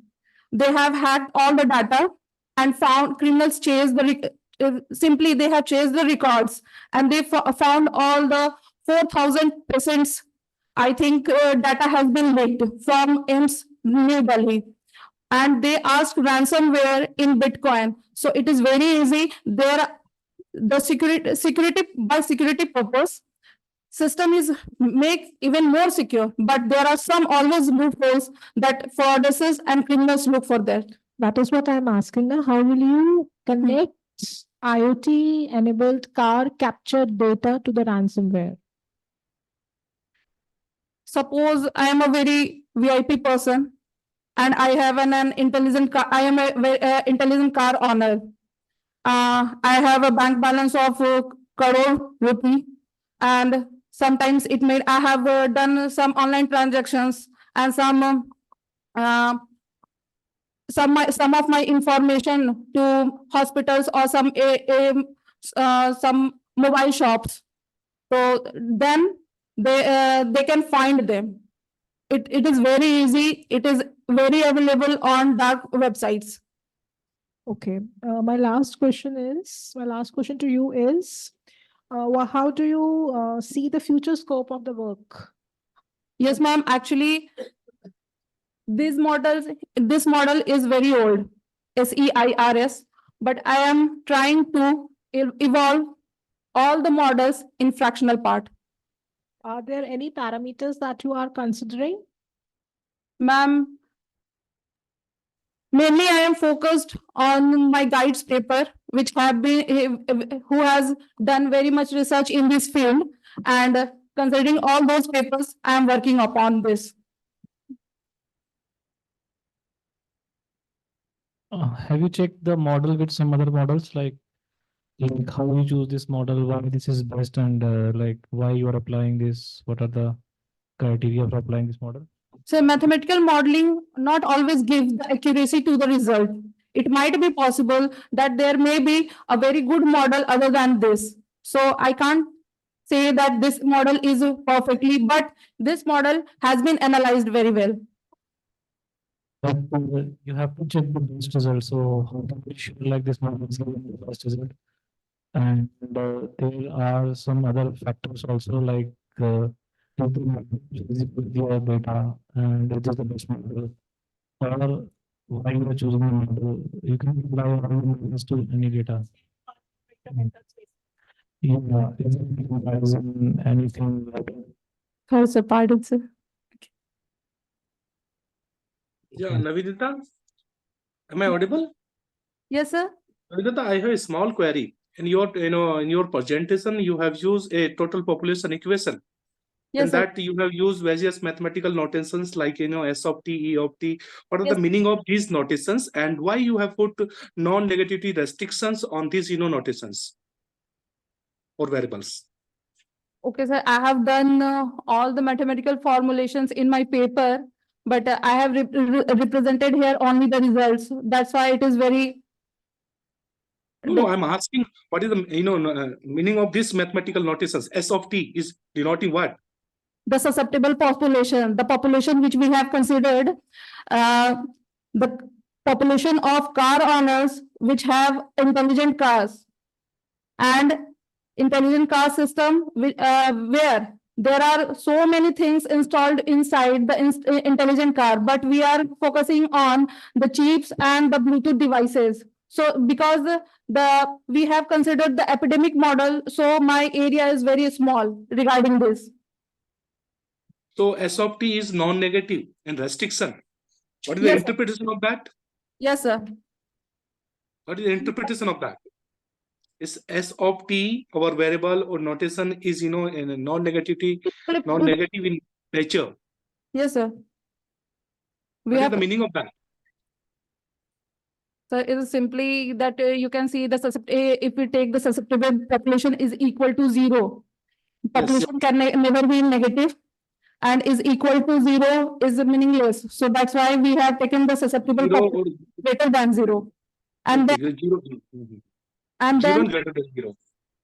They have hacked all the data and found criminals simply they have chased the records, and they found all the 4,000 patients. I think data has been leaked from AIMS New Delhi, and they asked ransomware in Bitcoin. So it is very easy. The security purpose system is make even more secure, but there are some always loopholes that fraudsters and criminals look for that. That is what I'm asking now. How will you connect IoT-enabled car captured data to the ransomware? Suppose I am a very VIP person and I have an intelligent car. I am a intelligent car owner. I have a bank balance of crore rupee, and sometimes I have done some online transactions and some of my information to hospitals or some mobile shops. So then they can find them. It is very easy. It is very available on dark websites. Okay. My last question to you is, how do you see the future scope of the work? Yes, ma'am. Actually, this model is very old, SEIRS, but I am trying to evolve all the models in fractional part. Are there any parameters that you are considering? Ma'am, mainly I am focused on my guides paper, which who has done very much research in this field, and considering all those papers, I am working upon this. Have you checked the model with some other models, like how you choose this model, why this is best, and like why you are applying this? What are the criteria for applying this model? So mathematical modeling not always gives the accuracy to the result. It might be possible that there may be a very good model other than this. So I can't say that this model is perfectly, but this model has been analyzed very well. But you have to check the best result. So how can we sure like this model is giving the best result? And there are some other factors also, like if the model is with your data and it is the best model, or why you are choosing a model. You can apply all the models to any data. Yeah, is it comparison, anything like that? Sorry, sir, pardon, sir. Yeah, Navidita, am I audible? Yes, sir. Navidita, I have a small query. In your presentation, you have used a total population equation. Yes, And sir. that you have used various mathematical notations like S of t, E of t. What are Yes. the meaning of these notations, and why you have put non-negativity restrictions on these notations or variables? Okay, sir. I have done all the mathematical formulations in my paper, but I have represented here only the results. That's why it is very. No, I'm asking what is the meaning of these mathematical notations. S of t is denoting what? The susceptible population, the population which we have considered, the population of car owners which have intelligent cars, and intelligent car system where There are so many things installed inside the intelligent car, but we are focusing on the chips and the Bluetooth devices. So because we have considered the epidemic model, so my area is very small regarding this. So S of T is non-negative and restriction. What is the Yes, sir. interpretation of that? Yes, sir. What is the interpretation of that? Is S of T our variable or notation is in a non-negativity, non-negative in nature? Yes, sir. What is the meaning of that? So it is simply that you can see the if we take the susceptible population is equal to 0. Population can never be negative, and is equal to 0 is meaningless. So that's why we have taken the susceptible population greater than 0. And then, Zero. and Zero then greater than 0.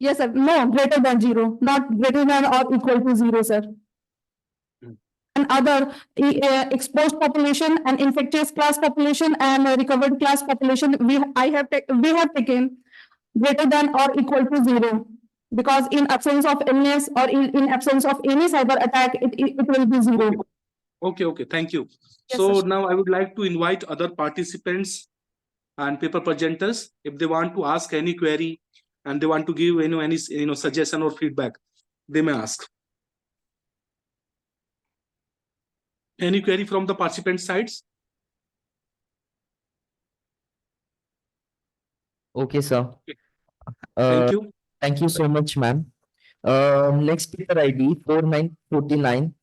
yes, sir. No, greater than 0, not greater than or equal to 0, sir. And other exposed population and infectious class population and recovered class population, we have taken greater than or equal to 0, because in absence of illness or in absence of any cyber attack, it will be 0. Okay, thank you. So now I would like to invite other participants and paper presenters, if they want to ask any query and they want to give any suggestion or feedback, they may ask. Any query from the participant sides? Okay, sir. Thank you. Thank you so much, ma'am. Next paper ID 4949.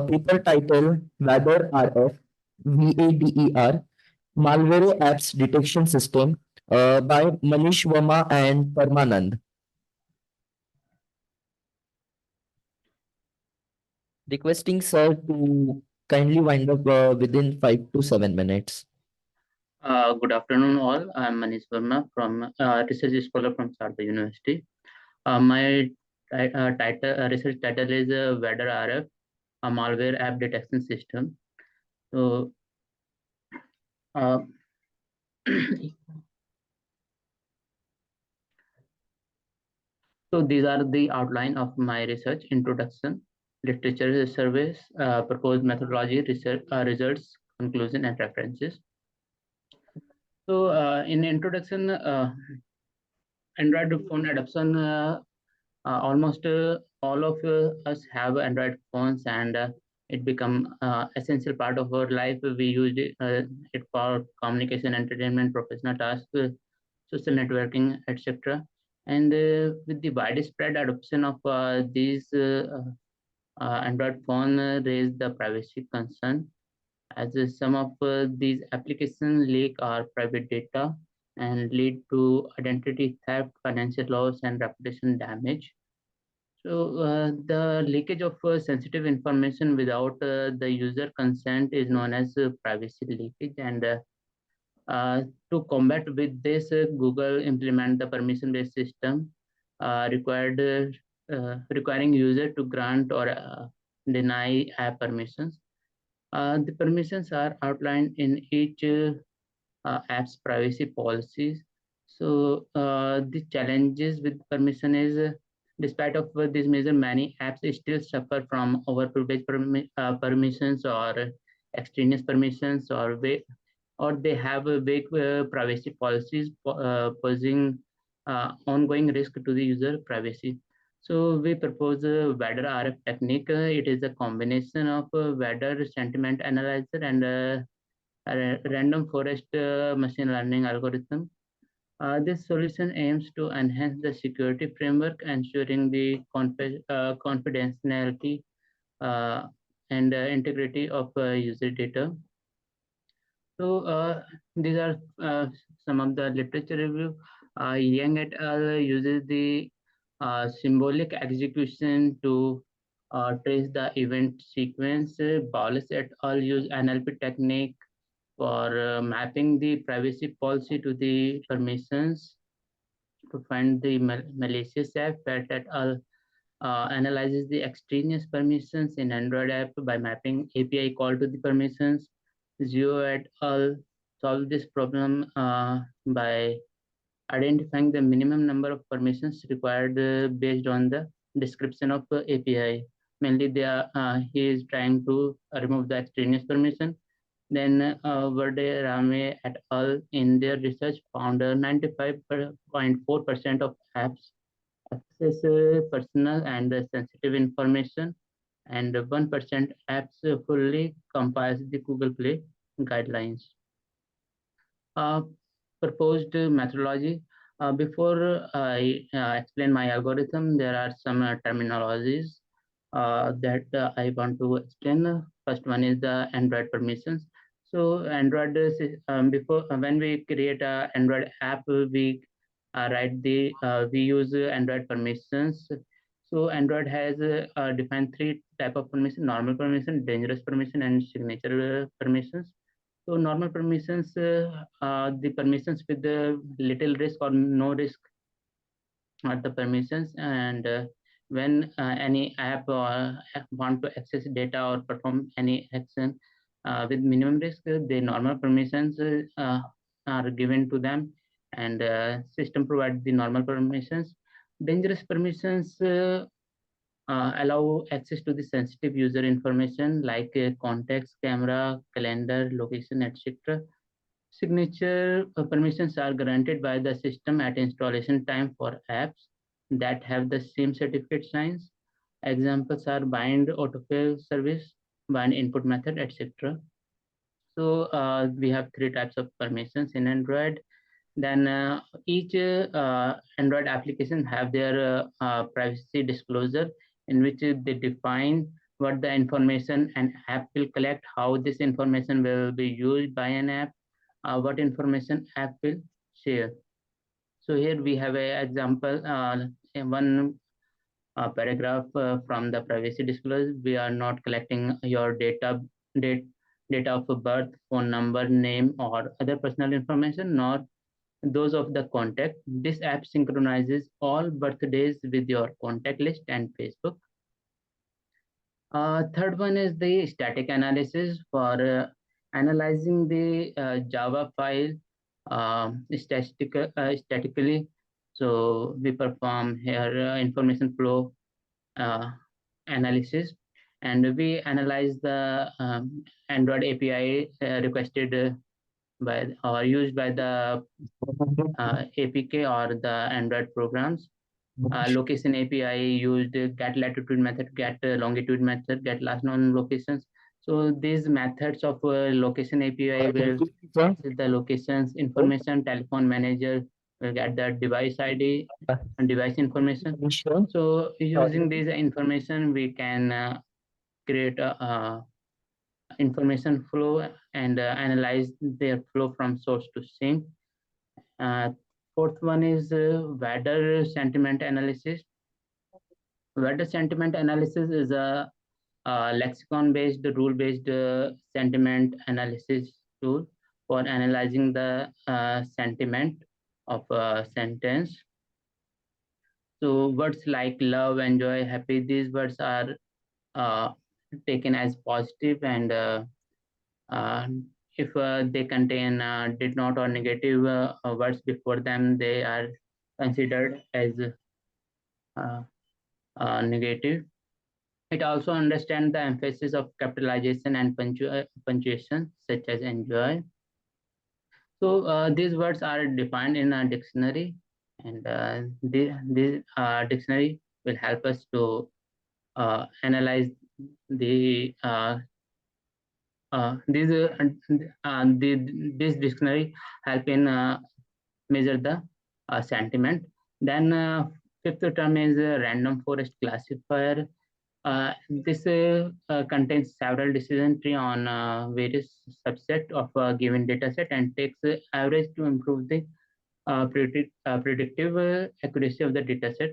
Paper title WADER RF VADER Malware Apps Detection System by Manish Verma and Parmanand. Requesting sir to kindly wind up within 5 to 7 minutes. Good afternoon, all. I'm Manish Verma from research scholar from Sarda University. My research title is WADER RF, a malware app detection system. So, so these are the outline of my research: introduction, literature surveys, proposed methodology, research results, conclusion, and references. So, in introduction, Android phone adoption. Almost all of us have Android phones, and it become essential part of our life. We use it for communication, entertainment, professional tasks, social networking, etc. And with the widespread adoption of these Android phone, raise the privacy concern, as some of these applications leak our private data and lead to identity theft, financial loss, and reputation damage. So the leakage of sensitive information without the user consent is known as privacy leakage. And to combat with this, Google implement the permission-based system requiring user to grant or deny app permissions. The permissions are outlined in each app's privacy policies. So the challenges with permission is, despite of this measure, many apps still suffer from overprivileged permissions or extraneous permissions, or they have a vague privacy policies posing ongoing risk to the user privacy. So we propose a WADER RF technique. It is a combination of WADER sentiment analyzer and a random forest machine learning algorithm. This solution aims to enhance the security framework, ensuring the confidentiality and integrity of user data. So these are some of the literature review. Yang et al. Uses the symbolic execution to trace the event sequence. Bowles et al. Use NLP technique for mapping the privacy policy to the permissions to find the malicious app. Pat et al. Analyzes the extraneous permissions in Android app by mapping API call to the permissions. Zio et al. Solve this problem by identifying the minimum number of permissions required based on the description of API. mainly he is trying to remove the extraneous permission. Then Verde Rame et al. In their research found 95.4% of apps access personal and sensitive information, and 1% apps fully complies the Google Play guidelines. Proposed methodology. Before I explain my algorithm, there are some terminologies that I want to explain. First one is the Android permissions. So Android is before when we create a Android app, we we use Android permissions. So Android has defined three type of permission: normal permission, dangerous permission, and signature permissions. So normal permissions, the permissions with the little risk or no risk are the permissions, and when any app want to access data or perform any action with minimum risk, the normal permissions are given to them, and system provides the normal permissions. Dangerous permissions allow access to the sensitive user information like contacts, camera, calendar, location, etc. Signature permissions are granted by the system at installation time for apps that have the same certificate signs. Examples are bind autofill service, bind input method, etc. So we have three types of permissions in Android. Then each Android application have their privacy disclosure, in which they define what the information an app will collect, how this information will be used by an app, what information app will share. So here we have an example, one paragraph from the privacy disclosure. We are not collecting your date of birth, phone number, name, or other personal information, nor those of the contact. This app synchronizes all birthdays with your contact list and Facebook. Third one is the static analysis for analyzing the Java file statically. So we perform here information flow analysis, and we analyze the Android API requested by or used by the APK or the Android programs. Location API used get latitude method, get longitude method, get last known locations. So these methods of location API will access the locations information. Telephone manager will get the device ID and device information. So using this information, we can create a information flow and analyze their flow from source to sink. Fourth one is weather sentiment analysis. Weather sentiment analysis is a lexicon-based, rule-based sentiment analysis tool for analyzing the sentiment of a sentence. So words like love, enjoy, happy, these words are taken as positive, and if they contain did not or negative words before them, they are considered as negative. It also understands the emphasis of capitalization and punctuation, such as enjoy. So these words are defined in a dictionary, and this dictionary will help us to analyze this dictionary help in measure the sentiment. Then fifth term is random forest classifier. This contains several decision tree on various subset of a given data set and takes average to improve the predictive accuracy of the data set.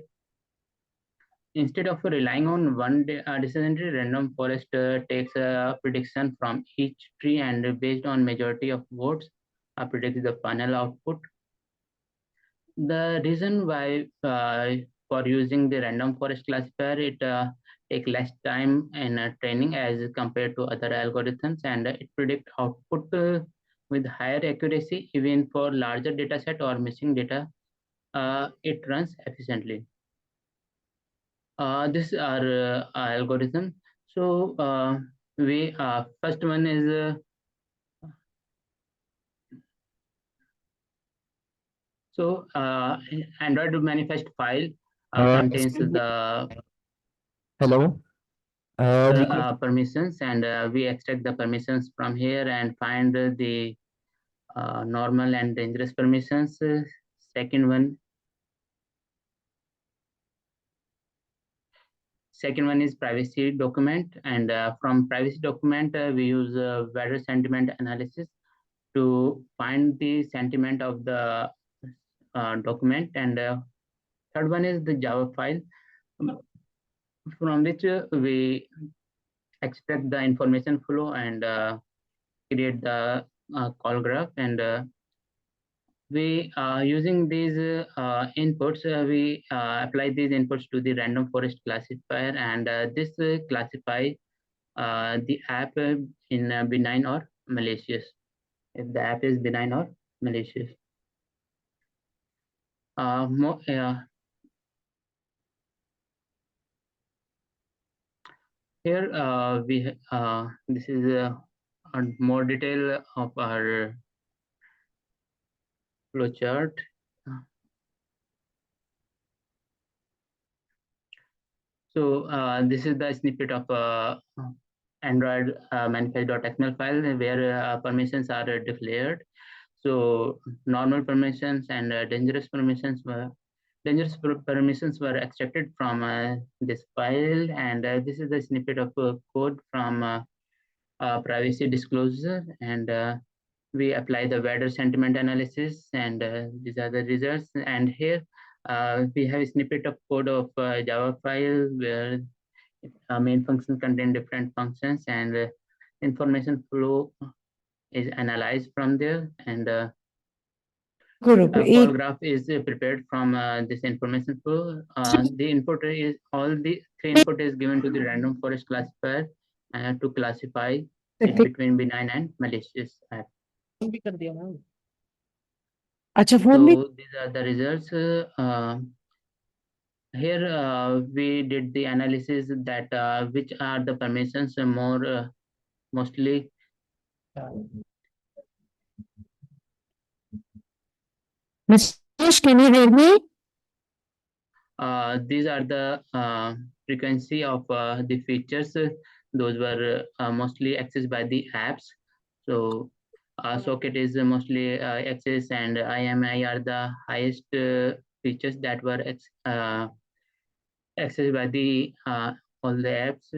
Instead of relying on one decision tree, random forest takes a prediction from each tree, and based on majority of votes, predicts the final output. The reason why for using the random forest classifier, it take less time in training as compared to other algorithms, and it predict output with higher accuracy even for larger data set or missing data. It runs efficiently. This is our algorithm. So we first one is so Android manifest file contains Excuse me. the Hello. permissions, and we extract the permissions from here and find the normal and dangerous permissions. Second one is privacy document, and from privacy document we use weather sentiment analysis to find the sentiment of the document. And third one is the Java file, from which we extract the information flow and create the call graph. And we using these inputs, we apply these inputs to the random forest classifier, and this classify the app in benign or malicious, if the app is benign or malicious. Here this is a more detail of our flowchart. So this is the snippet of Android manifest.xml file where permissions are declared. So normal permissions and dangerous permissions were extracted from this file, and this is the snippet of code from privacy disclosure, and we apply the weather sentiment analysis, and these are the results. And here we have a snippet of code of Java file where main function contain different functions, and information flow is analyzed from there, and a call graph is prepared from this information flow. The input is all the three input is given to the random forest classifier to classify it between benign and malicious app. So these are the results. Here we did the analysis that which are the permissions more mostly Mr. Can you hear me? These are the frequency of the features. Those were mostly accessed by the apps. So socket is mostly accessed, and IMI are the highest features that were accessed by the all the apps.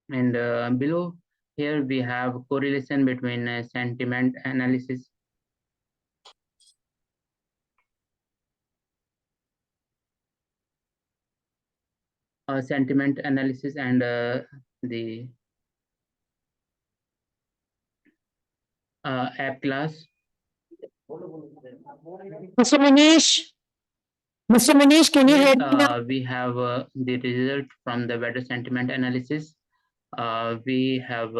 And below here we have correlation between sentiment analysis, sentiment analysis, and the app class. Mr. Manish, can you hear me now? We have the result from the weather sentiment analysis. We have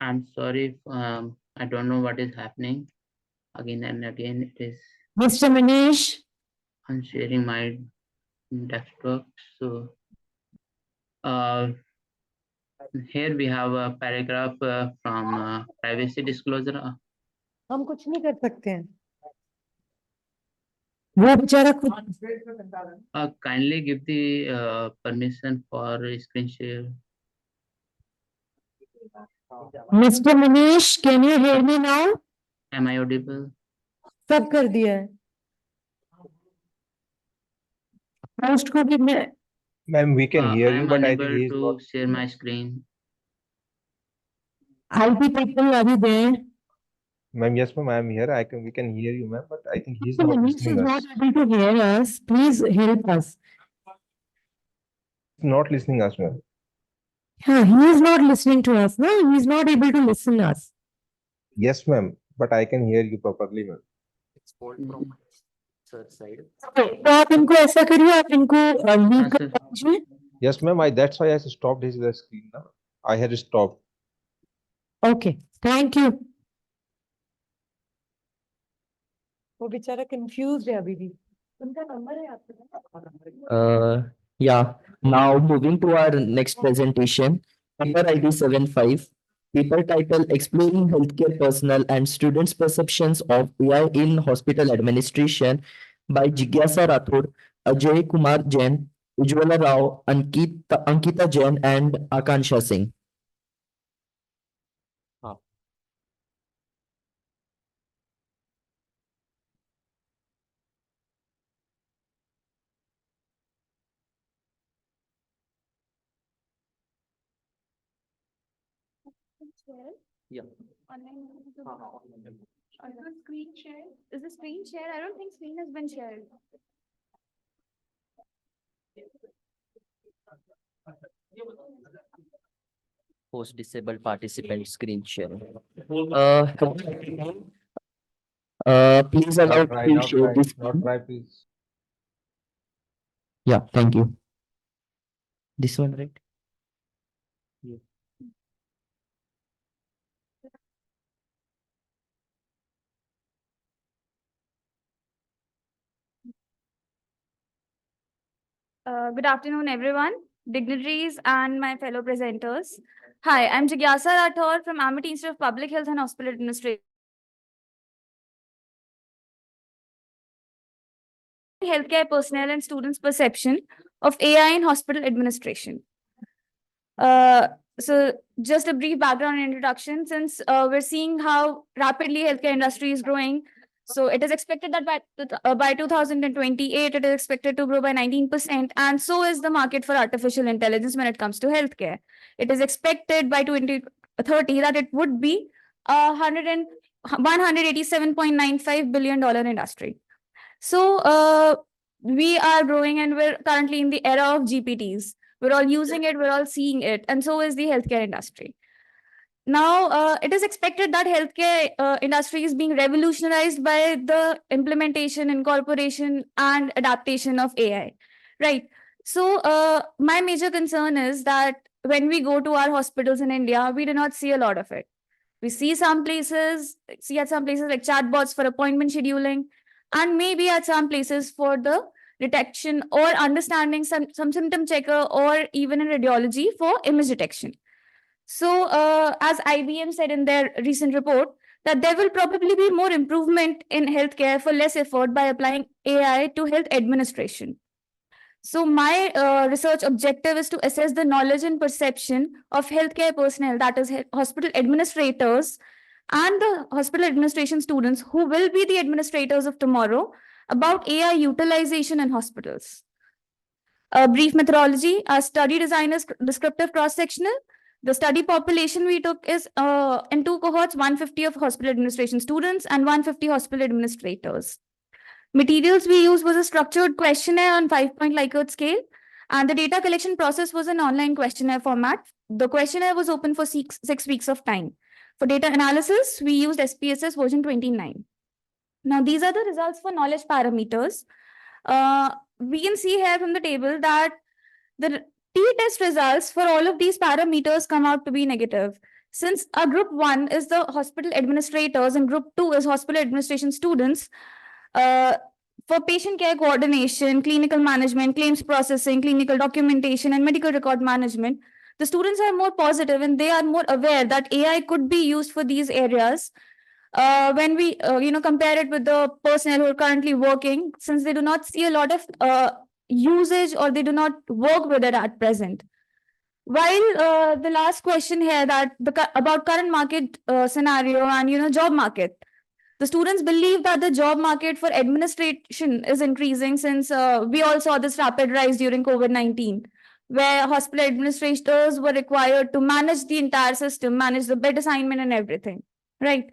I'm sorry, I don't know what is happening. Again and again, it is. Mr. Manish. I'm sharing my desktop. So here we have a paragraph from privacy disclosure. हम कुछ नहीं कर सकते हैं वो बेचारा खुद Kindly give the permission for screen share. Mr. Manish, can you hear me now? Am I audible? सब कर दिया है पोस्ट को भी मैं Ma'am, we can hear you, I'm but I think unable he is to not. share my screen. IT people are there. Ma'am, yes, ma'am, I am here. We can hear you, ma'am, but I think he's Mr. not Manish is listening not us. able to hear us. Please help us. Not listening us, ma'am. Yeah, he is not listening to us. No, he is not able to listen us. Yes, ma'am, but I can hear you properly, ma'am. It's fault from my side. Okay, तो आप इनको ऐसा करिए आप इनको leave कर दीजिए. Yes, ma'am. That's why I stopped his screen now. I had stopped. Okay, thank you. वो बेचारा confused है अभी भी. Yeah. Now moving to our next presentation, paper ID 75. Paper title Exploring Healthcare Personnel and Students' Perceptions of AI in Hospital Administration by Jigyasa Rathod, Ajay Kumar Jain, Ujjwala Rao, Ankita Jain, and Akansha Singh. Yeah. Online. Is the screen shared? Is the screen shared? I don't think screen has been shared. Host disabled participant screen share. Please allow to share this. Not try, please. Yeah, thank you. This one, right? Yeah. Good afternoon, everyone, dignitaries and my fellow presenters. Hi, I'm Jigyasa Rathod from Amity Institute of Public Health and Hospital Administration. Healthcare personnel and students' perception of AI in hospital administration. So just a brief background and introduction, since we're seeing how rapidly healthcare industry is growing. So it is expected that by 2028, it is expected to grow by 19%. And so is the market for artificial intelligence when it comes to healthcare. It is expected by 2030 that it would be a $187.95 billion industry. So we are growing and we're currently in the era of GPTs. We're all using it, we're all seeing it, and so is the healthcare industry. Now, it is expected that healthcare industry is being revolutionized by the implementation, incorporation, and adaptation of AI, right? So my major concern is that when we go to our hospitals in India, we do not see a lot of it. We see at some places like chatbots for appointment scheduling, and maybe at some places for the detection or understanding some symptom checker, or even in radiology for image detection. So as IBM said in their recent report, that there will probably be more improvement in healthcare for less effort by applying AI to health administration. So my research objective is to assess the knowledge and perception of healthcare personnel, that is hospital administrators and the hospital administration students who will be the administrators of tomorrow, about AI utilization in hospitals. A brief methodology, our study design is descriptive cross-sectional. The study population we took is in two cohorts, 150 of hospital administration students and 150 hospital administrators. Materials we used was a structured questionnaire on 5-point Likert scale, and the data collection process was an online questionnaire format. The questionnaire was open for 6 weeks of time. For data analysis, we used SPSS version 29. Now, these are the results for knowledge parameters. We can see here from the table that the t-test results for all of these parameters come out to be negative. Since our group 1 is the hospital administrators and group 2 is hospital administration students, for patient care coordination, clinical management, claims processing, clinical documentation, and medical record management, the students are more positive and they are more aware that AI could be used for these areas. When we compare it with the personnel who are currently working, since they do not see a lot of usage or they do not work with it at present. While the last question here about current market scenario and job market, the students believe that the job market for administration is increasing, since we all saw this rapid rise during COVID-19, where hospital administrators were required to manage the entire system, manage the bed assignment and everything, right?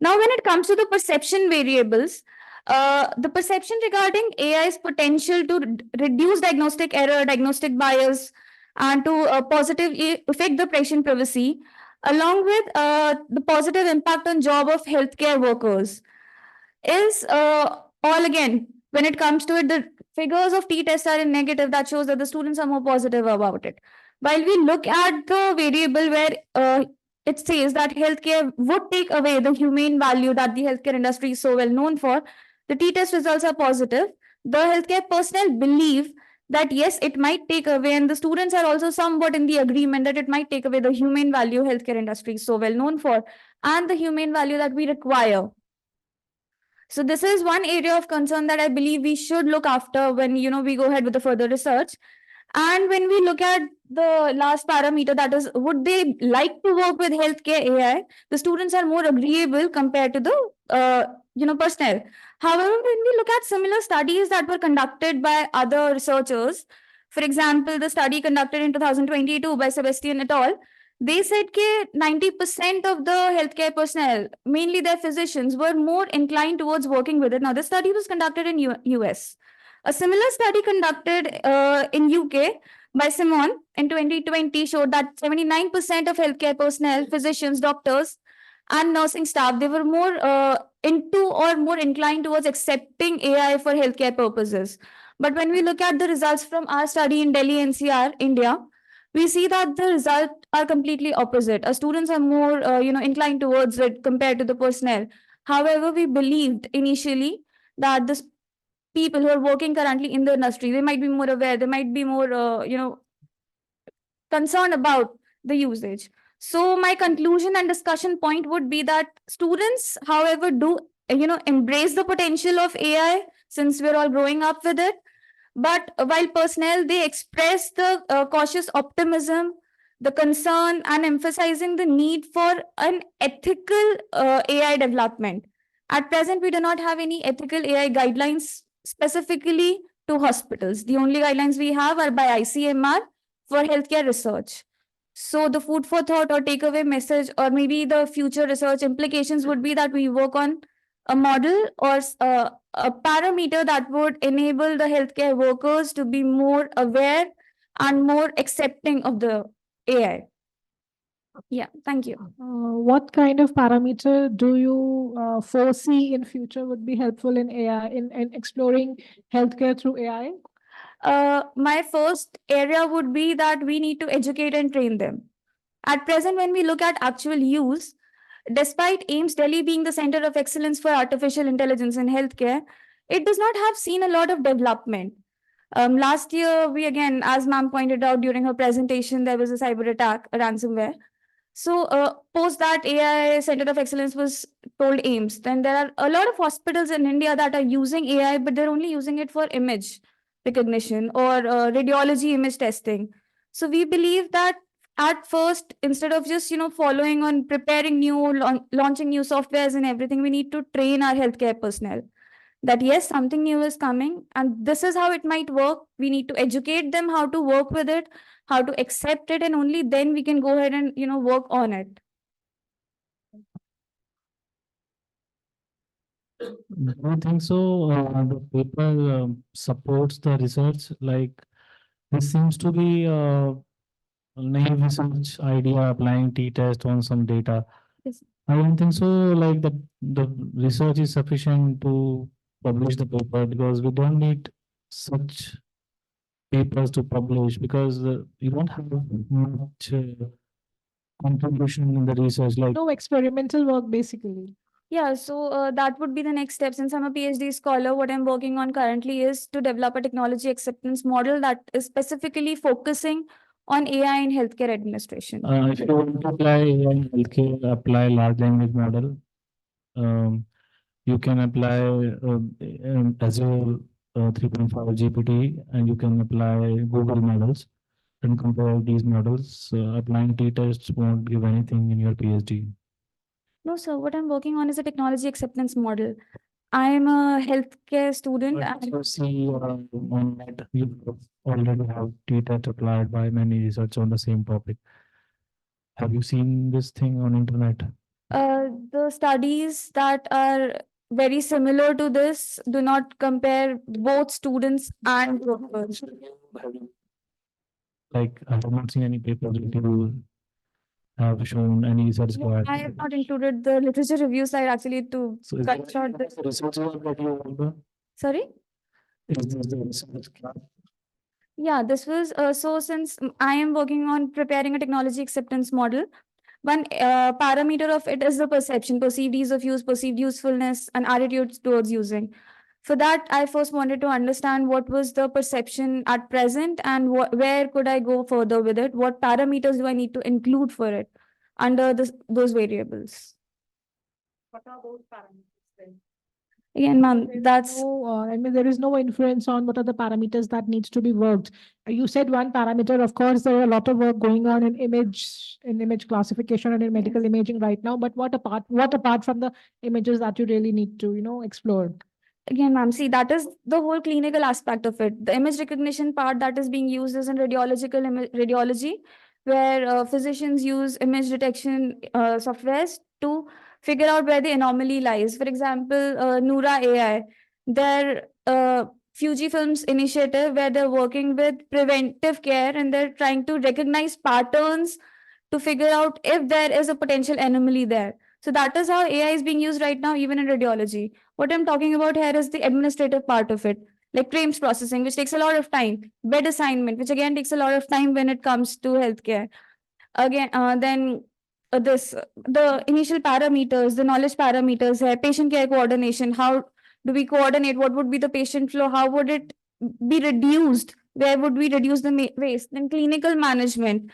Now, when it comes to the perception variables, the perception regarding AI's potential to reduce diagnostic error, diagnostic bias, and to positively affect the patient privacy, along with the positive impact on job of healthcare workers, is all again, when it comes to it, the figures of t-test are in negative. That shows that the students are more positive about it. While we look at the variable where it says that healthcare would take away the humane value that the healthcare industry is so well known for, the t-test results are positive. the healthcare personnel believe that yes, it might take away, and the students are also somewhat in the agreement that it might take away the humane value healthcare industry is so well known for, and the humane value that we require. So this is one area of concern that I believe we should look after when we go ahead with the further research. And when we look at the last parameter, that is, would they like to work with healthcare AI? The students are more agreeable compared to the personnel. However, when we look at similar studies that were conducted by other researchers, for example, the study conducted in 2022 by Sebastian et al., they said that 90% of the healthcare personnel, mainly their physicians, were more inclined towards working with it. Now, this study was conducted in US. A similar study conducted in UK by Simon in 2020 showed that 79% of healthcare personnel, physicians, doctors, and nursing staff, they were more into or more inclined towards accepting AI for healthcare purposes. But when we look at the results from our study in Delhi NCR, India, we see that the results are completely opposite. Our students are more inclined towards it compared to the personnel. However, we believed initially that the people who are working currently in the industry, they might be more aware, they might be more concerned about the usage. So my conclusion and discussion point would be that students, however, do embrace the potential of AI since we're all growing up with it. But while personnel, they express the cautious optimism, the concern, and emphasizing the need for an ethical AI development. At present, we do not have any ethical AI guidelines specifically to hospitals. The only guidelines we have are by ICMR for healthcare research. So the food for thought or takeaway message, or maybe the future research implications would be that we work on a model or a parameter that would enable the healthcare workers to be more aware and more accepting of the AI. Yeah, thank you. What kind of parameter do you foresee in future would be helpful in AI, in exploring healthcare through AI? My first area would be that we need to educate and train them. At present, when we look at actual use, despite AIMS Delhi being the center of excellence for artificial intelligence in healthcare, it does not have seen a lot of development. Last year, we again, as ma'am pointed out during her presentation, there was a cyber attack, a ransomware. So post that AI Center of Excellence was told AIMS, then there are a lot of hospitals in India that are using AI, but they're only using it for image recognition or radiology image testing. So we believe that at first, instead of just following on preparing new, launching new softwares and everything, we need to train our healthcare personnel that yes, something new is coming and this is how it might work. We need to educate them how to work with it, how to accept it, and only then we can go ahead and work on it. Do you think so? The paper supports the research. Like this seems to be a naive research idea applying t-test on some data. Yes. I don't think so. Like the research is sufficient to publish the paper because we don't need such papers to publish because you don't have much contribution in the research. Like No experimental work, basically. Yeah, so that would be the next step. Since I'm a PhD scholar, what I'm working on currently is to develop a technology acceptance model that is specifically focusing on AI in healthcare administration. If you want to apply AI in healthcare, apply large language model. You can apply Azure 3.5 GPT, and you can apply Google models and compare these models. Applying t-tests won't give anything in your PhD. No, sir, what I'm working on is a technology acceptance model. I am a healthcare student. But you see on net, you already have t-test applied by many research on the same topic. Have you seen this thing on internet? The studies that are very similar to this do not compare both students and workers. Like I have not seen any papers that you have shown any research required. I have not included the literature review slide actually to So is cut short this. the research work that you want to? Sorry? Is this the research class? Yeah, this was so since I am working on preparing a technology acceptance model, one parameter of it is the perception, perceived ease of use, perceived usefulness, and attitudes towards using. For that, I first wanted to understand what was the perception at present and where could I go further with it? What parameters do I need to include for it under those variables? What are those parameters then? Again, ma'am, that's I mean, there is no inference on what are the parameters that needs to be worked. You said one parameter. Of course, there are a lot of work going on in image classification and in medical imaging right now. But what apart from the images that you really need to, explore? again, ma'am, see, that is the whole clinical aspect of it. The image recognition part that is being used is in radiology, where physicians use image detection softwares to figure out where the anomaly lies. For example, Nura AI, their Fujifilm's initiative where they're working with preventive care and they're trying to recognize patterns to figure out if there is a potential anomaly there. So that is how AI is being used right now, even in radiology. What I'm talking about here is the administrative part of it, like claims processing, which takes a lot of time, bed assignment, which again takes a lot of time when it comes to healthcare. Again, then the initial parameters, the knowledge parameters here, patient care coordination, how do we coordinate? What would be the patient flow? How would it be reduced? Where would we reduce the waste? Then clinical management.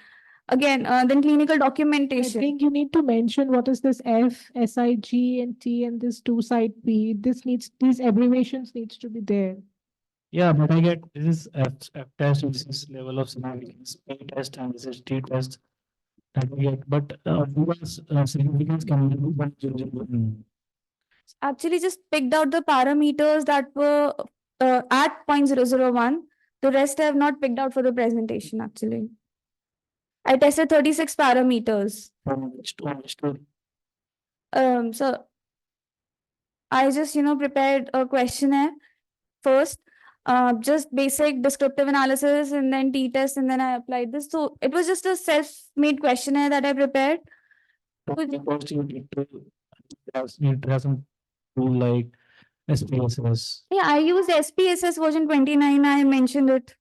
Again, then clinical I documentation. think you need to mention what is this F, SIG, and T, and this two-side P. These abbreviations needs to be there. Yeah, but I get this is F test, this is level of significance, P test, and this is T test that we get. But significance can be Actually just picked out the parameters that were at 0.001. The rest I have not picked out for the presentation, actually. I tested 36 parameters. So I just, prepared a questionnaire first, just basic descriptive analysis and then t-test, and then I applied this. So it was just a self-made questionnaire that I prepared. First, you need to have some tool like SPSS. Yeah, I used SPSS version 29. I mentioned it.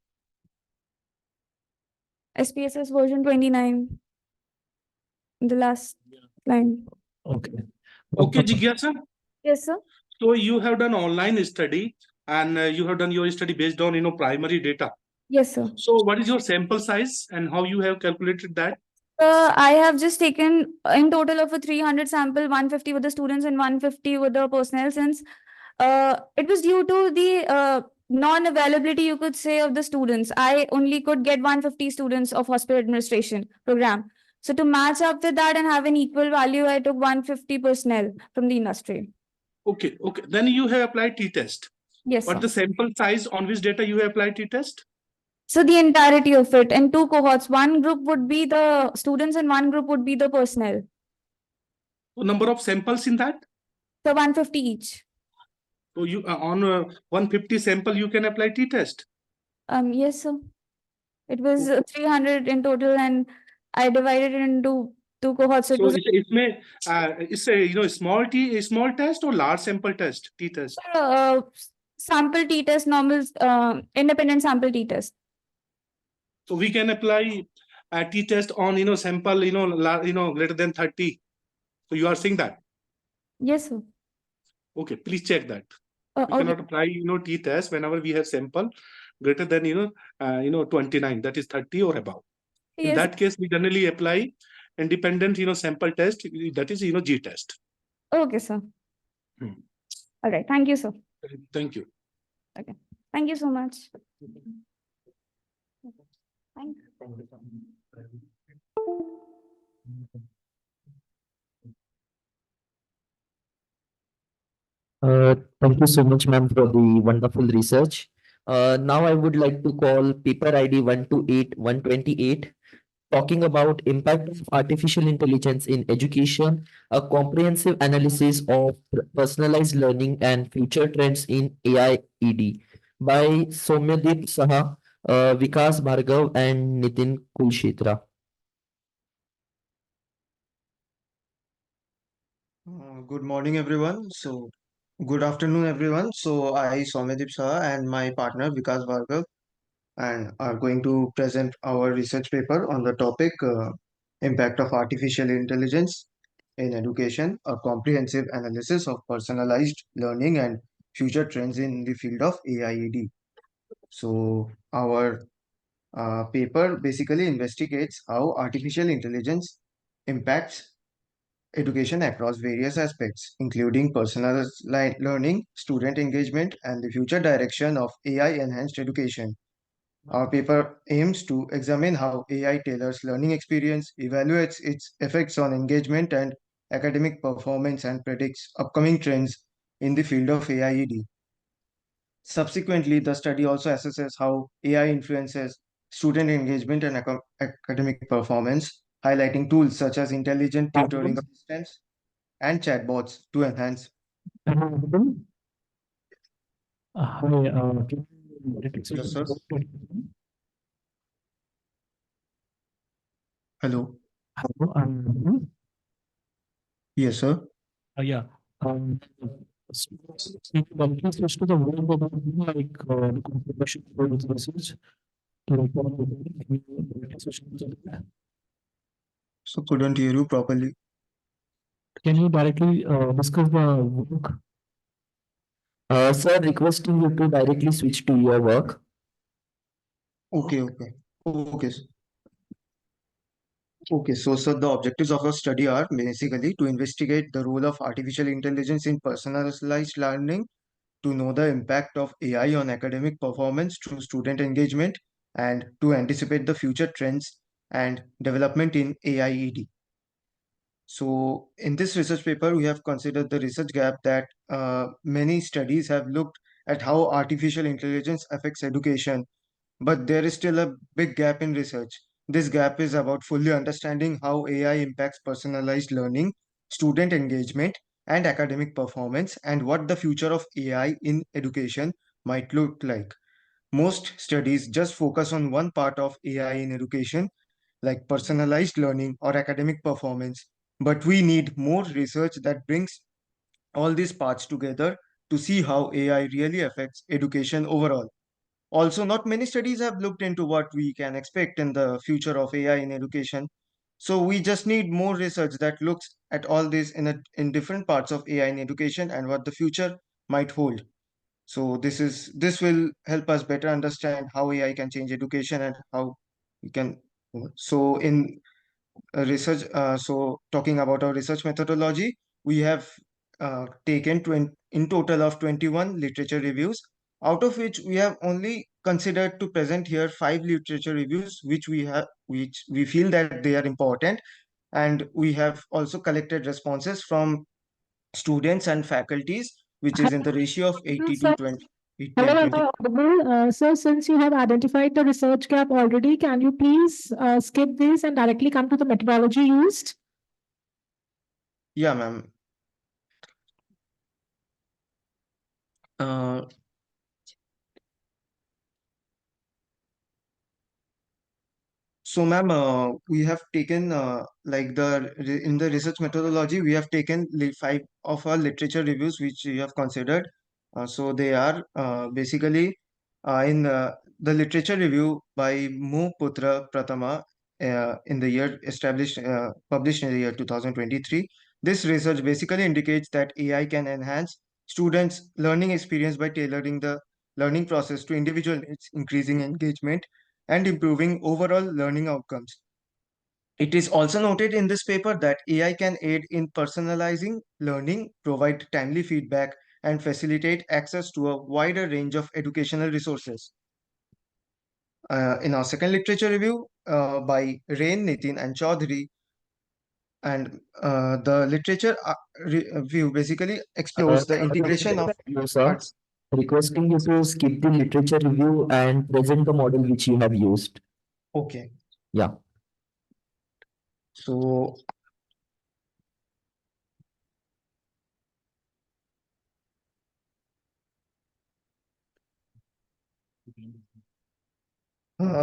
SPSS version 29. The last line. Okay. Okay, Jigyasa. Yes, sir. So you have done online study and you have done your study based on primary data. Yes, sir. So what is your sample size and how you have calculated that? I have just taken in total of a 300 sample, 150 with the students and 150 with the personnel, since it was due to the non-availability, you could say, of the students. I only could get 150 students of hospital administration program. So to match up with that and have an equal value, I took 150 personnel from the industry. Okay. Then you have applied t-test. Yes, What sir. the sample size on which data you have applied t-test? So the entirety of it in two cohorts. One group would be the students and one group would be the personnel. So number of samples in that? So 150 each. So you on 150 sample you can apply t-test. Yes, sir. It was 300 in total, and I divided it into two cohorts. So it's a small test or large sample test t-test? Sample t-test, normal independent sample t-test. So we can apply a t-test on sample greater than 30. So you are saying that? Yes, sir. Okay, please check that. We Okay. cannot apply t-test whenever we have sample greater than 29, that is 30 or above. In Yes. that case, we generally apply independent sample test, that is g-test. Okay, sir. All right. Thank you, sir. Thank you. Okay. Thank you so much. Thank Thank you so much, ma'am, for the wonderful research. Now I would like to call paper ID 128128, talking about impact of artificial intelligence in education, a comprehensive analysis of personalized learning and future trends in AI ED by Soumyadeep Saha, Vikas Bhargav, and Nitin Kulshetra. Good morning, everyone. Good afternoon, everyone. I, Soumyadeep Saha, and my partner Vikas Bhargav, and are going to present our research paper on the topic Impact of Artificial Intelligence in Education, a comprehensive analysis of personalized learning and future trends in the field of AIED. So our paper basically investigates how artificial intelligence impacts education across various aspects, including personalized learning, student engagement, and the future direction of AI-enhanced education. Our paper aims to examine how AI tailors learning experience, evaluates its effects on engagement and academic performance, and predicts upcoming trends in the field of AIED. Subsequently, the study also assesses how AI influences student engagement and academic performance, highlighting tools such as intelligent tutoring assistants and chatbots to enhance. Am I audible? Hi, can you repeat Yes, sir. it? Hello. Hello, I'm Yes, sir. yeah. Directly switch to the word about like contribution for resources to record the can you directly switch to that? So couldn't hear you properly. Can you directly discuss the work? Sir, requesting you to directly switch to your work. Okay, okay. Okay. Okay, so the objectives of our study are basically to investigate the role of artificial intelligence in personalized learning, to know the impact of AI on academic performance through student engagement, and to anticipate the future trends and development in AIED. So in this research paper, we have considered the research gap that many studies have looked at how artificial intelligence affects education, but there is still a big gap in research. This gap is about fully understanding how AI impacts personalized learning, student engagement, and academic performance, and what the future of AI in education might look like. Most studies just focus on one part of AI in education, like personalized learning or academic performance, but we need more research that brings all these parts together to see how AI really affects education overall. Also, not many studies have looked into what we can expect in the future of AI in education. So we just need more research that looks at all this in different parts of AI in education and what the future might hold. So this will help us better understand how AI can change education and how we can. So in research, so talking about our research methodology, we have taken in total of 21 literature reviews, out of which we have only considered to present here 5 literature reviews, which we feel that they are important, and we have also collected responses from students and faculties, which is in the ratio of 80 to Sir. 20. 80 Hello, and am 20. I audible? Sir, since you have identified the research gap already, can you please skip this and directly come to the methodology used? Yeah, ma'am. Uh, So, ma'am, we have taken in the research methodology, we have taken 5 of our literature reviews which we have considered. So they are basically in the literature review by Mu Putra Pratama in the year published in the year 2023. This research basically indicates that AI can enhance students' learning experience by tailoring the learning process to individual needs, increasing engagement, and improving overall learning outcomes. It is also noted in this paper that AI can aid in personalizing learning, provide timely feedback, and facilitate access to a wider range of educational resources. In our second literature review by Rain, Nitin, and Chaudhary, and the literature review basically explores the integration of You, sir, arts. requesting you to skip the literature review and present the model which you have used. Okay. Yeah. So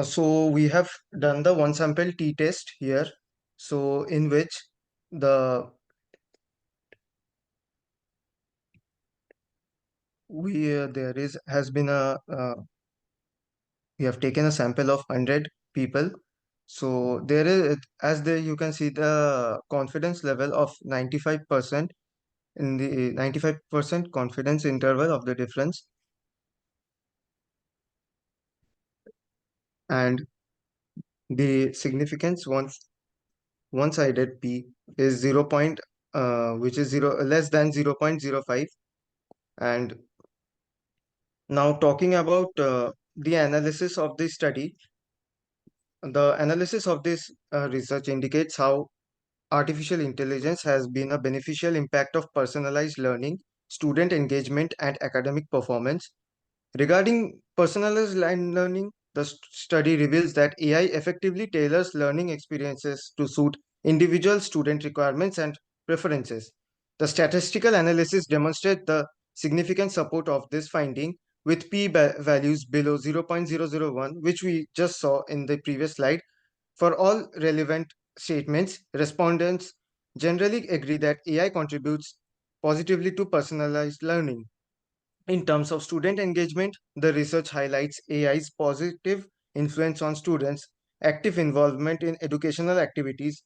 so we have done the one sample t-test here. So in which the there is has been a we have taken a sample of 100 people. So there is, as there you can see the confidence level of 95%. in the 95% confidence interval of the difference. And the significance one-sided p is which is less than 0.05. And now talking about the analysis of the study, the analysis of this research indicates how artificial intelligence has been a beneficial impact of personalized learning, student engagement, and academic performance. Regarding personalized learning, the study reveals that AI effectively tailors learning experiences to suit individual student requirements and preferences. The statistical analysis demonstrates the significant support of this finding with values below 0.001, which we just saw in the previous slide. For all relevant statements, respondents generally agree that AI contributes positively to personalized learning. In terms of student engagement, the research highlights AI's positive influence on students' active involvement in educational activities.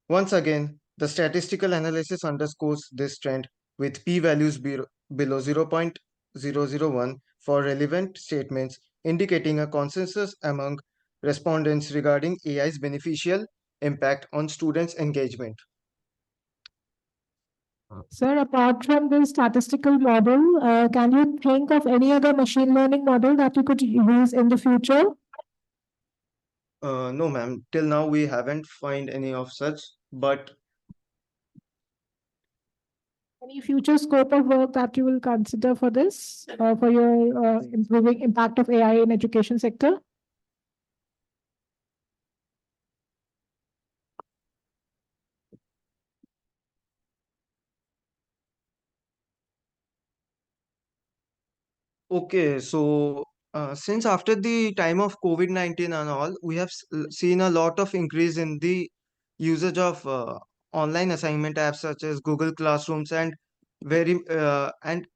Once again, the statistical analysis underscores this trend with p-values below 0.001 for relevant statements, indicating a consensus among respondents regarding AI's beneficial impact on students' engagement. Sir, apart from this statistical model, can you think of any other machine learning model that you could use in the future? No, ma'am. Till now, we haven't found any of such, but Any future scope of work that you will consider for this, for your improving impact of AI in education sector? okay, so since after the time of COVID-19 and all, we have seen a lot of increase in the usage of online assignment apps such as Google Classrooms and very and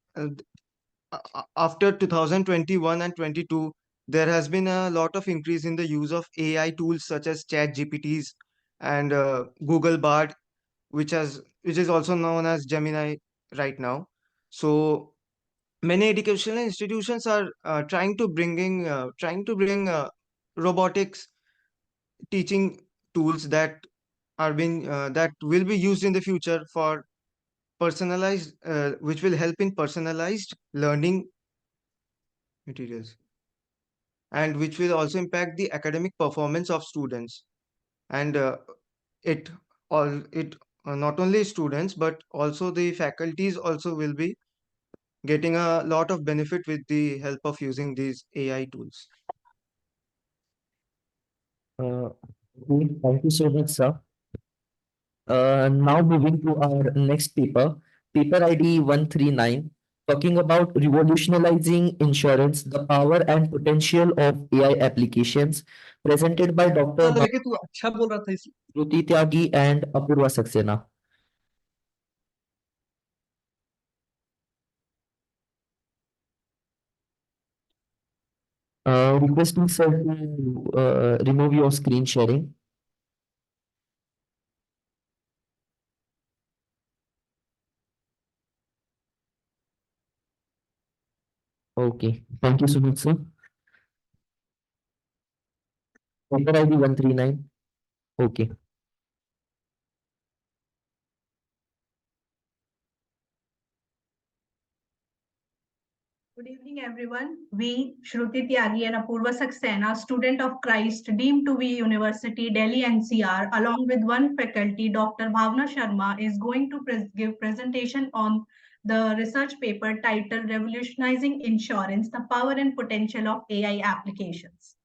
after 2021 and 22, there has been a lot of increase in the use of AI tools such as Chat GPTs and Google Bard, which is also known as Gemini right now. So many educational institutions are trying to bring robotics teaching tools that will be used in the future for personalized which will help in personalized learning materials, and which will also impact the academic performance of students. And it it not only students but also the faculties also will be getting a lot of benefit with the help of using these AI tools. Thank you so much, sir. Now moving to our next paper, paper ID 139, talking about revolutionizing insurance, the power and potential of AI applications, presented by Dr. तू अच्छा बोल रहा था इस Ruti Tyagi and Apurva Saxena. Requesting sir to remove your screen sharing. Okay, thank you so much, sir. Paper ID 139. Okay. Good evening, everyone. We, Shruti Tyagi and Apurva Saxena, student of Christ, deemed to be University, Delhi NCR, along with one faculty, Dr. Bhavna Sharma, is going to give presentation on the research paper titled Revolutionizing Insurance, the Power and Potential of AI Applications.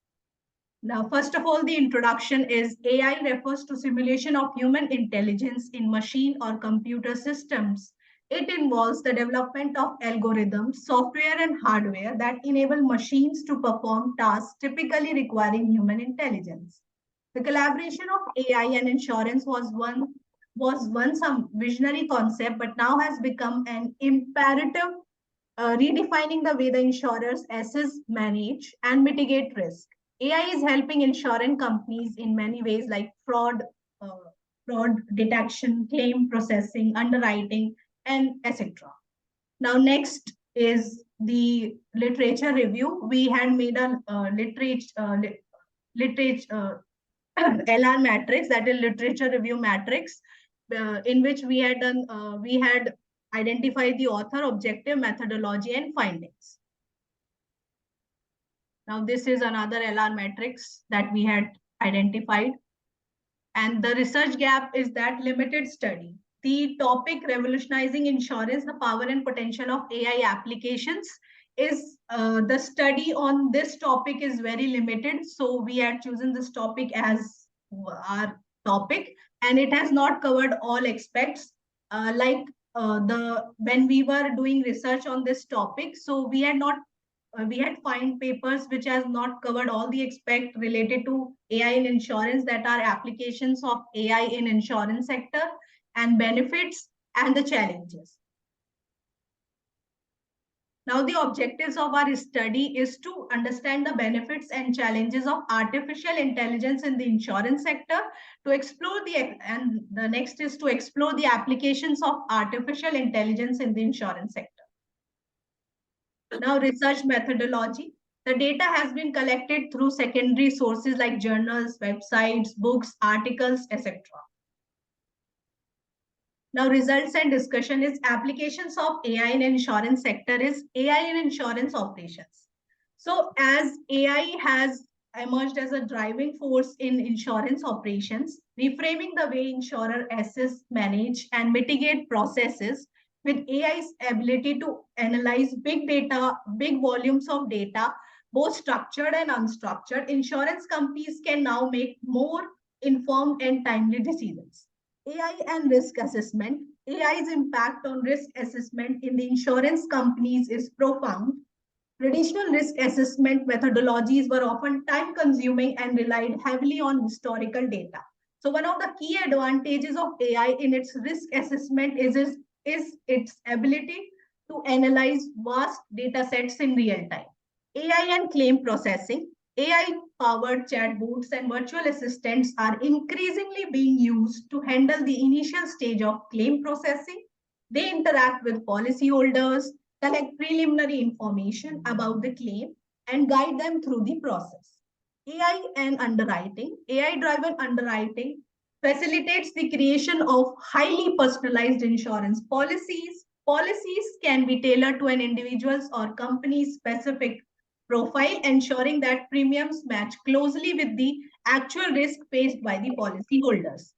Now, first of all, the introduction is AI refers to simulation of human intelligence in machine or computer systems. It involves the development of algorithms, software, and hardware that enable machines to perform tasks typically requiring human intelligence. The collaboration of AI and insurance was once a visionary concept, but now has become an imperative, redefining the way the insurers assess, manage, and mitigate risk. AI is helping insurance companies in many ways like fraud detection, claim processing, underwriting, and etc. Now, next is the literature review. We had made a literature LR matrix, that is literature review matrix, in which we had identified the author, objective, methodology, and findings. Now, this is another LR matrix that we had identified. And the research gap is that limited study. The topic revolutionizing insurance, the power and potential of AI applications is the study on this topic is very limited. So we had chosen this topic as our topic, and it has not covered all aspects. When we were doing research on this topic, so we had find papers which has not covered all the aspect related to AI in insurance, that are applications of AI in insurance sector and benefits and the challenges. Now, the objectives of our study is to understand the benefits and challenges of artificial intelligence in the insurance sector, to explore and the next is to explore the applications of artificial intelligence in the insurance sector. Now, research methodology. The data has been collected through secondary sources like journals, websites, books, articles, etc. Now, results and discussion is applications of AI in insurance sector is AI in insurance operations. So as AI has emerged as a driving force in insurance operations, reframing the way insurer assess, manage, and mitigate processes with AI's ability to analyze big data, big volumes of data, both structured and unstructured, insurance companies can now make more informed and timely decisions. AI and risk assessment. AI's impact on risk assessment in the insurance companies is profound. Traditional risk assessment methodologies were often time-consuming and relied heavily on historical data. So one of the key advantages of AI in its risk assessment is its ability to analyze vast data sets in real time. AI and claim processing. AI-powered chatbots and virtual assistants are increasingly being used to handle the initial stage of claim processing. They interact with policyholders, collect preliminary information about the claim, and guide them through the process. AI and underwriting. AI-driven underwriting facilitates the creation of highly personalized insurance policies. Policies can be tailored to an individual's or company's specific profile, ensuring that premiums match closely with the actual risk faced by the policyholders.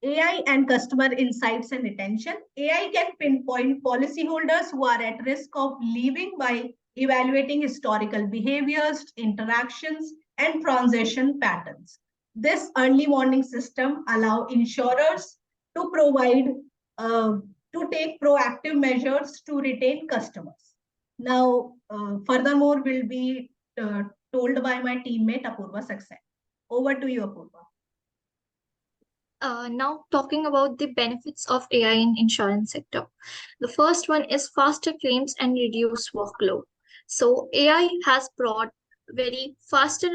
AI and customer insights and retention. AI can pinpoint policyholders who are at risk of leaving by evaluating historical behaviors, interactions, and transaction patterns. This early warning system allows insurers to take proactive measures to retain customers. Now, furthermore, will be told by my teammate Apurva Saxena. Over to you, Apurva. Now talking about the benefits of AI in insurance sector. The first one is faster claims and reduced workload. So AI has brought very faster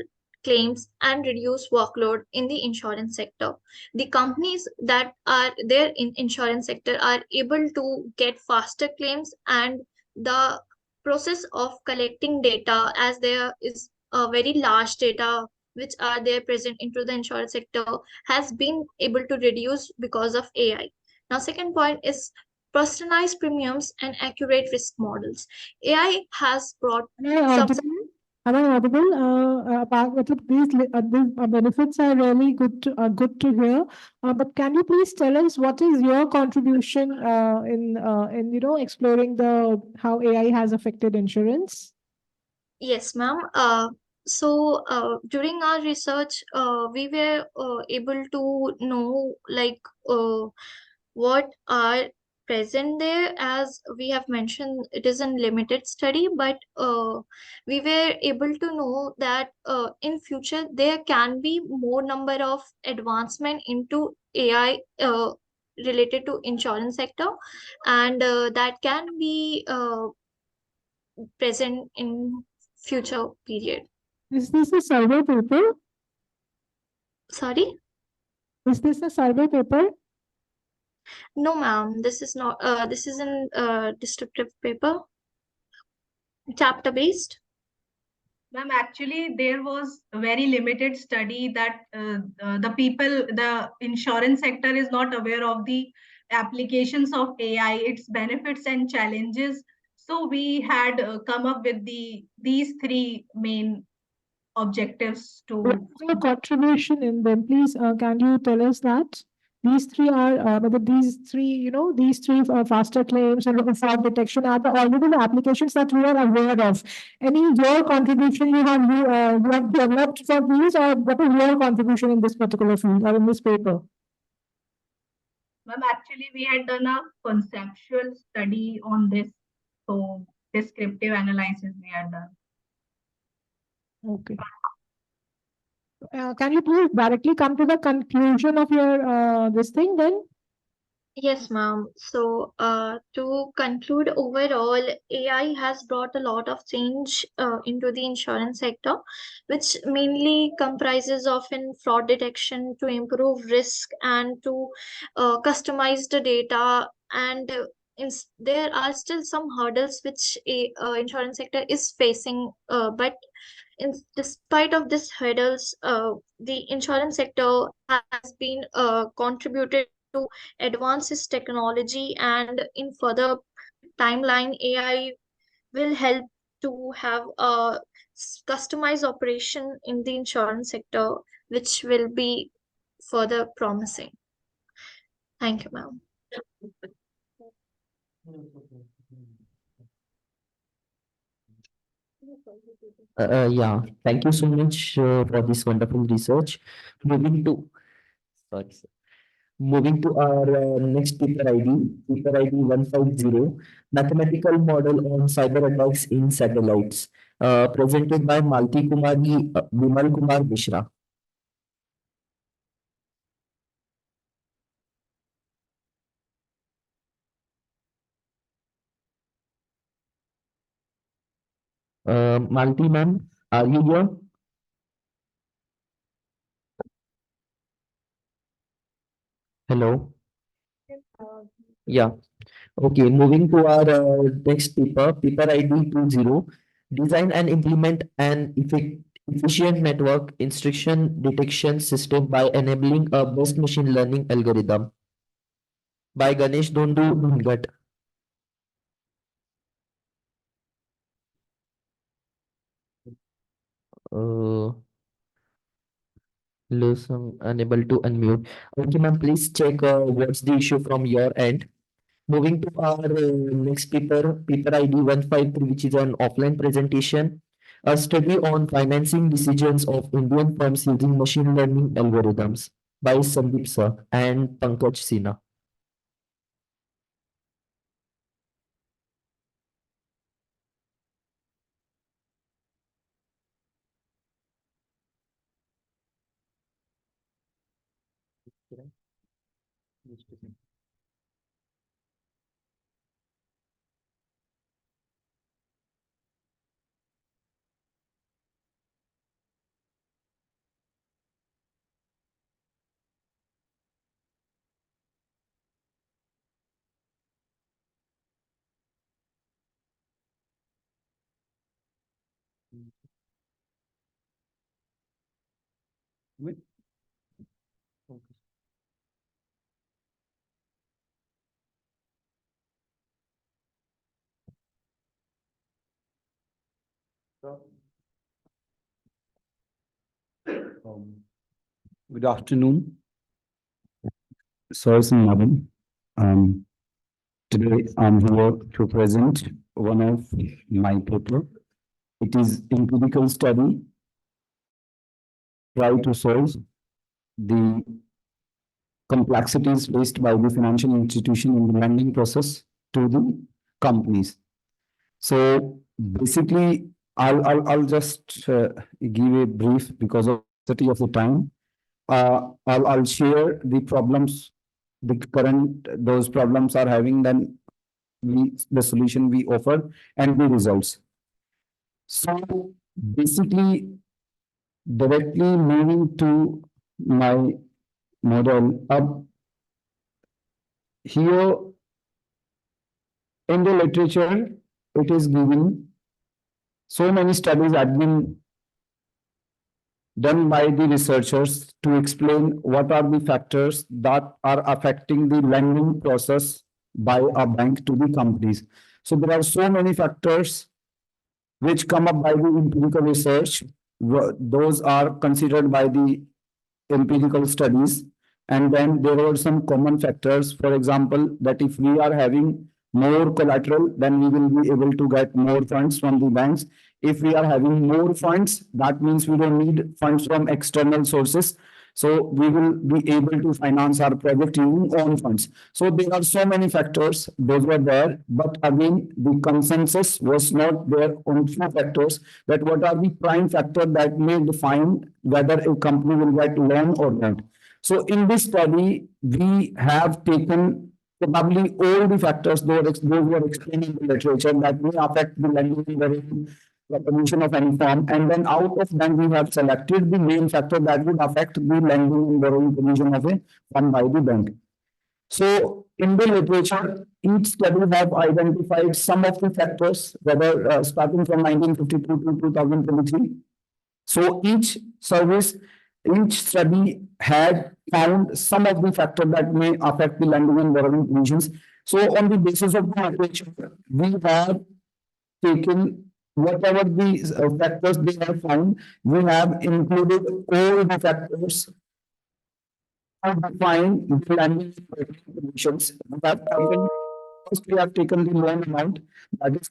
claims and reduced workload in the insurance sector. The companies that are there in insurance sector are able to get faster claims, and the process of collecting data, as there is a very large data which are there present into the insurance sector, has been able to reduce because of AI. Now, second point is personalized premiums and accurate risk models. AI has brought some. Am I audible? These benefits are really good to hear. But can you please tell us what is your contribution in exploring how AI has affected insurance? Yes, ma'am. During our research, we were able to know what are present there. As we have mentioned, it is a limited study, but we were able to know that in future there can be more number of advancement into AI related to insurance sector, and that can be present in future period. Is this a survey paper? Sorry? Is this a survey paper? No, ma'am, this is not, this is an descriptive paper, chapter based. Ma'am, actually, there was a very limited study that the insurance sector is not aware of the applications of AI, its benefits and challenges. So we had come up with these three main objectives What to. is your contribution in them? Please, can you tell us that? These three are, but these three, these three faster claims and fraud detection are the already the applications that we are aware of. Any your contribution you have developed for these, or what is your contribution in this particular field or in this paper? Ma'am, actually, we had done a conceptual study on this. So descriptive analysis we had done. Okay. Can you please directly come to the conclusion of your this thing then? Yes, ma'am. So, to conclude, overall, AI has brought a lot of change into the insurance sector, which mainly comprises of in fraud detection to improve risk and to customize the data. And there are still some hurdles which a insurance sector is facing, but despite of these hurdles, the insurance sector has been contributed to advances technology, and in further timeline AI will help to have a customized operation in the insurance sector, which will be further promising. Thank you, ma'am. Yeah, thank you so much for this wonderful research. Moving to, sorry, sir. Moving to our next paper ID 150, mathematical model on cyber attacks in satellites, presented by Malti Kumari, Bimal Kumar Mishra. Malti ma'am, are you here? Hello. Yeah. Okay, moving to our next paper ID 20, design and implement an efficient network instruction detection system by enabling a best machine learning algorithm by Ganesh Dondu Dhungat. Listen, unable to unmute. Okay, ma'am, please check what's the issue from your end. Moving to our next paper ID 153, which is an offline presentation, a study on financing decisions of Indian firms using machine learning algorithms by Sandeep Sir and Pankaj Sinha. Good afternoon, sirs and madam. Today I'm here to present one of my paper. It is empirical study try to solve the complexities faced by the financial institution in the lending process to the companies. So basically, I'll just give a brief because of the time. I'll share the problems, the current those problems are having, then the solution we offer and the results. So basically, directly moving to my model. here in the literature, it is given so many studies have been done by the researchers to explain what are the factors that are affecting the lending process by a bank to the companies. So there are so many factors which come up by the empirical research. Those are considered by the empirical studies. And then there are some common factors. For example, that if we are having more collateral, then we will be able to get more funds from the banks. If we are having more funds, that means we don't need funds from external sources. So we will be able to finance our project using own funds. So there are so many factors, those were there, but again, the consensus was not there on few factors, that what are the prime factor that may define whether a company will get loan or not. So in this study, we have taken probably all the factors, those were explained in the literature, that may affect the lending recognition of any form, and then out of them we have selected the main factor that would affect the lending and borrowing provision of a fund by the bank. So in the literature, each study have identified some of the factors, whether starting from 1952 to 2023. So each study had found some of the factors that may affect the lending and borrowing provisions. So on the basis of the literature, we have taken whatever the factors they have found, we have included all the factors to define the lending and borrowing provisions. First, we have taken the loan amount, that is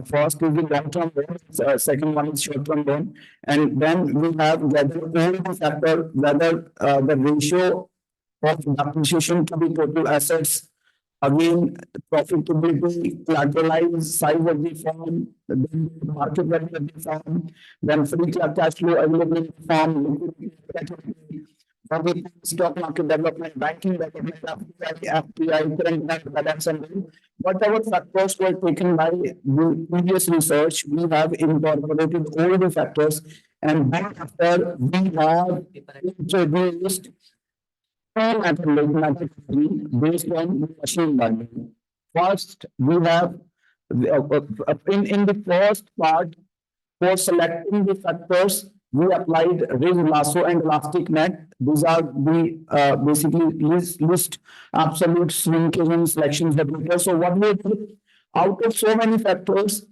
first is the long-term loan, second one is short-term loan, and then we have whether all the factor, whether the ratio of depreciation to the total assets, again, profitability, collateralized size of the firm, then market value of the firm, then free cash flow available in the firm, stock market development, banking development, FPI, current bank balance, and whatever factors were taken by the previous research, we have incorporated all the factors, and then after we have introduced based on machine learning. First, we have in the first part, for selecting the factors, we applied rig, lasso, and elastic net. These are the basically list absolute shrinkage and selection factors. So what we did, out of so many factors,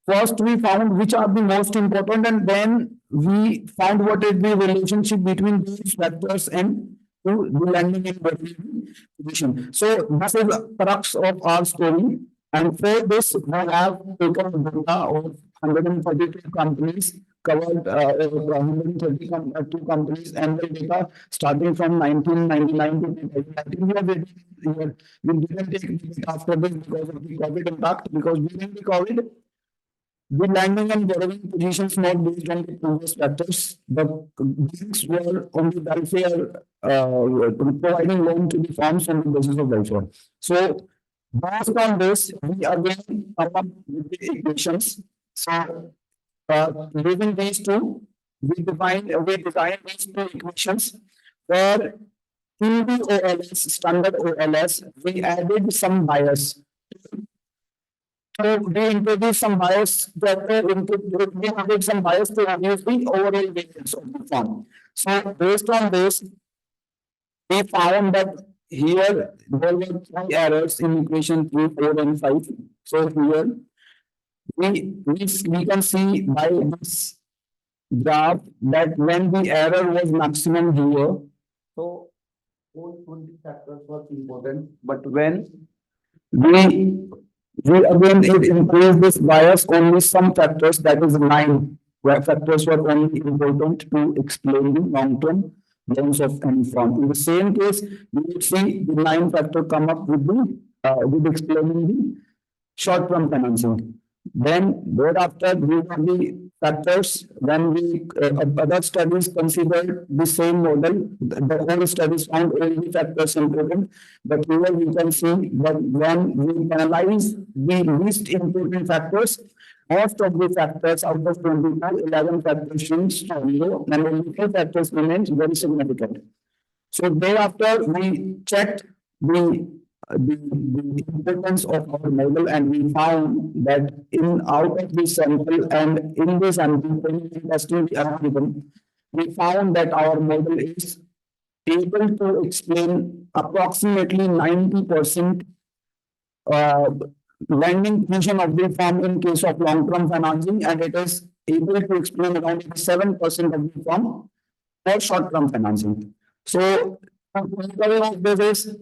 first we found which are the most important, and then we found what is the relationship between these factors and to the lending and borrowing position. So this is the crux of our story. And for this, we have taken data of 132 companies, covered 132 companies, and the data starting from 1999 to 2019. We didn't take data after this because of the COVID impact, because during the COVID, the lending and borrowing positions not based on the previous factors. The banks were on the welfare, providing loan to the firms on the basis of welfare. So based on this, we again come up with the equations. So using these two, we designed these two equations where in the OLS, standard OLS, we added some bias. So we introduced some bias we added some bias to reduce the overall variance of the form. So based on this, we found that here there were 3 errors in equation 3, 4, and 5. So here we can see by this graph that when the error was maximum here, so all 20 factors were important, but when we again it increased this bias, only some factors, that is 9 where factors were only important to explain the long-term loans of any firm. In the same case, we will see the 9 factor come up with with explaining the short-term financing. Then thereafter, we have the factors. When we other studies considered the same model, the whole studies found all the factors important. But here we can see that when we analyze the least important factors, most of the factors out of 22, 11 factors change to 0, and only 2 factors remain very significant. So thereafter, we checked the importance of our model, and we found that in out of this sample and in this sample testing we have given, we found that our model is able to explain approximately 90% lending function of the firm in case of long-term financing, and it is able to explain around 7% of the firm for short-term financing. So, this is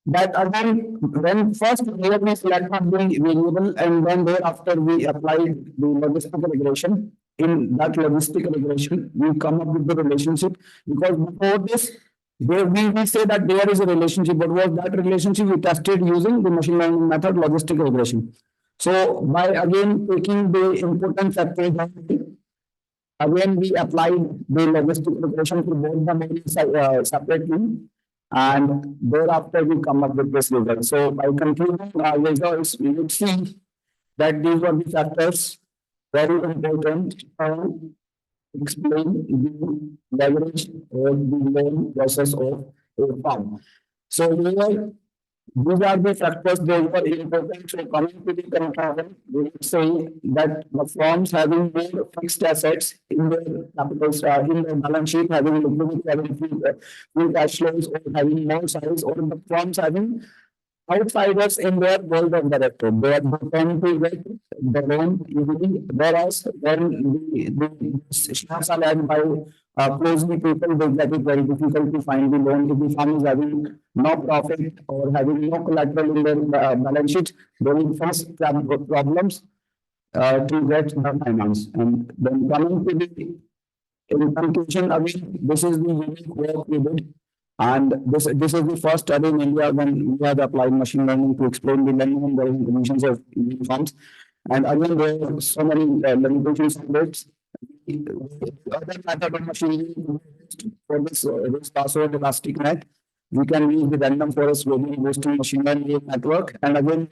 that again, when first we selected the variable, and then thereafter we applied the logistic regression. In that logistic regression, we come up with the relationship, because before this, we say that there is a relationship, but was that relationship we tested using the machine learning method logistic regression. So by again taking the important factors, again we applied the logistic regression to both the models separately, and thereafter we come up with this result. So by concluding our results, we would see that these were the factors very important to explain the leverage or the loan process of a firm. So these are the factors that were important. So coming to the conclusion, we would say that the firms having more fixed assets in their capital in their balance sheet, having liquidity, having free cash flows, or having more size, or the firms having outsiders in their world of director. They tend to get the loan easily, whereas when the shares are led by closely people, they get it very difficult to find the loan. If the firm is having no profit or having no collateral in their balance sheet, they will face problems to get the finance. And then coming to the in conclusion, again, this is the unique work we did. And this is the first study in India when we have applied machine learning to explain the lending and borrowing conditions of Indian firms. And again, there are so many limitations of this. The other method of machine learning for this password elastic net, we can use the random forest gradient boosting machine learning network, and again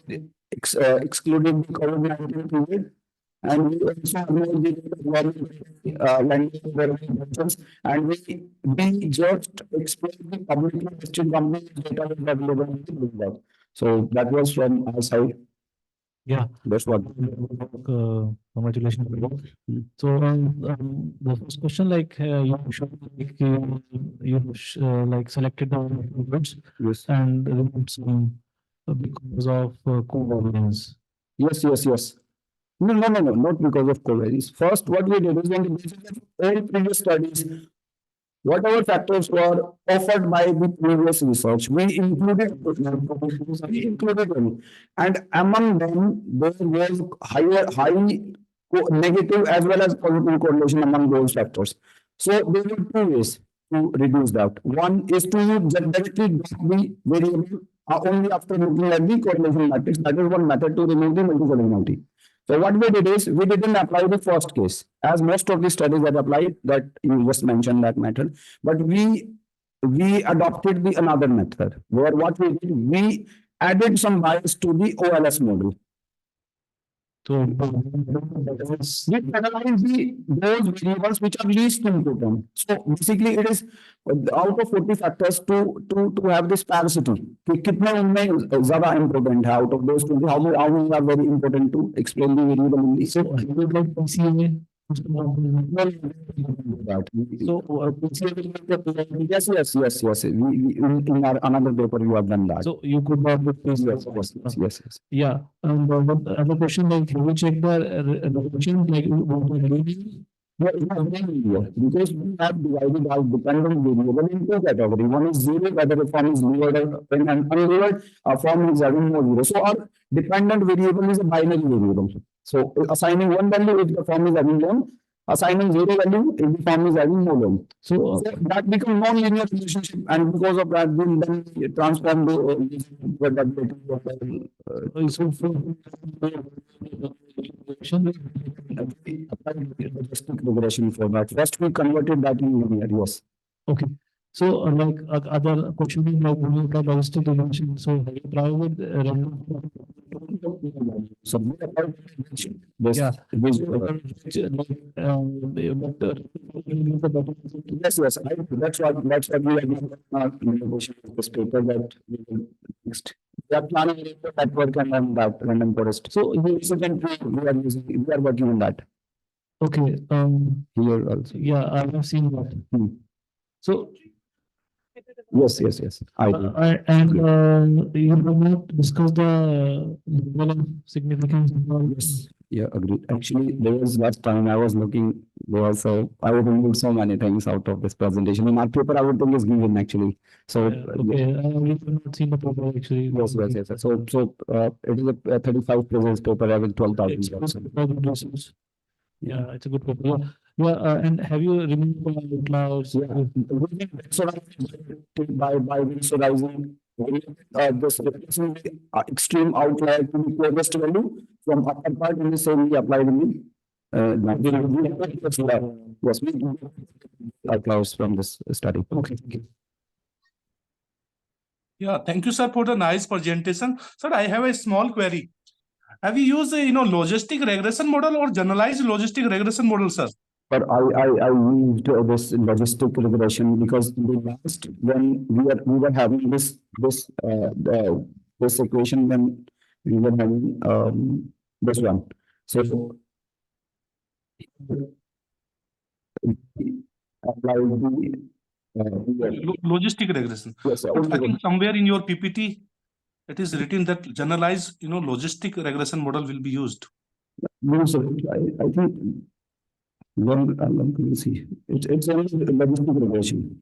excluding the COVID-19 period. And we also know the lending functions, and we just explain the publicly listed companies data available. So that was from our side. Yeah, that's what. Congratulations. So the first question, like you should like selected the words, yes, and removed some because of covariance. Yes. No, not because of covariance. First, what we did is on the basis of all previous studies, whatever factors were offered by the previous research, we included them. And among them, there was high negative as well as positive correlation among those factors. So there were two ways to reduce that. One is to directly drop the variable only after looking at the correlation matrix. That is one method to remove the multi-collinearity. So what we did is we didn't apply the first case, as most of the studies that applied that you just mentioned that method, but we adopted the another method where what we did, we added some bias to the OLS model. So we analyze those variables which are least important. So basically, it is out of 40 factors to have this parity. कि कितने उनमें ज़्यादा important है out of those 20, how many are very important to explain the variable in this. So I would like to see it. So yes. We in our another paper you have done that. So you could not do this. Yes. Yeah. But other question, like you check the relation, like because we have divided our dependent variable into category. One is zero, whether a form is lowered or when unlowered, a form is having more zero. So our dependent variable is a binary variable. So assigning one value if the form is having one, assigning zero value if the form is having no loan. So that becomes non-linear relationship, and because of that, then we transform the logistic regression for that. First, we converted that in linear. Yes. Okay. So, like other question is like when you apply logistic dimension, so have you tried with So we applied this, yeah, this, yes, yes, that's what we are doing negotiation of this paper that we will next. We are planning a network and then that random forest. So we are working on that. okay, Here also. yeah, I have seen that. So, Yes. I do. and you have not discussed the level of significance of all. Yes, yeah, agreed. Actually, there was last time I was looking, there was I would remove so many things out of this presentation. In our paper, I would think is given actually. So Okay, I have not seen the paper actually. yes. So it is a 35 pages paper having 12,000 words. Yeah, it's a good paper. Yeah, and have you removed the clouds? By visualizing this replacing the extreme outlier to the closest value from upper part in the same we applied in the yes, we outliers from this study. Okay, thank you. Yeah, thank you, sir, for the nice presentation. Sir, I have a small query. Have you used logistic regression model or generalized logistic regression model, sir? But I used this logistic regression because in the last when we were having this equation when we were having this one. So apply the Logistic regression. yes, But I think somewhere in your PPT it is written that generalized logistic regression model will be used. no, sir, I think let me see. It's only logistic regression.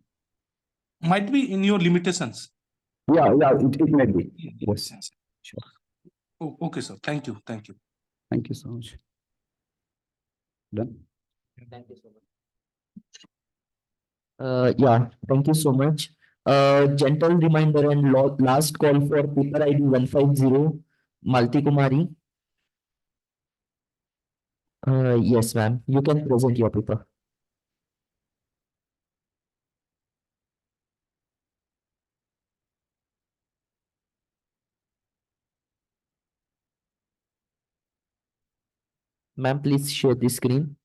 Might be in your limitations. Yeah, it might be. Yes. Sure. Oh, okay, sir. Thank you. Thank you so much. Done. Thank you so much. Yeah, thank you so much. Gentle reminder and last call for paper ID 150, Malti Kumari. Yes, ma'am. You can present your paper. Ma'am, please share the screen.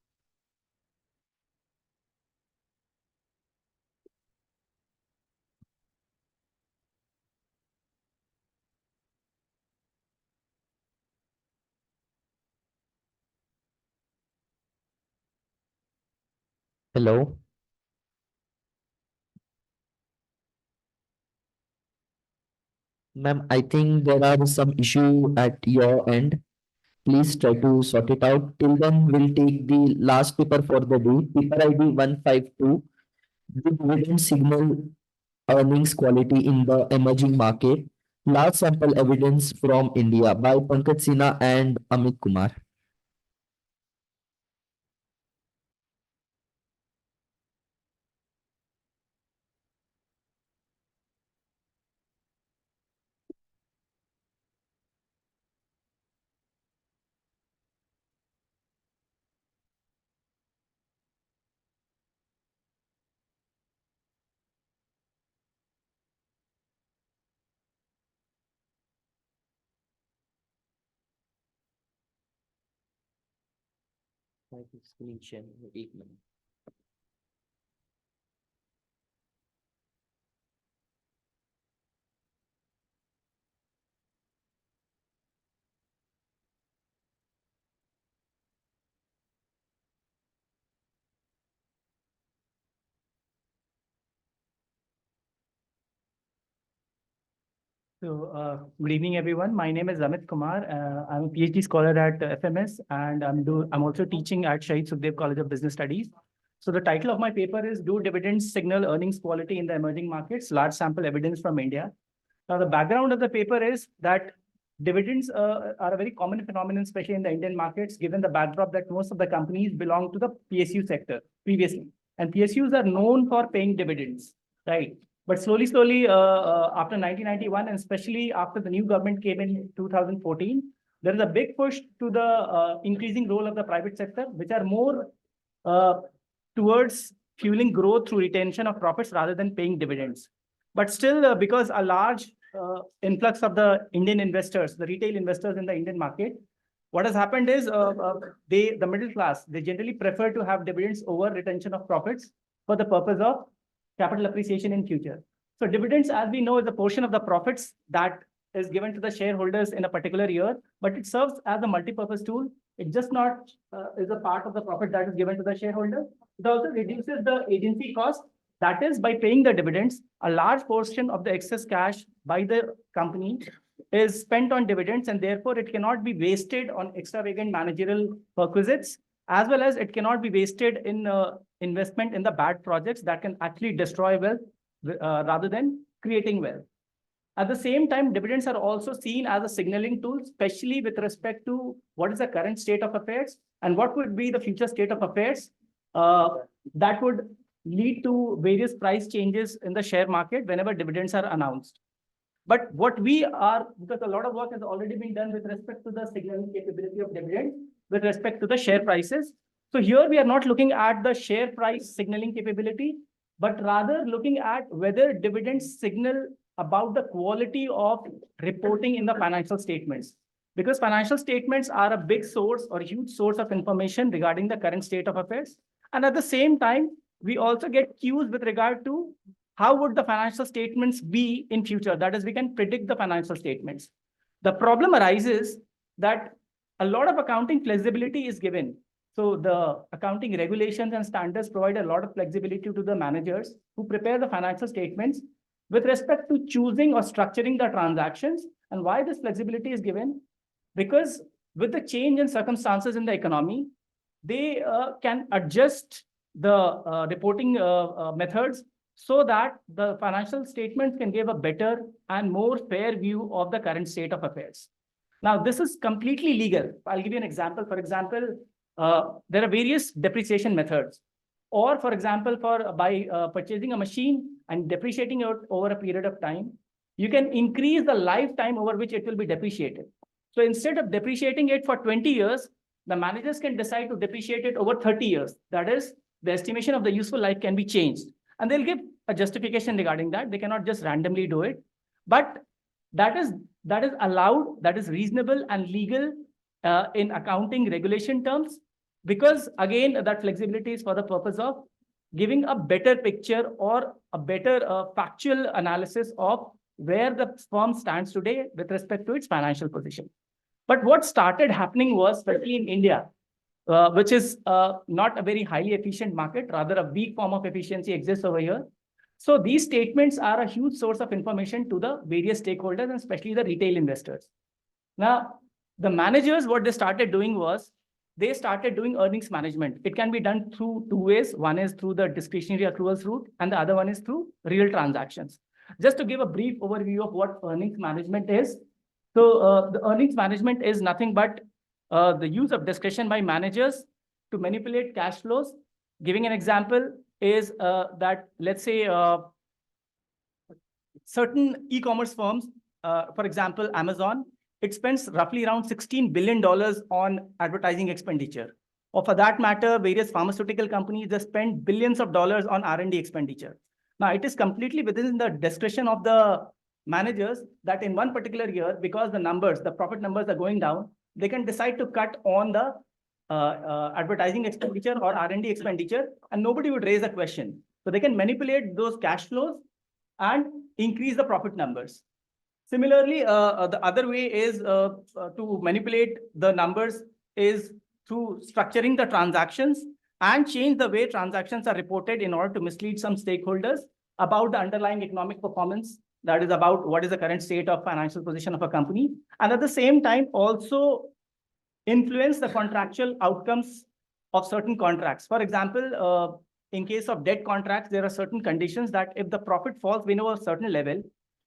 Hello. Ma'am, I think there are some issue at your end. Please try to sort it out. Till then, we'll take the last paper for the day, paper ID 152, the dividend signal earnings quality in the emerging market. Large sample evidence from India by Pankaj Sinha and Amit Kumar. Screen share, 8 minutes. So, good evening, everyone. My name is Amit Kumar. I'm a PhD scholar at FMS, and I'm also teaching at Shahid Sukhdev College of Business Studies. So the title of my paper is "Do Dividends Signal Earnings Quality in the Emerging Markets? Large Sample Evidence from India." Now, the background of the paper is that dividends are a very common phenomenon, especially in the Indian markets, given the backdrop that most of the companies belong to the PSU sector previously, and PSUs are known for paying dividends, right? But slowly, after 1991, and especially after the new government came in 2014, there is a big push to the increasing role of the private sector, which are more towards fueling growth through retention of profits rather than paying dividends. But still, because a large influx of the Indian investors, the retail investors in the Indian market, what has happened is the middle class, they generally prefer to have dividends over retention of profits for the purpose of capital appreciation in future. So dividends, as we know, is a portion of the profits that is given to the shareholders in a particular year, but it serves as a multi-purpose tool. It just not is a part of the profit that is given to the shareholder. It also reduces the agency cost. That is, by paying the dividends, a large portion of the excess cash by the company is spent on dividends, and therefore it cannot be wasted on extravagant managerial perquisites, as well as it cannot be wasted in investment in the bad projects that can actually destroy wealth rather than creating wealth. At the same time, dividends are also seen as a signaling tool, especially with respect to what is the current state of affairs and what would be the future state of affairs that would lead to various price changes in the share market whenever dividends are announced. But what we are, because a lot of work has already been done with respect to the signaling capability of dividends with respect to the share prices. So here we are not looking at the share price signaling capability, but rather looking at whether dividends signal about the quality of reporting in the financial statements. Because financial statements are a big source or huge source of information regarding the current state of affairs. And at the same time, we also get cues with regard to how would the financial statements be in future? That is, we can predict the financial statements. The problem arises that a lot of accounting flexibility is given. So the accounting regulations and standards provide a lot of flexibility to the managers who prepare the financial statements with respect to choosing or structuring the transactions. And why this flexibility is given? Because with the change in circumstances in the economy, they can adjust the reporting methods so that the financial statements can give a better and more fair view of the current state of affairs. Now, this is completely legal. I'll give you an example. For example, there are various depreciation methods. Or, for example, by purchasing a machine and depreciating it over a period of time, you can increase the lifetime over which it will be depreciated. So instead of depreciating it for 20 years, the managers can decide to depreciate it over 30 years. That is, the estimation of the useful life can be changed. And they'll give a justification regarding that. They cannot just randomly do it. But that is allowed, that is reasonable and legal in accounting regulation terms, because again, that flexibility is for the purpose of giving a better picture or a better factual analysis of where the firm stands today with respect to its financial position. But what started happening was, especially in India, which is not a very highly efficient market, rather a weak form of efficiency exists over here. So these statements are a huge source of information to the various stakeholders, and especially the retail investors. Now, the managers, what they started doing was, they started doing earnings management. It can be done through two ways. One is through the discretionary accruals route, and the other one is through real transactions. Just to give a brief overview of what earnings management is. So the earnings management is nothing but the use of discretion by managers to manipulate cash flows. Giving an example is that, let's say, certain e-commerce firms, for example, Amazon, it spends roughly around $16 billion on advertising expenditure. Or for that matter, various pharmaceutical companies, they spend billions of dollars on R&D expenditure. Now, it is completely within the discretion of the managers that in one particular year, because the profit numbers are going down, they can decide to cut on the advertising expenditure or R&D expenditure, and nobody would raise a question. So they can manipulate those cash flows and increase the profit numbers. Similarly, the other way is to manipulate the numbers is through structuring the transactions and change the way transactions are reported in order to mislead some stakeholders about the underlying economic performance, that is about what is the current state of financial position of a company, and at the same time also influence the contractual outcomes of certain contracts. For example, in case of debt contracts, there are certain conditions that if the profit falls below a certain level,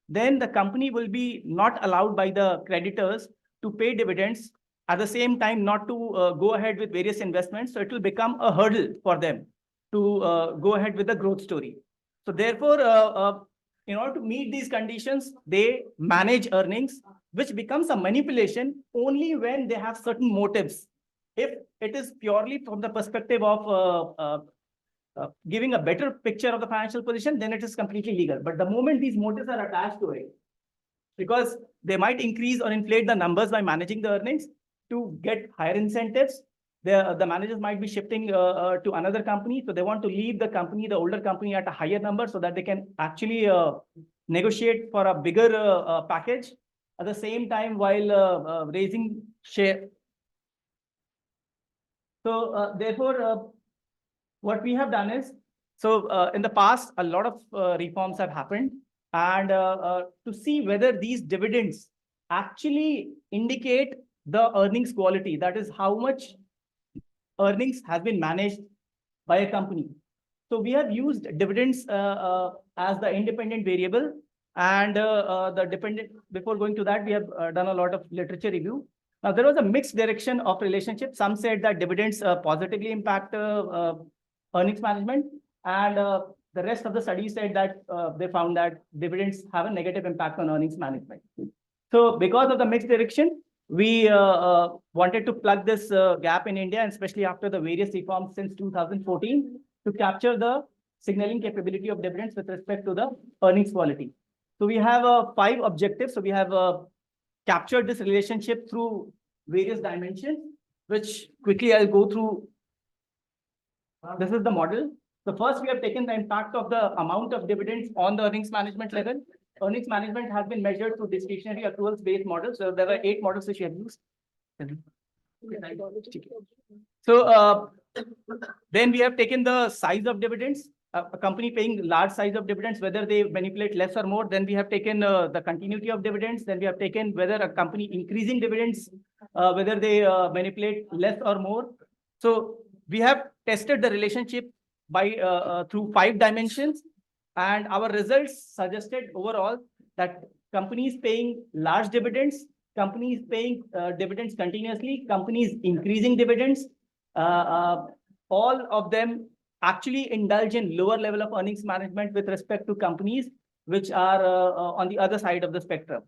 then the company will be not allowed by the creditors to pay dividends, at the same time not to go ahead with various investments. So it will become a hurdle for them to go ahead with the growth story. So therefore, in order to meet these conditions, they manage earnings, which becomes a manipulation only when they have certain motives. If it is purely from the perspective of giving a better picture of the financial position, then it is completely legal. But the moment these motives are attached to it, because they might increase or inflate the numbers by managing the earnings to get higher incentives, the managers might be shifting to another company. So they want to leave the company, the older company, at a higher number so that they can actually negotiate for a bigger package at the same time while raising share. So therefore, what we have done is, so in the past, a lot of reforms have happened, and to see whether these dividends actually indicate the earnings quality, that is how much earnings has been managed by a company. So we have used dividends as the independent variable, and the dependent. Before going to that, we have done a lot of literature review. Now, there was a mixed direction of relationship. Some said that dividends positively impact earnings management, and the rest of the study said that they found that dividends have a negative impact on earnings management. So because of the mixed direction, we wanted to plug this gap in India, and especially after the various reforms since 2014, to capture the signaling capability of dividends with respect to the earnings quality. So we have 5 objectives. So we have captured this relationship through various dimensions, which quickly I'll go through. This is the model. So first, we have taken the impact of the amount of dividends on the earnings management level. Earnings management has been measured through discretionary accruals-based models. So there were 8 models which we have used. So then we have taken the size of dividends. A company paying large size of dividends, whether they manipulate less or more. Then we have taken the continuity of dividends. Then we have taken whether a company increasing dividends, whether they manipulate less or more. So we have tested the relationship by through 5 dimensions, and our results suggested overall that companies paying large dividends, companies paying dividends continuously, companies increasing dividends, all of them actually indulge in lower level of earnings management with respect to companies which are on the other side of the spectrum.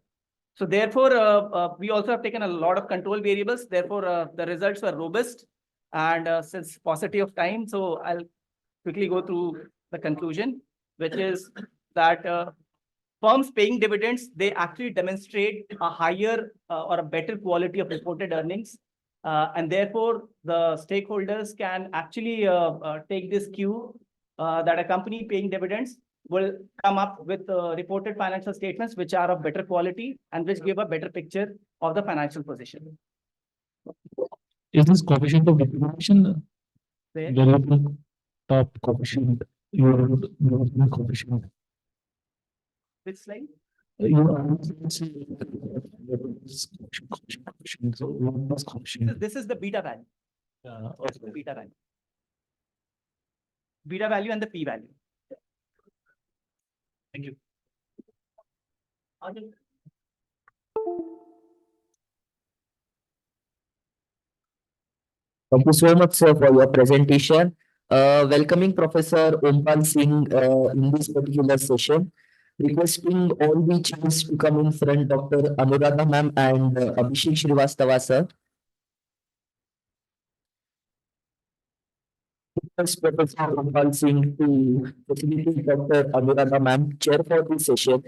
So therefore, we also have taken a lot of control variables. Therefore, the results were robust. And since paucity of time, so I'll quickly go through the conclusion, which is that firms paying dividends, they actually demonstrate a higher or a better quality of reported earnings. And therefore, the stakeholders can actually take this cue that a company paying dividends will come up with reported financial statements which are of better quality and which give a better picture of the financial position. Is this coefficient of distribution There. variable top coefficient? Your coefficient. Which slide? This is the beta value. Okay. Beta value. Beta value and the p value. Thank you. Thank you so much, sir, for your presentation. Welcoming Professor Ompal Singh in this particular session. Requesting all the chairs to come in front, Dr. Anuradha ma'am and Abhishek Srivastava sir. Request Professor Ompal Singh to facilitate Dr. Anuradha ma'am, chair for this session.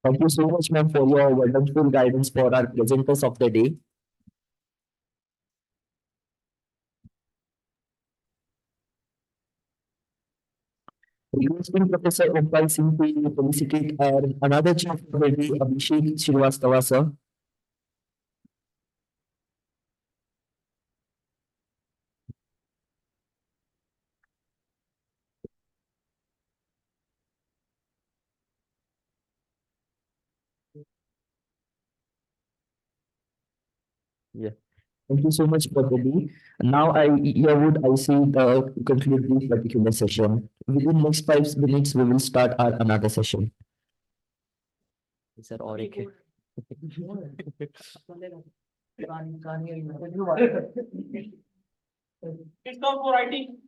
Thank you so much, ma'am, for your wonderful guidance for our presenters of the day. Requesting Professor Ompal Singh to felicitate our another chief of the day, Abhishek Srivastava sir. Yeah. Thank you so much for the day. Now I see conclude this particular session. Within next 5 minutes, we will start our another session. Sir, और एक है. It's not for writing.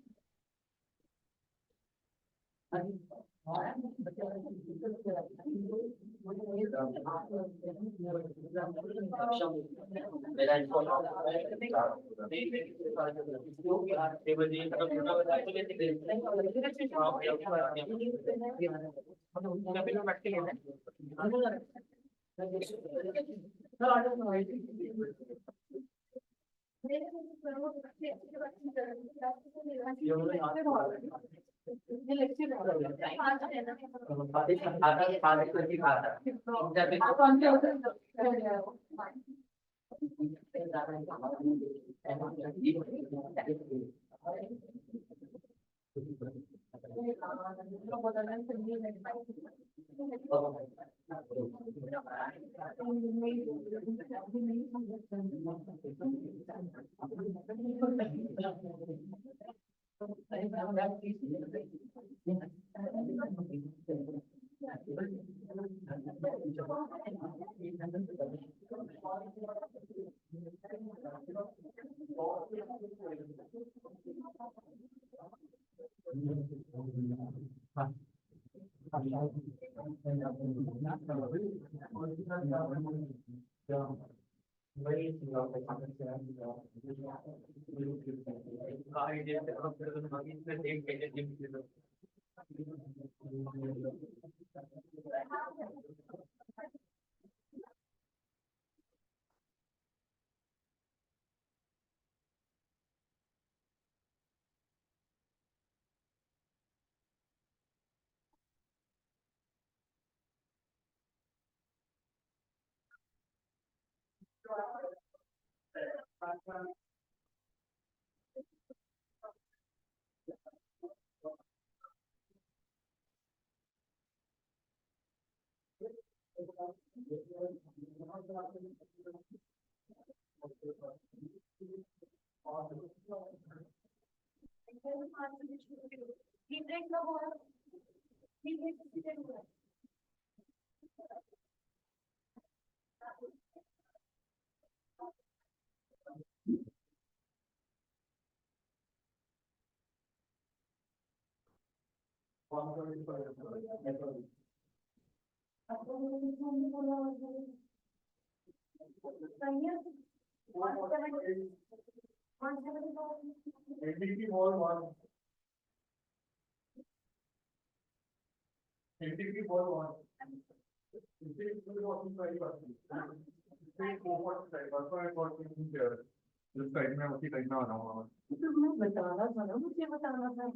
बताना था ना, मुझे बताना था।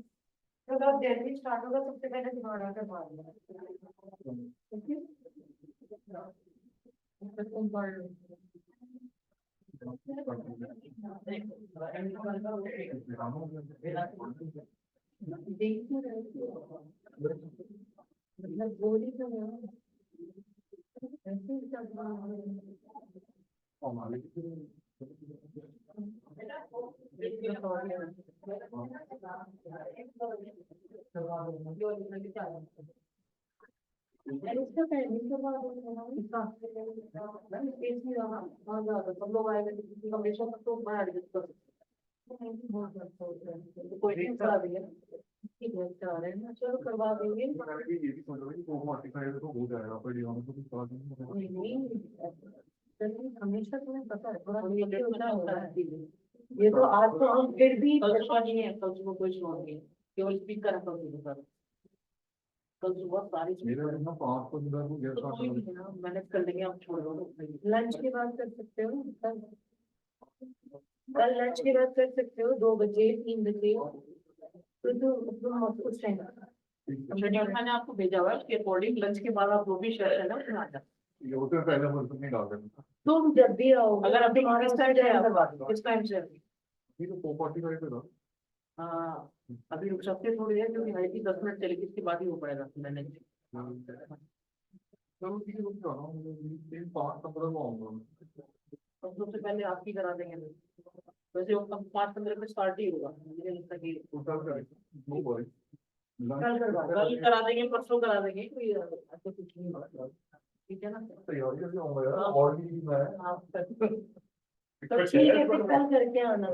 जब आप जैसे स्टार्ट होगा सबसे पहले दोबारा कर मारना। सब लोग आएंगे हमेशा सब तो मैं एडजस्ट कर कोई नहीं करा देंगे ठीक है करा रहे हैं चलो करवा देंगे हमेशा तुम्हें पता है थोड़ा होता है ये तो आज तो हम फिर भी नहीं है कल सुबह कोई शोर नहीं केवल स्पीक करा कल सुबह कल सुबह सारी मैनेज कर लेंगे आप छोड़ दो लंच के बाद कर सकते हो कल लंच के बाद कर सकते हो 2 बजे 3 बजे तो उस टाइम शेड्यूल मैंने आपको भेजा हुआ है उसके अकॉर्डिंग लंच के बाद आप वो भी शेयर है ना उसमें आ जाए तुम जब भी आओ अगर अभी किस टाइम से हाँ अभी रुक सकते थोड़ी देर क्योंकि हाई 10 मिनट चलेगी इसके बाद ही हो पाएगा मैंने सबसे पहले आप ही करा देंगे वैसे वो 5-15 में स्टार्ट ही होगा मुझे लगता है कि कल करा देंगे परसों करा देंगे कोई ऐसा कुछ नहीं होगा ठीक है ना तो ठीक है फिर कल करके आना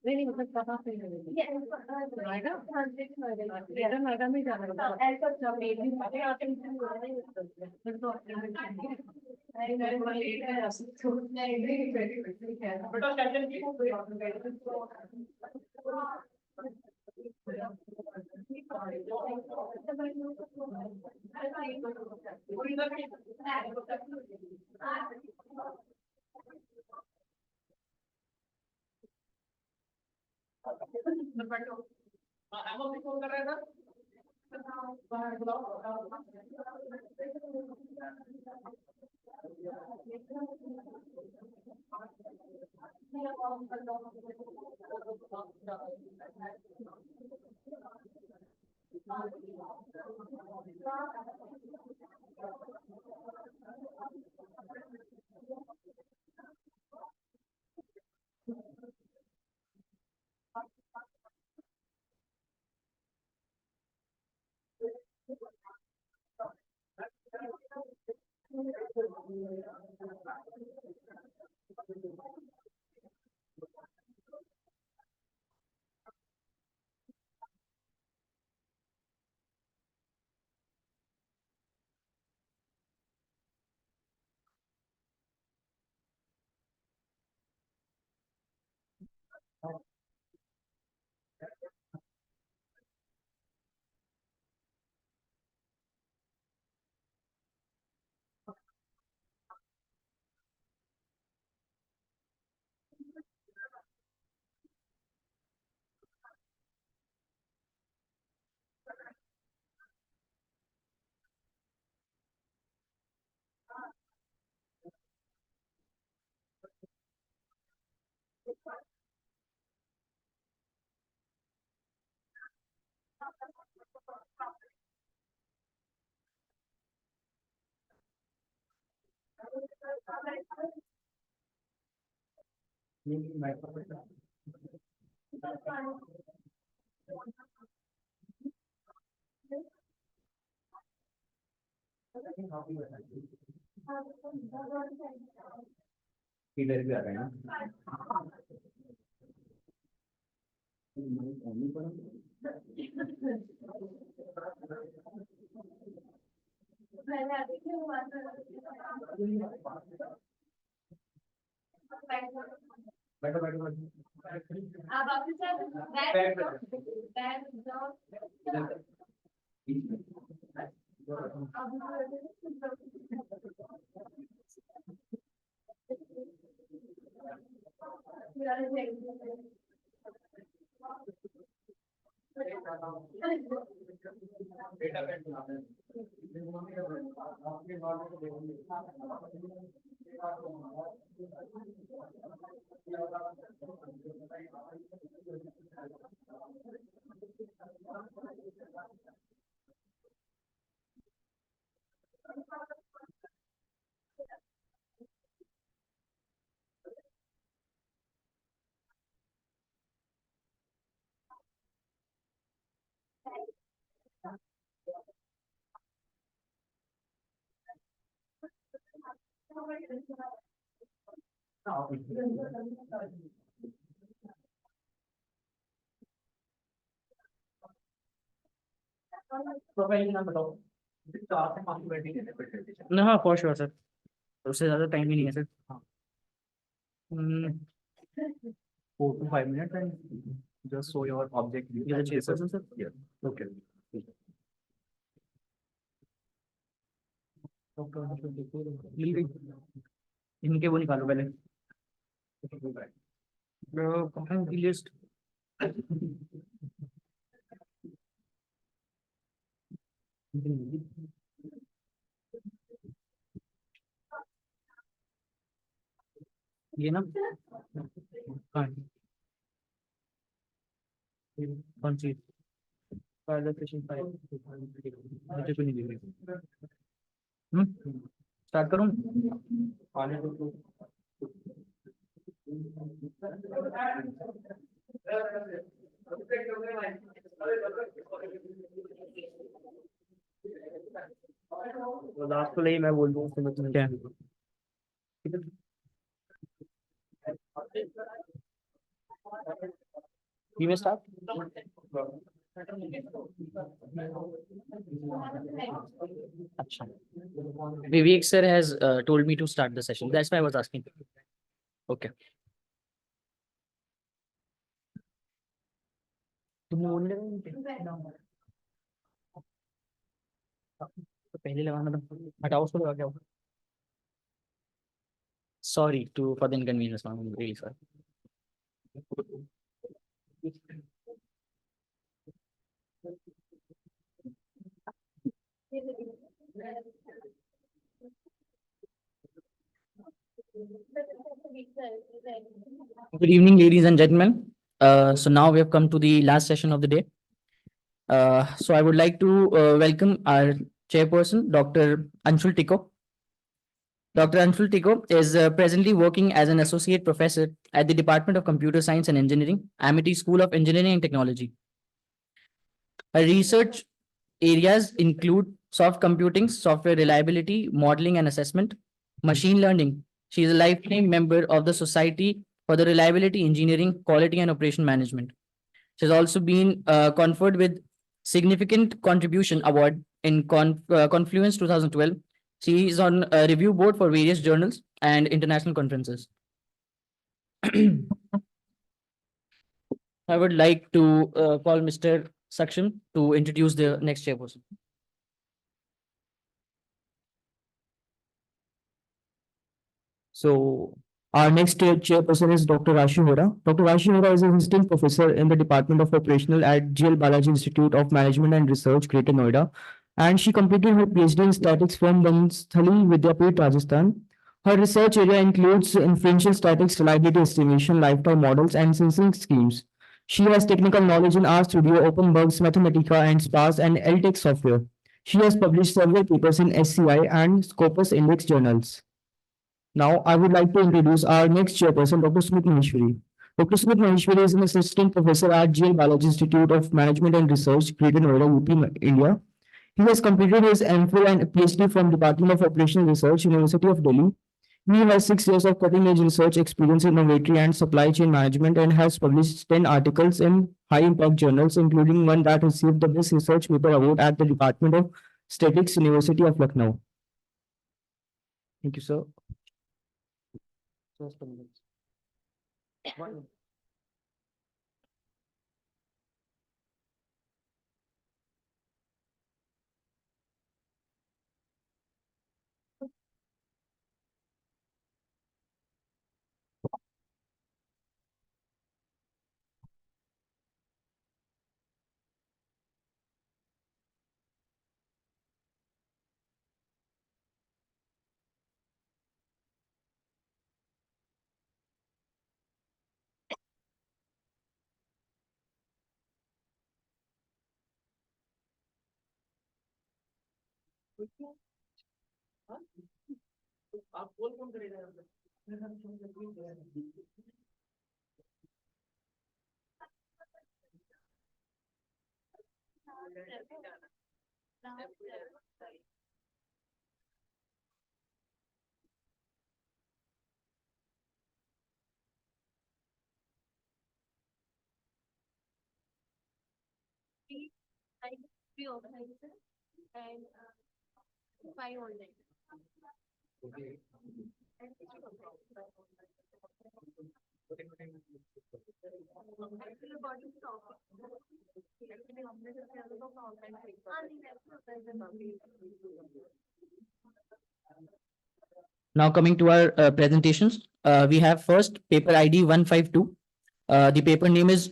नहीं मतलब कहाँ पे नोएडा नोएडा में जाना इधर भी आ रहे हैं बैठो बैठो आप प्रोफाइल नाम बताओ। 4 से 5 बैठेंगे। हाँ फॉर श्योर सर, उससे ज्यादा टाइम ही नहीं है सर। हाँ 4 to 5 minutes and just show your object. Yes, sir. Yeah. Okay. इनके वो निकालो पहले। कहाँ है लिस्ट? ये ना हाँ कौन सी मुझे तो नहीं दिख रही। स्टार्ट करूँ? लास्ट को नहीं मैं बोल दूँ क्या we may start. Achha. Vivek sir has told me to start the session. That's why I was asking. Okay. तो पहले लगाना था, हटाओ उसको, लगा क्या? Sorry to for the inconvenience, ma'am. I'm really sorry. Good evening, ladies and gentlemen. So now we have come to the last session of the day. So I would like to welcome our chairperson, Dr. Anshul Tikko. Dr. Anshul Tikko is presently working as an associate professor at the Department of Computer Science and Engineering, Amity School of Engineering and Technology. Her research areas include soft computing, software reliability, modeling and assessment, machine learning. She is a lifetime member of the Society for the Reliability Engineering, Quality and Operation Management. She has also been conferred with Significant Contribution Award in Confluence 2012. She is on a review board for various journals and international conferences. I would like to call Mr. Saksham to introduce the next chairperson. So our next chairperson is Dr. Rashi Hora. Dr. Rashi Hora is an assistant professor in the Department of Operational at GL Balaji Institute of Management and Research, Greater Noida. And she completed her PhD in statics from Banstali Vidyapit, Rajasthan. Her research area includes inferential statics, reliability estimation, lifetime models, and sensing schemes. She has technical knowledge in RStudio, OpenBugs, Mathematica, and SPARS and LTEX software. She has published several papers in SCI and Scopus Index journals. Now, I would like to introduce our next chairperson, Dr. Smith Maheshwari. Dr. Smith Maheshwari is an assistant professor at GL Balaji Institute of Management and Research, Greater Noida, UP, India. He has completed his MPhil and PhD from Department of Operational Research, University of Delhi. He has 6 years of cutting-edge research experience in innovatory and supply chain management and has published 10 articles in high-impact journals, including one that received the Best Research Paper Award at the Department of Statistics, University of Lucknow. Thank you, sir. Just a minute. आप call कौन करेगा? Three organizers and 5 online. Now coming to our presentations, we have first paper ID 152. The paper name is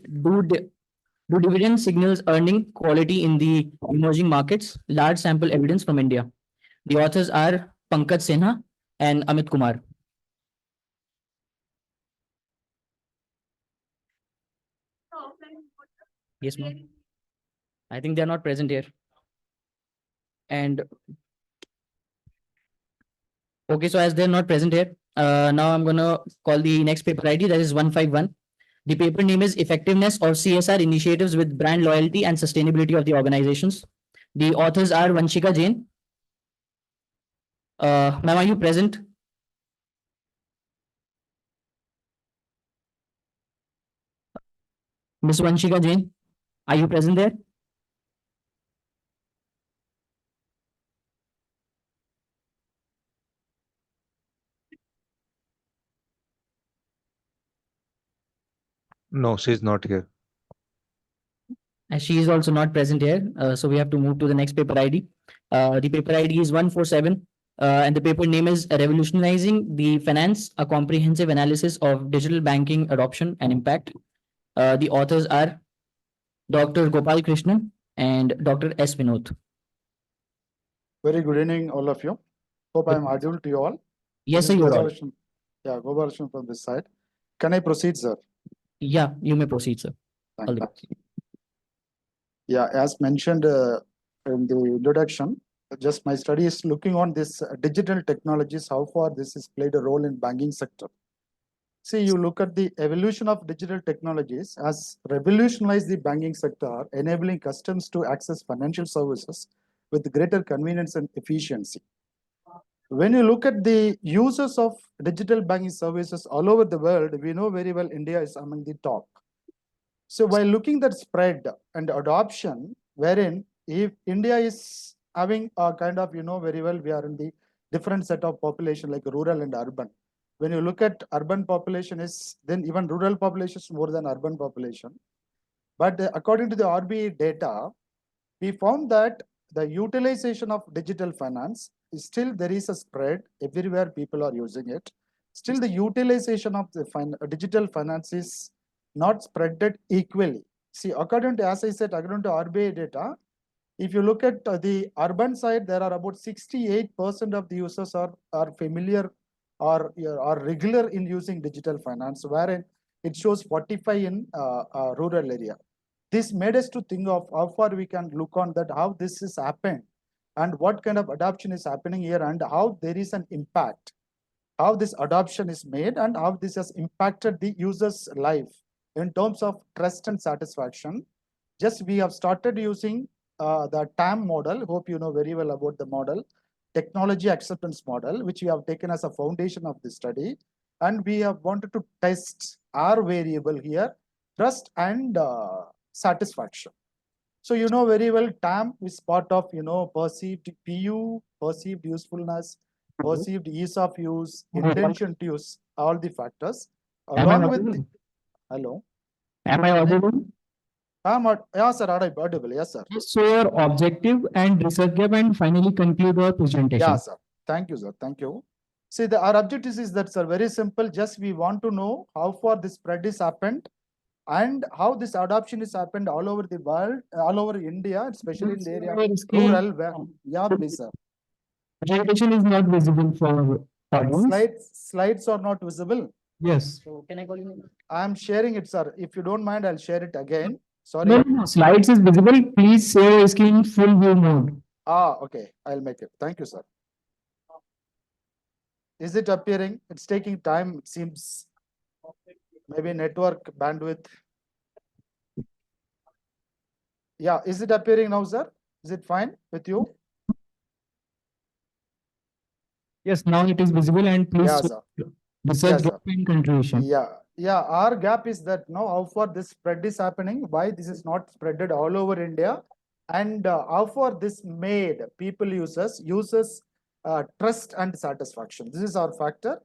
Do Dividend Signals Earning Quality in the Emerging Markets? Large Sample Evidence from India. The authors are Pankaj Sinha and Amit Kumar. Yes, ma'am. I think they are not present here. And okay, so as they're not present here, now I'm gonna call the next paper ID, that is 151. The paper name is Effectiveness of CSR Initiatives with Brand Loyalty and Sustainability of the Organizations. The authors are Vanshika Jain. Ma'am, are you present? Ms. Vanshika Jain, are you present there? No, she's not here. As she is also not present here, so we have to move to the next paper ID. The paper ID is 147, and the paper name is Revolutionizing the Finance, a Comprehensive Analysis of Digital Banking Adoption and Impact. The authors are Dr. Gopal Krishnan and Dr. S. Vinod. Very good evening, all of you. Hope I am audible to you all. Yes, This sir, is you are Gopal audible. Krishnan. Yeah, Gopal Krishnan from this side. Can I proceed, sir? Yeah, you may proceed, sir. All the best. Yeah, as mentioned in the introduction, just my study is looking on this digital technologies, how far this has played a role in banking sector. See, you look at the evolution of digital technologies as revolutionized the banking sector, enabling customers to access financial services with greater convenience and efficiency. When you look at the users of digital banking services all over the world, we know very well India is among the top. So while looking at spread and adoption, wherein if India is having a kind of, very well, we are in the different set of population like rural and urban. When you look at urban population is, then even rural population is more than urban population. But according to the RBI data, we found that the utilization of digital finance is still there is a spread everywhere people are using it. Still the utilization of the digital finance is not spreaded equally. See, according to, as I said, according to RBI data, if you look at the urban side, there are about 68% of the users are familiar or are regular in using digital finance, wherein it shows 45 in rural area. This made us to think of how far we can look on that, how this has happened and what kind of adoption is happening here and how there is an impact, how this adoption is made and how this has impacted the user's life in terms of trust and satisfaction. Just we have started using the TAM model. Hope you know very well about the model, technology acceptance model, which we have taken as a foundation of this study. And we have wanted to test our variable here, trust and satisfaction. So you know very well, TAM is part of, perceived PU, perceived usefulness, perceived ease of use, intention to use, all the factors. Along with, hello. Am I audible? Yeah, sir, audible. Yes, sir. So your objective and research gap and finally conclude our presentation. Yeah, sir. Thank you, sir. Thank you. See, our objective is that, sir, very simple. Just we want to know how far this spread is happened and how this adoption is happened all over the world, all over India, especially in the area rural. Where, yeah, please, sir. Presentation is not visible for audience. Slides are not visible. Yes. So can I call you? I am sharing it, sir. If you don't mind, I'll share it again. Sorry. No, slides is visible. Please share your screen full view mode. Okay, I'll make it. Thank you, sir. Is it appearing? It's taking time, it seems. Maybe network bandwidth. Yeah, is it appearing now, sir? Is it fine with you? Yes, now it is visible, and please Yeah, sir. research Yes, sir. gap in continuation. Yeah, our gap is that now how far this spread is happening, why this is not spreaded all over India, and how far this made people uses trust and satisfaction. This is our factor.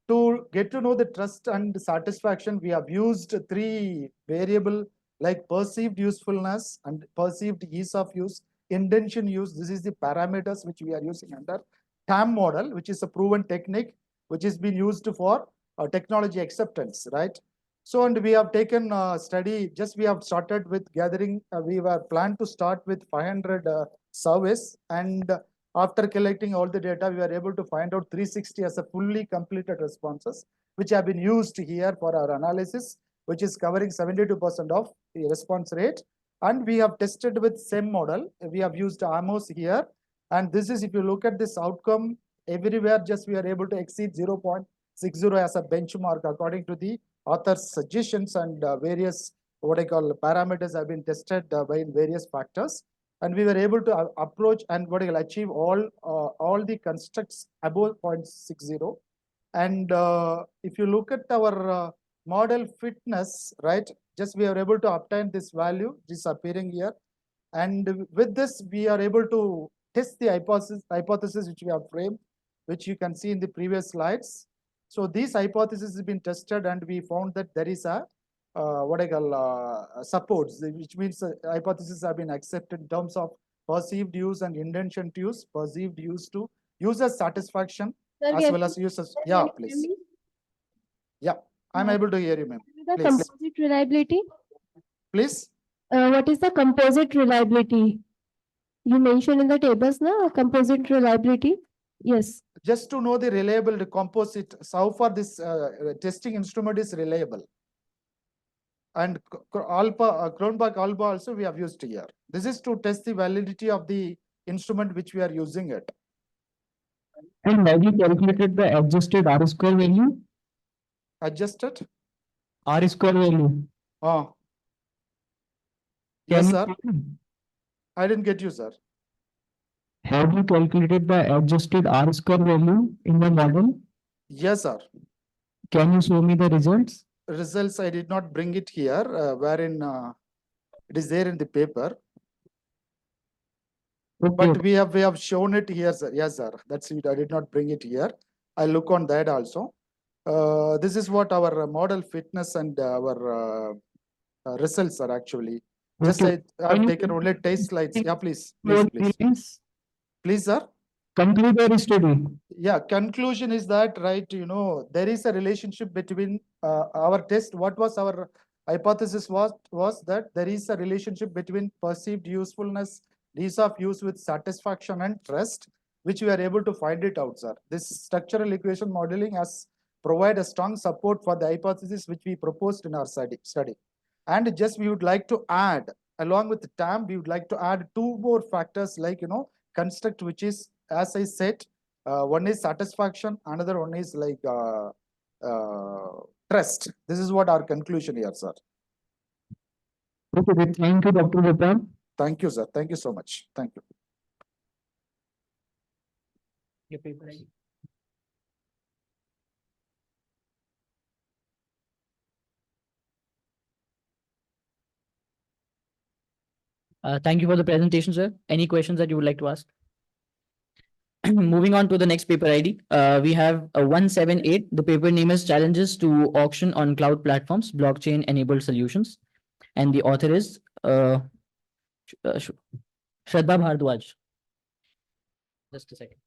To get to know the trust and satisfaction, we have used three variable like perceived usefulness and perceived ease of use, intention use. This is the parameters which we are using under TAM model, which is a proven technique which has been used for technology acceptance, right? So, and we have taken study, just we have started with gathering, we were planned to start with 500 surveys, and after collecting all the data, we were able to find out 360 as a fully completed responses, which have been used here for our analysis, which is covering 72% of the response rate. And we have tested with SEM model. We have used AMOS here. And this is, if you look at this outcome, everywhere just we are able to exceed 0.60 as a benchmark according to the author's suggestions, and various what I call parameters have been tested by various factors, and we were able to approach and what I call achieve all the constructs above 0.60. And if you look at our model fitness, right, just we are able to obtain this value which is appearing here, and with this we are able to test the hypothesis which we have framed, which you can see in the previous slides. So these hypotheses have been tested, and we found that there is a what I call supports, which means hypotheses have been accepted in terms of perceived use and intention to use, perceived use to user satisfaction, Sir, as well as users. Yeah, please. Yeah, I'm able to hear you, ma'am. The Please. composite reliability. Please. What is the composite reliability? You mentioned in the tables, na composite reliability. Yes. Just to know the reliable composite, so how far this testing instrument is reliable. And Kronberg Alba also we have used here. This is to test the validity of the instrument which we are using it. And have you calculated the adjusted R square value? Adjusted? R square value. Oh. Can Yes, you sir. tell me? I didn't get you, sir. Have you calculated the adjusted R square value in the model? Yes, sir. Can you show me the results? Results, I did not bring it here, wherein it is there in the paper. Okay. But we have shown it here, sir. Yes, sir. That's it. I did not bring it here. I'll look on that also. This is what our model fitness and our results are actually. Just Okay. I've taken only test slides. Yeah, please. Please, sir. Conclude your study. Yeah, conclusion is that, right, there is a relationship between our test. What was our hypothesis was that there is a relationship between perceived usefulness, ease of use with satisfaction and trust, which we are able to find it out, sir. This structural equation modeling has provide a strong support for the hypothesis which we proposed in our study. And just we would like to add, along with the TAM, we would like to add two more factors like, construct, which is, as I said, one is satisfaction, another one is like trust. This is what our conclusion here, sir. Okay, thank you, Dr. Gupta. Thank you, sir. Thank you so much. Thank you. Your paper ID. Thank you for the presentation, sir. Any questions that you would like to ask? Moving on to the next paper ID, we have a 178. The paper name is Challenges to Auction on Cloud Platforms, Blockchain Enabled Solutions. And the author is Shraddha Bhardwaj. Just a second.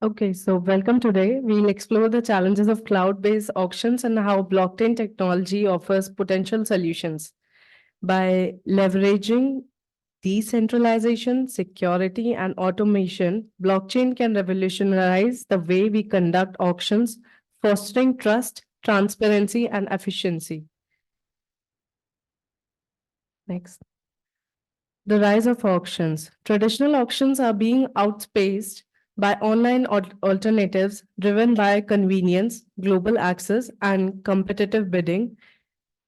Okay, so welcome today. We'll explore the challenges of cloud-based auctions and how blockchain technology offers potential solutions. By leveraging decentralization, security, and automation, blockchain can revolutionize the way we conduct auctions, fostering trust, transparency, and efficiency. Next. The rise of auctions. Traditional auctions are being outspaced by online alternatives driven by convenience, global access, and competitive bidding.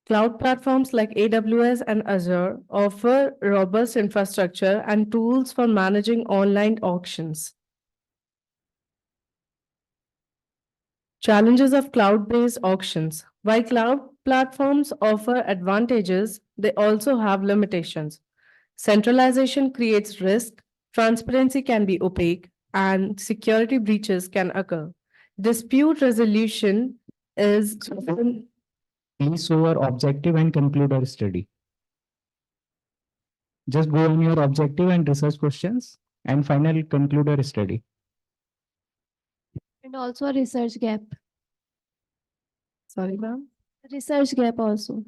Cloud platforms like AWS and Azure offer robust infrastructure and tools for managing online auctions. Challenges of cloud-based auctions. While cloud platforms offer advantages, they also have limitations. Centralization creates risk, transparency can be opaque, and security breaches can occur. Dispute resolution is often Please over objective and conclude our study. Just go on your objective and research questions and finally conclude our study. And also a research gap. Sorry, ma'am. Research gap also.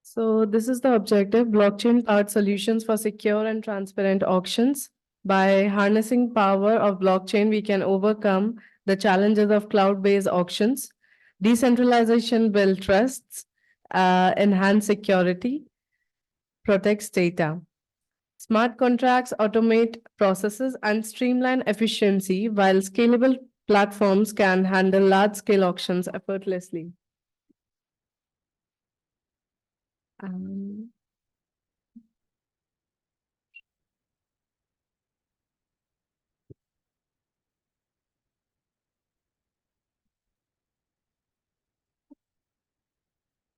So this is the objective, blockchain-powered solutions for secure and transparent auctions. By harnessing power of blockchain, we can overcome the challenges of cloud-based auctions. Decentralization builds trusts, enhance security, protects data. Smart contracts automate processes and streamline efficiency, while scalable platforms can handle large-scale auctions effortlessly.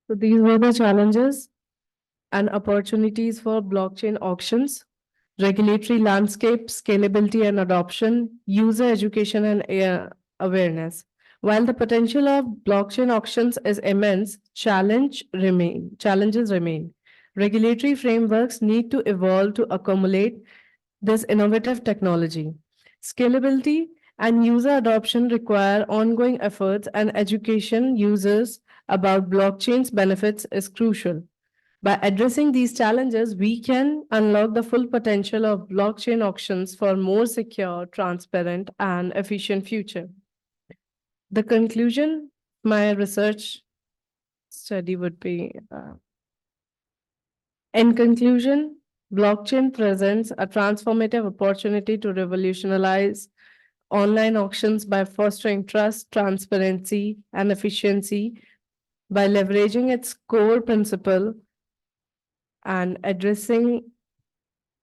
So these were the challenges and opportunities for blockchain auctions, regulatory landscape, scalability and adoption, user education and awareness. While the potential of blockchain auctions is immense, challenges remain. Regulatory frameworks need to evolve to accommodate this innovative technology. Scalability and user adoption require ongoing efforts, and education users about blockchain's benefits is crucial. By addressing these challenges, we can unlock the full potential of blockchain auctions for more secure, transparent, and efficient future. The conclusion, my research study would be, in conclusion, blockchain presents a transformative opportunity to revolutionize online auctions by fostering trust, transparency, and efficiency. By leveraging its core principle and addressing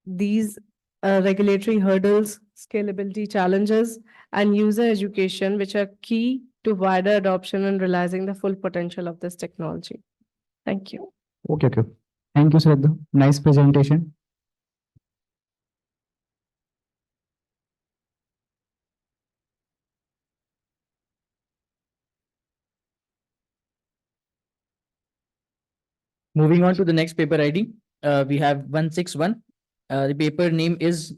these regulatory hurdles, scalability challenges, and user education, which are key to wider adoption and realizing the full potential of this technology. Thank you. Okay. Thank you, Shraddha. Nice presentation. Moving on to the next paper ID, we have 161. The paper name is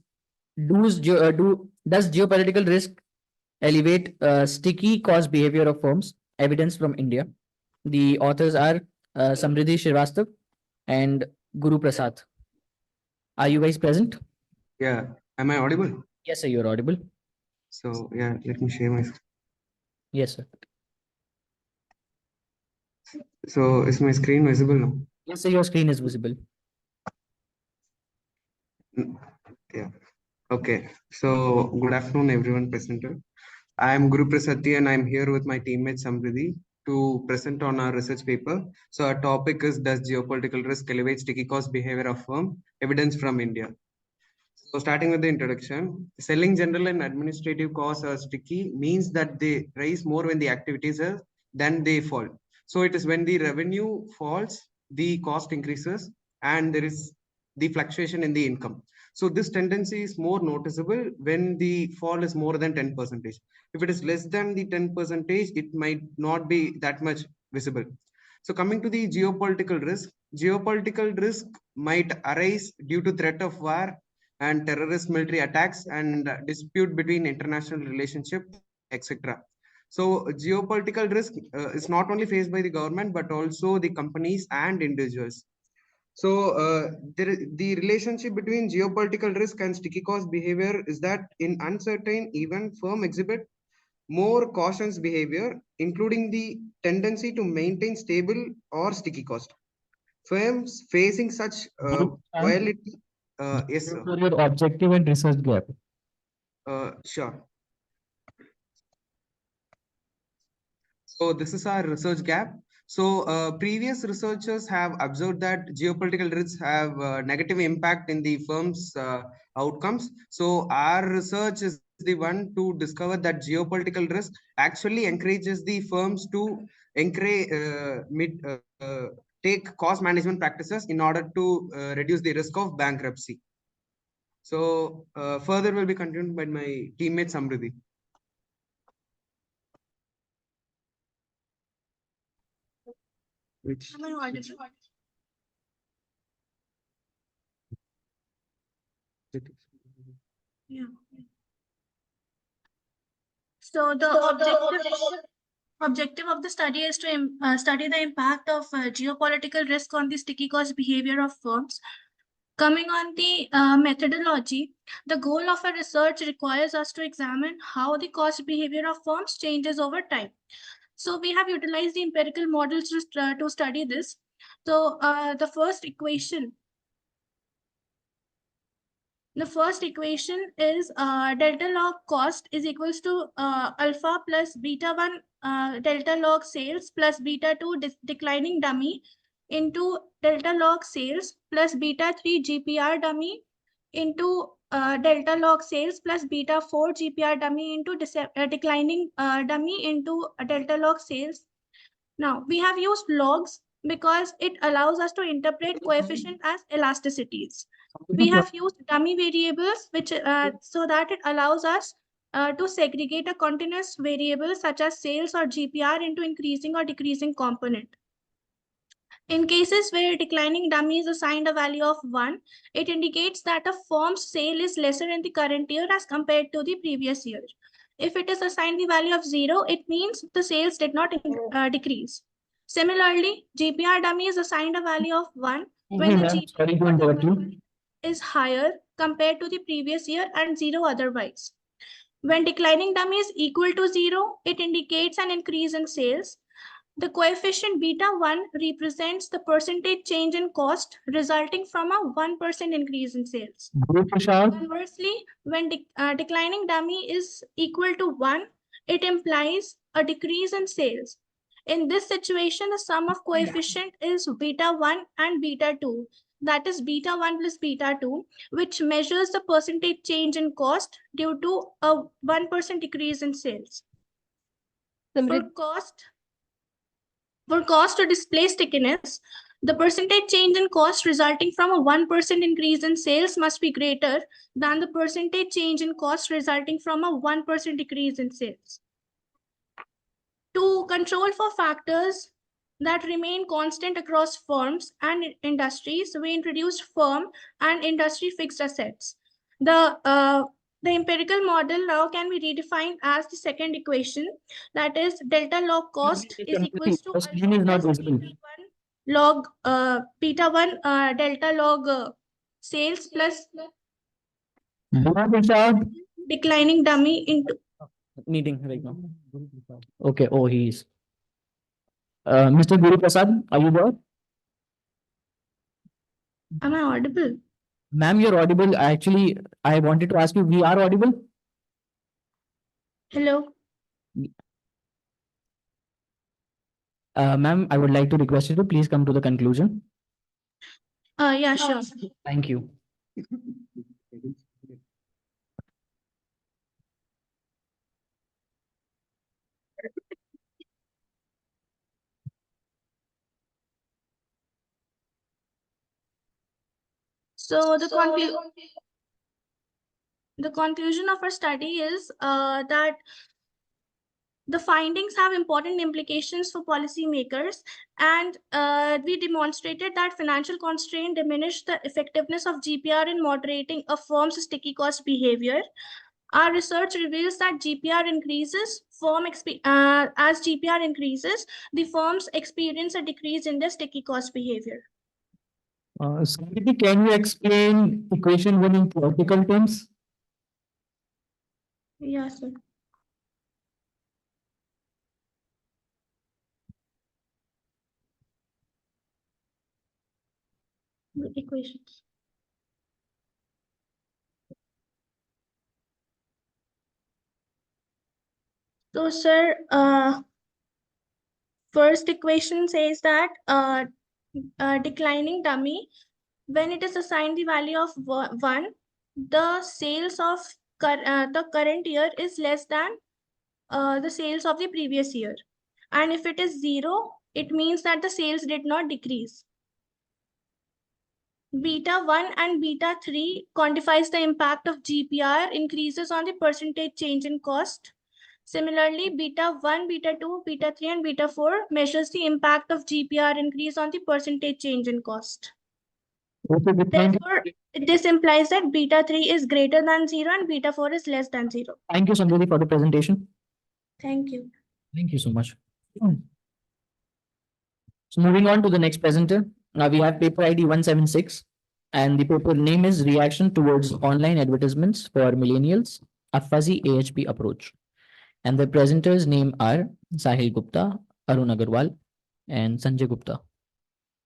Does geopolitical risk elevate sticky cost behavior of firms? Evidence from India. The authors are Samriddhi Srivastava and Guru Prasad. Are you guys present? Yeah, am I audible? Yes, sir, you're audible. So yeah, let me share my screen. Yes, sir. So is my screen visible now? Yes, sir, your screen is visible. Yeah. Okay. So good afternoon, everyone present here. I am Guru Prasad and I'm here with my teammate Samriddhi to present on our research paper. So our topic is, does geopolitical risk elevate sticky cost behavior of firm? Evidence from India. So starting with the introduction, selling general and administrative costs are sticky means that they rise more when the activities are than they fall. So it is when the revenue falls, the cost increases, and there is the fluctuation in the income. So this tendency is more noticeable when the fall is more than 10%. If it is less than the 10%, it might not be that much visible. So coming to the geopolitical risk might arise due to threat of war and terrorist military attacks and dispute between international relationship, etc. So geopolitical risk is not only faced by the government, but also the companies and individuals. So the relationship between geopolitical risk and sticky cost behavior is that in uncertain event, firm exhibit more cautious behavior, including the tendency to maintain stable or sticky cost. Firms facing such volatility, yes, sir. For your objective and research gap. Sure. So this is our research gap. So previous researchers have observed that geopolitical risks have negative impact in the firm's outcomes. So our research is the one to discover that geopolitical risk actually encourages the firms to take cost management practices in order to reduce the risk of bankruptcy. So further will be continued by my teammate Samriddhi. Which Am I audible? Yeah. So the objective of the study is to study the impact of geopolitical risk on the sticky cost behavior of firms. Coming on the methodology, the goal of a research requires us to examine how the cost behavior of firms changes over time. So we have utilized the empirical models to study this. So the first equation is delta log cost is equals to alpha plus beta 1 delta log sales plus beta 2 declining dummy into delta log sales plus beta 3 GPR dummy into delta log sales plus beta 4 GPR dummy into declining dummy into delta log sales. Now we have used logs because it allows us to interpret coefficient as elasticities. We have used dummy variables which so that it allows us to segregate a continuous variable such as sales or GPR into increasing or decreasing component. In cases where declining dummy is assigned a value of 1, it indicates that a firm's sale is lesser in the current year as compared to the previous year. If it is assigned the value of 0, it means the sales did not decrease. Similarly, GPR dummy is assigned a value of 1 when the GPR is higher compared to the previous year and 0 otherwise. When declining dummy is equal to 0, it indicates an increase in sales. The coefficient beta 1 represents the percentage change in cost resulting from a 1% increase in sales. Conversely, when declining dummy is equal to 1, it implies a decrease in sales. In this situation, the sum of coefficient is beta 1 and beta 2. That is beta 1 plus beta 2, which measures the percentage change in cost due to a 1% decrease in sales. For cost to display stickiness, the percentage change in cost resulting from a 1% increase in sales must be greater than the percentage change in cost resulting from a 1% decrease in sales. To control for factors that remain constant across firms and industries, we introduced firm and industry fixed assets. The empirical model now can be redefined as the second equation, that is delta log cost is equals to log beta 1 delta log sales plus declining dummy into Meeting right now. Okay. Oh, he's. Mr. Guru Prasad, are you there? Am I audible? Ma'am, you're audible. Actually, I wanted to ask you, we are audible? Hello. Ma'am, I would like to request you to please come to the conclusion. Yeah, sure. Thank you. So the conclusion of our study is that the findings have important implications for policymakers, and we demonstrated that financial constraint diminished the effectiveness of GPR in moderating a firm's sticky cost behavior. Our research reveals that GPR increases, as GPR increases, the firms experience a decrease in their sticky cost behavior. Samriti, can you explain equation 1 in theoretical terms? Yes, sir. The equations. So, sir, first equation says that declining dummy, when it is assigned the value of 1, the sales of the current year is less than the sales of the previous year. And if it is 0, it means that the sales did not decrease. Beta 1 and beta 3 quantifies the impact of GPR increases on the percentage change in cost. Similarly, beta 1, beta 2, beta 3, and beta 4 measures the impact of GPR increase on the percentage change in cost. Therefore, this implies that beta 3 is greater than 0 and beta 4 is less than 0. Thank you, Samriti, for the presentation. Thank you. Thank you so much. So moving on to the next presenter, we have paper ID 176, and the paper name is Reaction Towards Online Advertisements for Millennials, a Fuzzy AHP Approach. And the presenters' name are Sahil Gupta, Arun Agarwal, and Sanjay Gupta.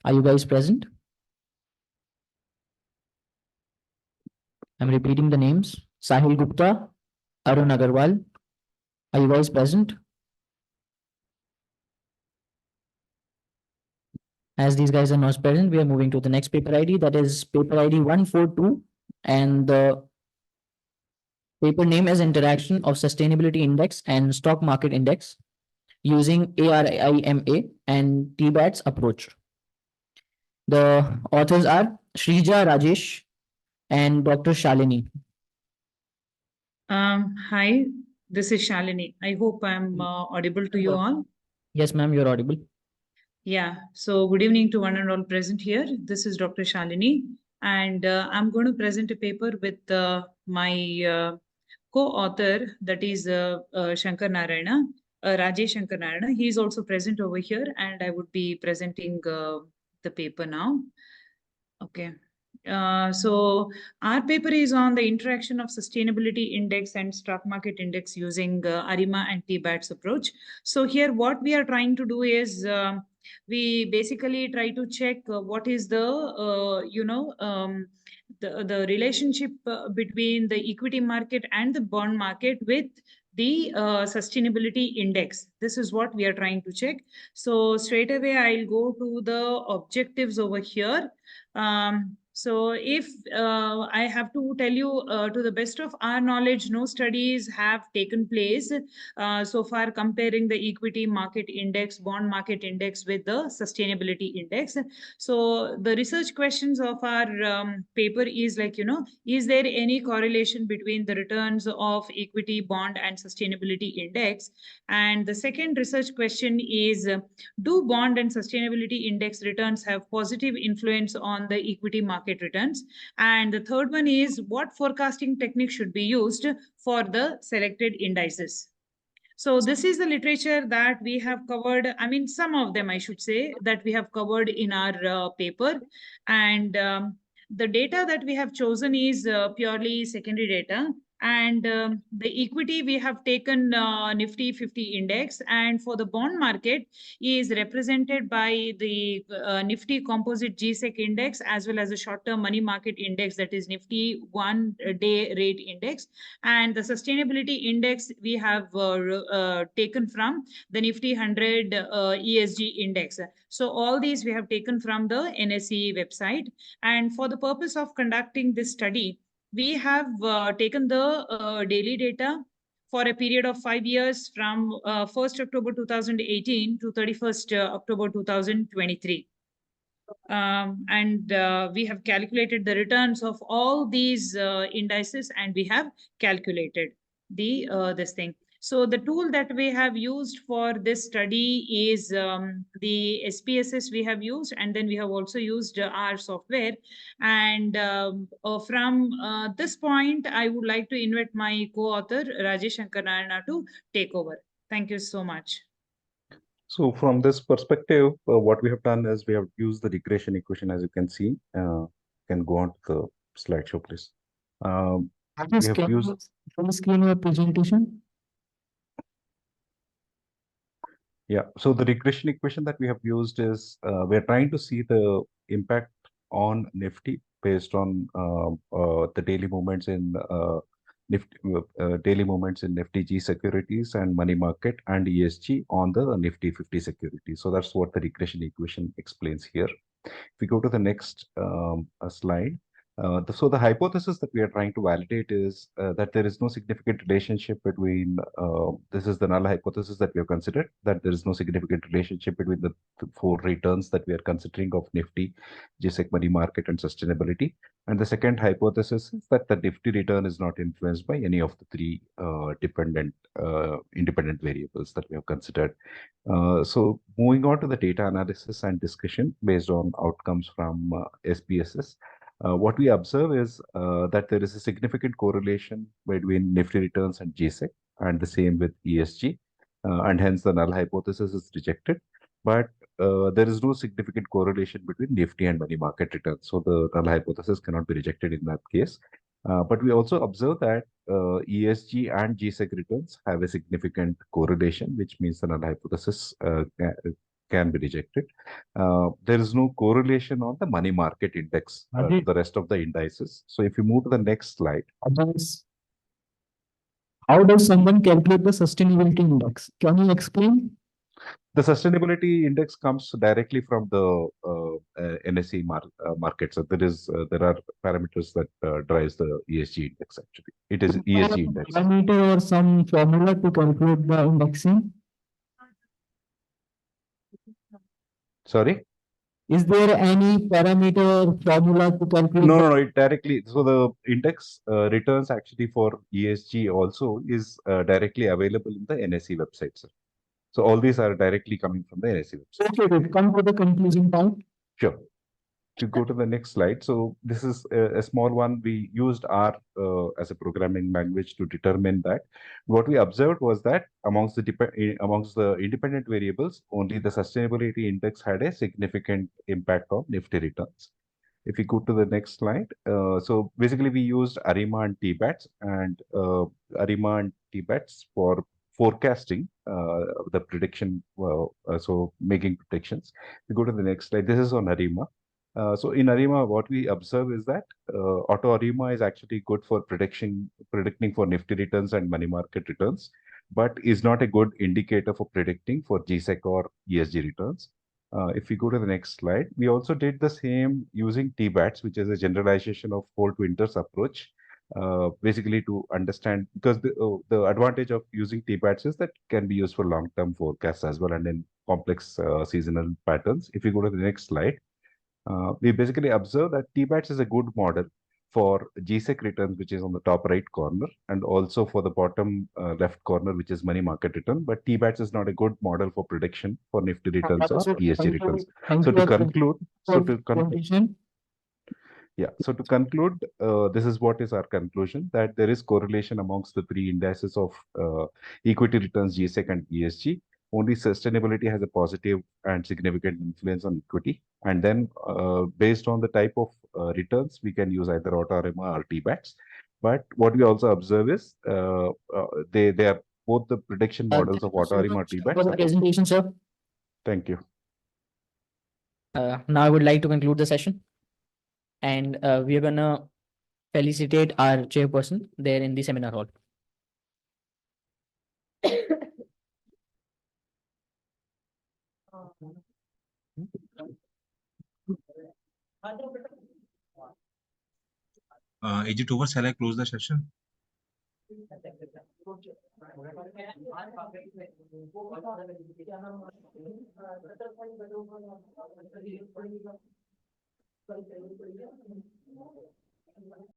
Are you guys present? I'm repeating the names. Sahil Gupta, Arun Agarwal. Are you guys present? As these guys are not present, we are moving to the next paper ID, that is paper ID 142, and the paper name is Interaction of Sustainability Index and Stock Market Index using ARIMA and TBAT's approach. The authors are Shrija Rajesh and Dr. Shalini. Hi, this is Shalini. I hope I'm audible to you all. Yes, ma'am, you're audible. Yeah, so good evening to one and all present here. This is Dr. Shalini, and I'm going to present a paper with my co-author, that is Shankar Narayana, Rajesh Shankar Narayana. He is also present over here, and I would be presenting the paper now. Okay. So our paper is on the interaction of sustainability index and stock market index using ARIMA and TBAT's approach. So here what we are trying to do is we basically try to check what is the, the relationship between the equity market and the bond market with the sustainability index. This is what we are trying to check. So straight away, I'll go to the objectives over here. So if I have to tell you, to the best of our knowledge, no studies have taken place so far comparing the equity market index, bond market index with the sustainability index. So the research questions of our paper is like, is there any correlation between the returns of equity, bond and sustainability index? And the second research question is, do bond and sustainability index returns have positive influence on the equity market returns? And the third one is, what forecasting technique should be used for the selected indices? So this is the literature that we have covered. I mean, some of them, I should say, that we have covered in our paper. And the data that we have chosen is purely secondary data. And the equity, we have taken Nifty 50 index, and for the bond market is represented by the Nifty composite GSEC index, as well as the short-term money market index, that is Nifty one-day rate index. And the sustainability index we have taken from the Nifty 100 ESG index. So all these we have taken from the NSE website. And for the purpose of conducting this study, we have taken the daily data for a period of 5 years from 1st October 2018 to 31st October 2023. and we have calculated the returns of all these indices, and we have calculated the this thing. So the tool that we have used for this study is the SPSS we have used, and then we have also used our software. And from this point, I would like to invite my co-author Rajesh Shankarnarayana to take over. Thank you so much. So from this perspective, what we have done is we have used the regression equation, as you can see. Can go on to the slideshow, please. We have used. Full screen your presentation. Yeah, so the regression equation that we have used is we're trying to see the impact on Nifty based on the daily movements in Nifty G securities and money market and ESG on the Nifty 50 securities. So that's what the regression equation explains here. If we go to the next slide, so the hypothesis that we are trying to validate is that there is no significant relationship between, this is the null hypothesis that we have considered, that there is no significant relationship between the four returns that we are considering of Nifty, GSEC, money market, and sustainability. And the second hypothesis is that the Nifty return is not influenced by any of the three independent variables that we have considered. So moving on to the data analysis and discussion based on outcomes from SPSS. What we observe is that there is a significant correlation between Nifty returns and GSEC, and the same with ESG, and hence the null hypothesis is rejected. But there is no significant correlation between Nifty and money market returns, so the null hypothesis cannot be rejected in that case. But we also observe that ESG and GSEC returns have a significant correlation, which means the null hypothesis can be rejected. There is no correlation on the money market index, the rest of the indices. So if you move to the next slide. How does someone calculate the sustainability index? Can you explain? The sustainability index comes directly from the NSE market. So there are parameters that drives the ESG index. Actually, it is ESG index. Parameter or some formula to calculate the indexing? Sorry? Is there any parameter or formula to calculate? No, it directly. So the index returns actually for ESG also is directly available in the NSE website, sir. So all these are directly coming from the NSE website. Okay, come to the conclusion part. Sure. To go to the next slide. So this is a small one. We used R as a programming language to determine that. What we observed was that amongst the independent variables, only the sustainability index had a significant impact on Nifty returns. If we go to the next slide, so basically we used ARIMA and TBATS, and ARIMA and TBATS for forecasting the prediction, so making predictions. We go to the next slide. This is on ARIMA. So in ARIMA, what we observe is that auto ARIMA is actually good for predicting for Nifty returns and money market returns, but is not a good indicator for predicting for GSEC or ESG returns. If we go to the next slide, we also did the same using TBATS, which is a generalization of Holt Winters approach, basically to understand, because the advantage of using TBATS is that can be used for long-term forecasts as well and in complex seasonal patterns. If we go to the next slide, we basically observe that TBATS is a good model for GSEC returns, which is on the top right corner, and also for the bottom left corner, which is money market return. But TBATS is not a good model for prediction for Nifty returns or ESG returns. So to conclude, so to conclude, this is what is our conclusion, that there is correlation amongst the three indices of equity returns, GSEC and ESG. Only sustainability has a positive and significant influence on equity. And then based on the type of returns, we can use either auto ARIMA or TBATS. But what we also observe is they are both the prediction models of auto ARIMA or TBATS. For the presentation, sir. Thank you. Now I would like to conclude the session. And we are gonna felicitate our chairperson there in the seminar hall. Is it over? Shall I close the session?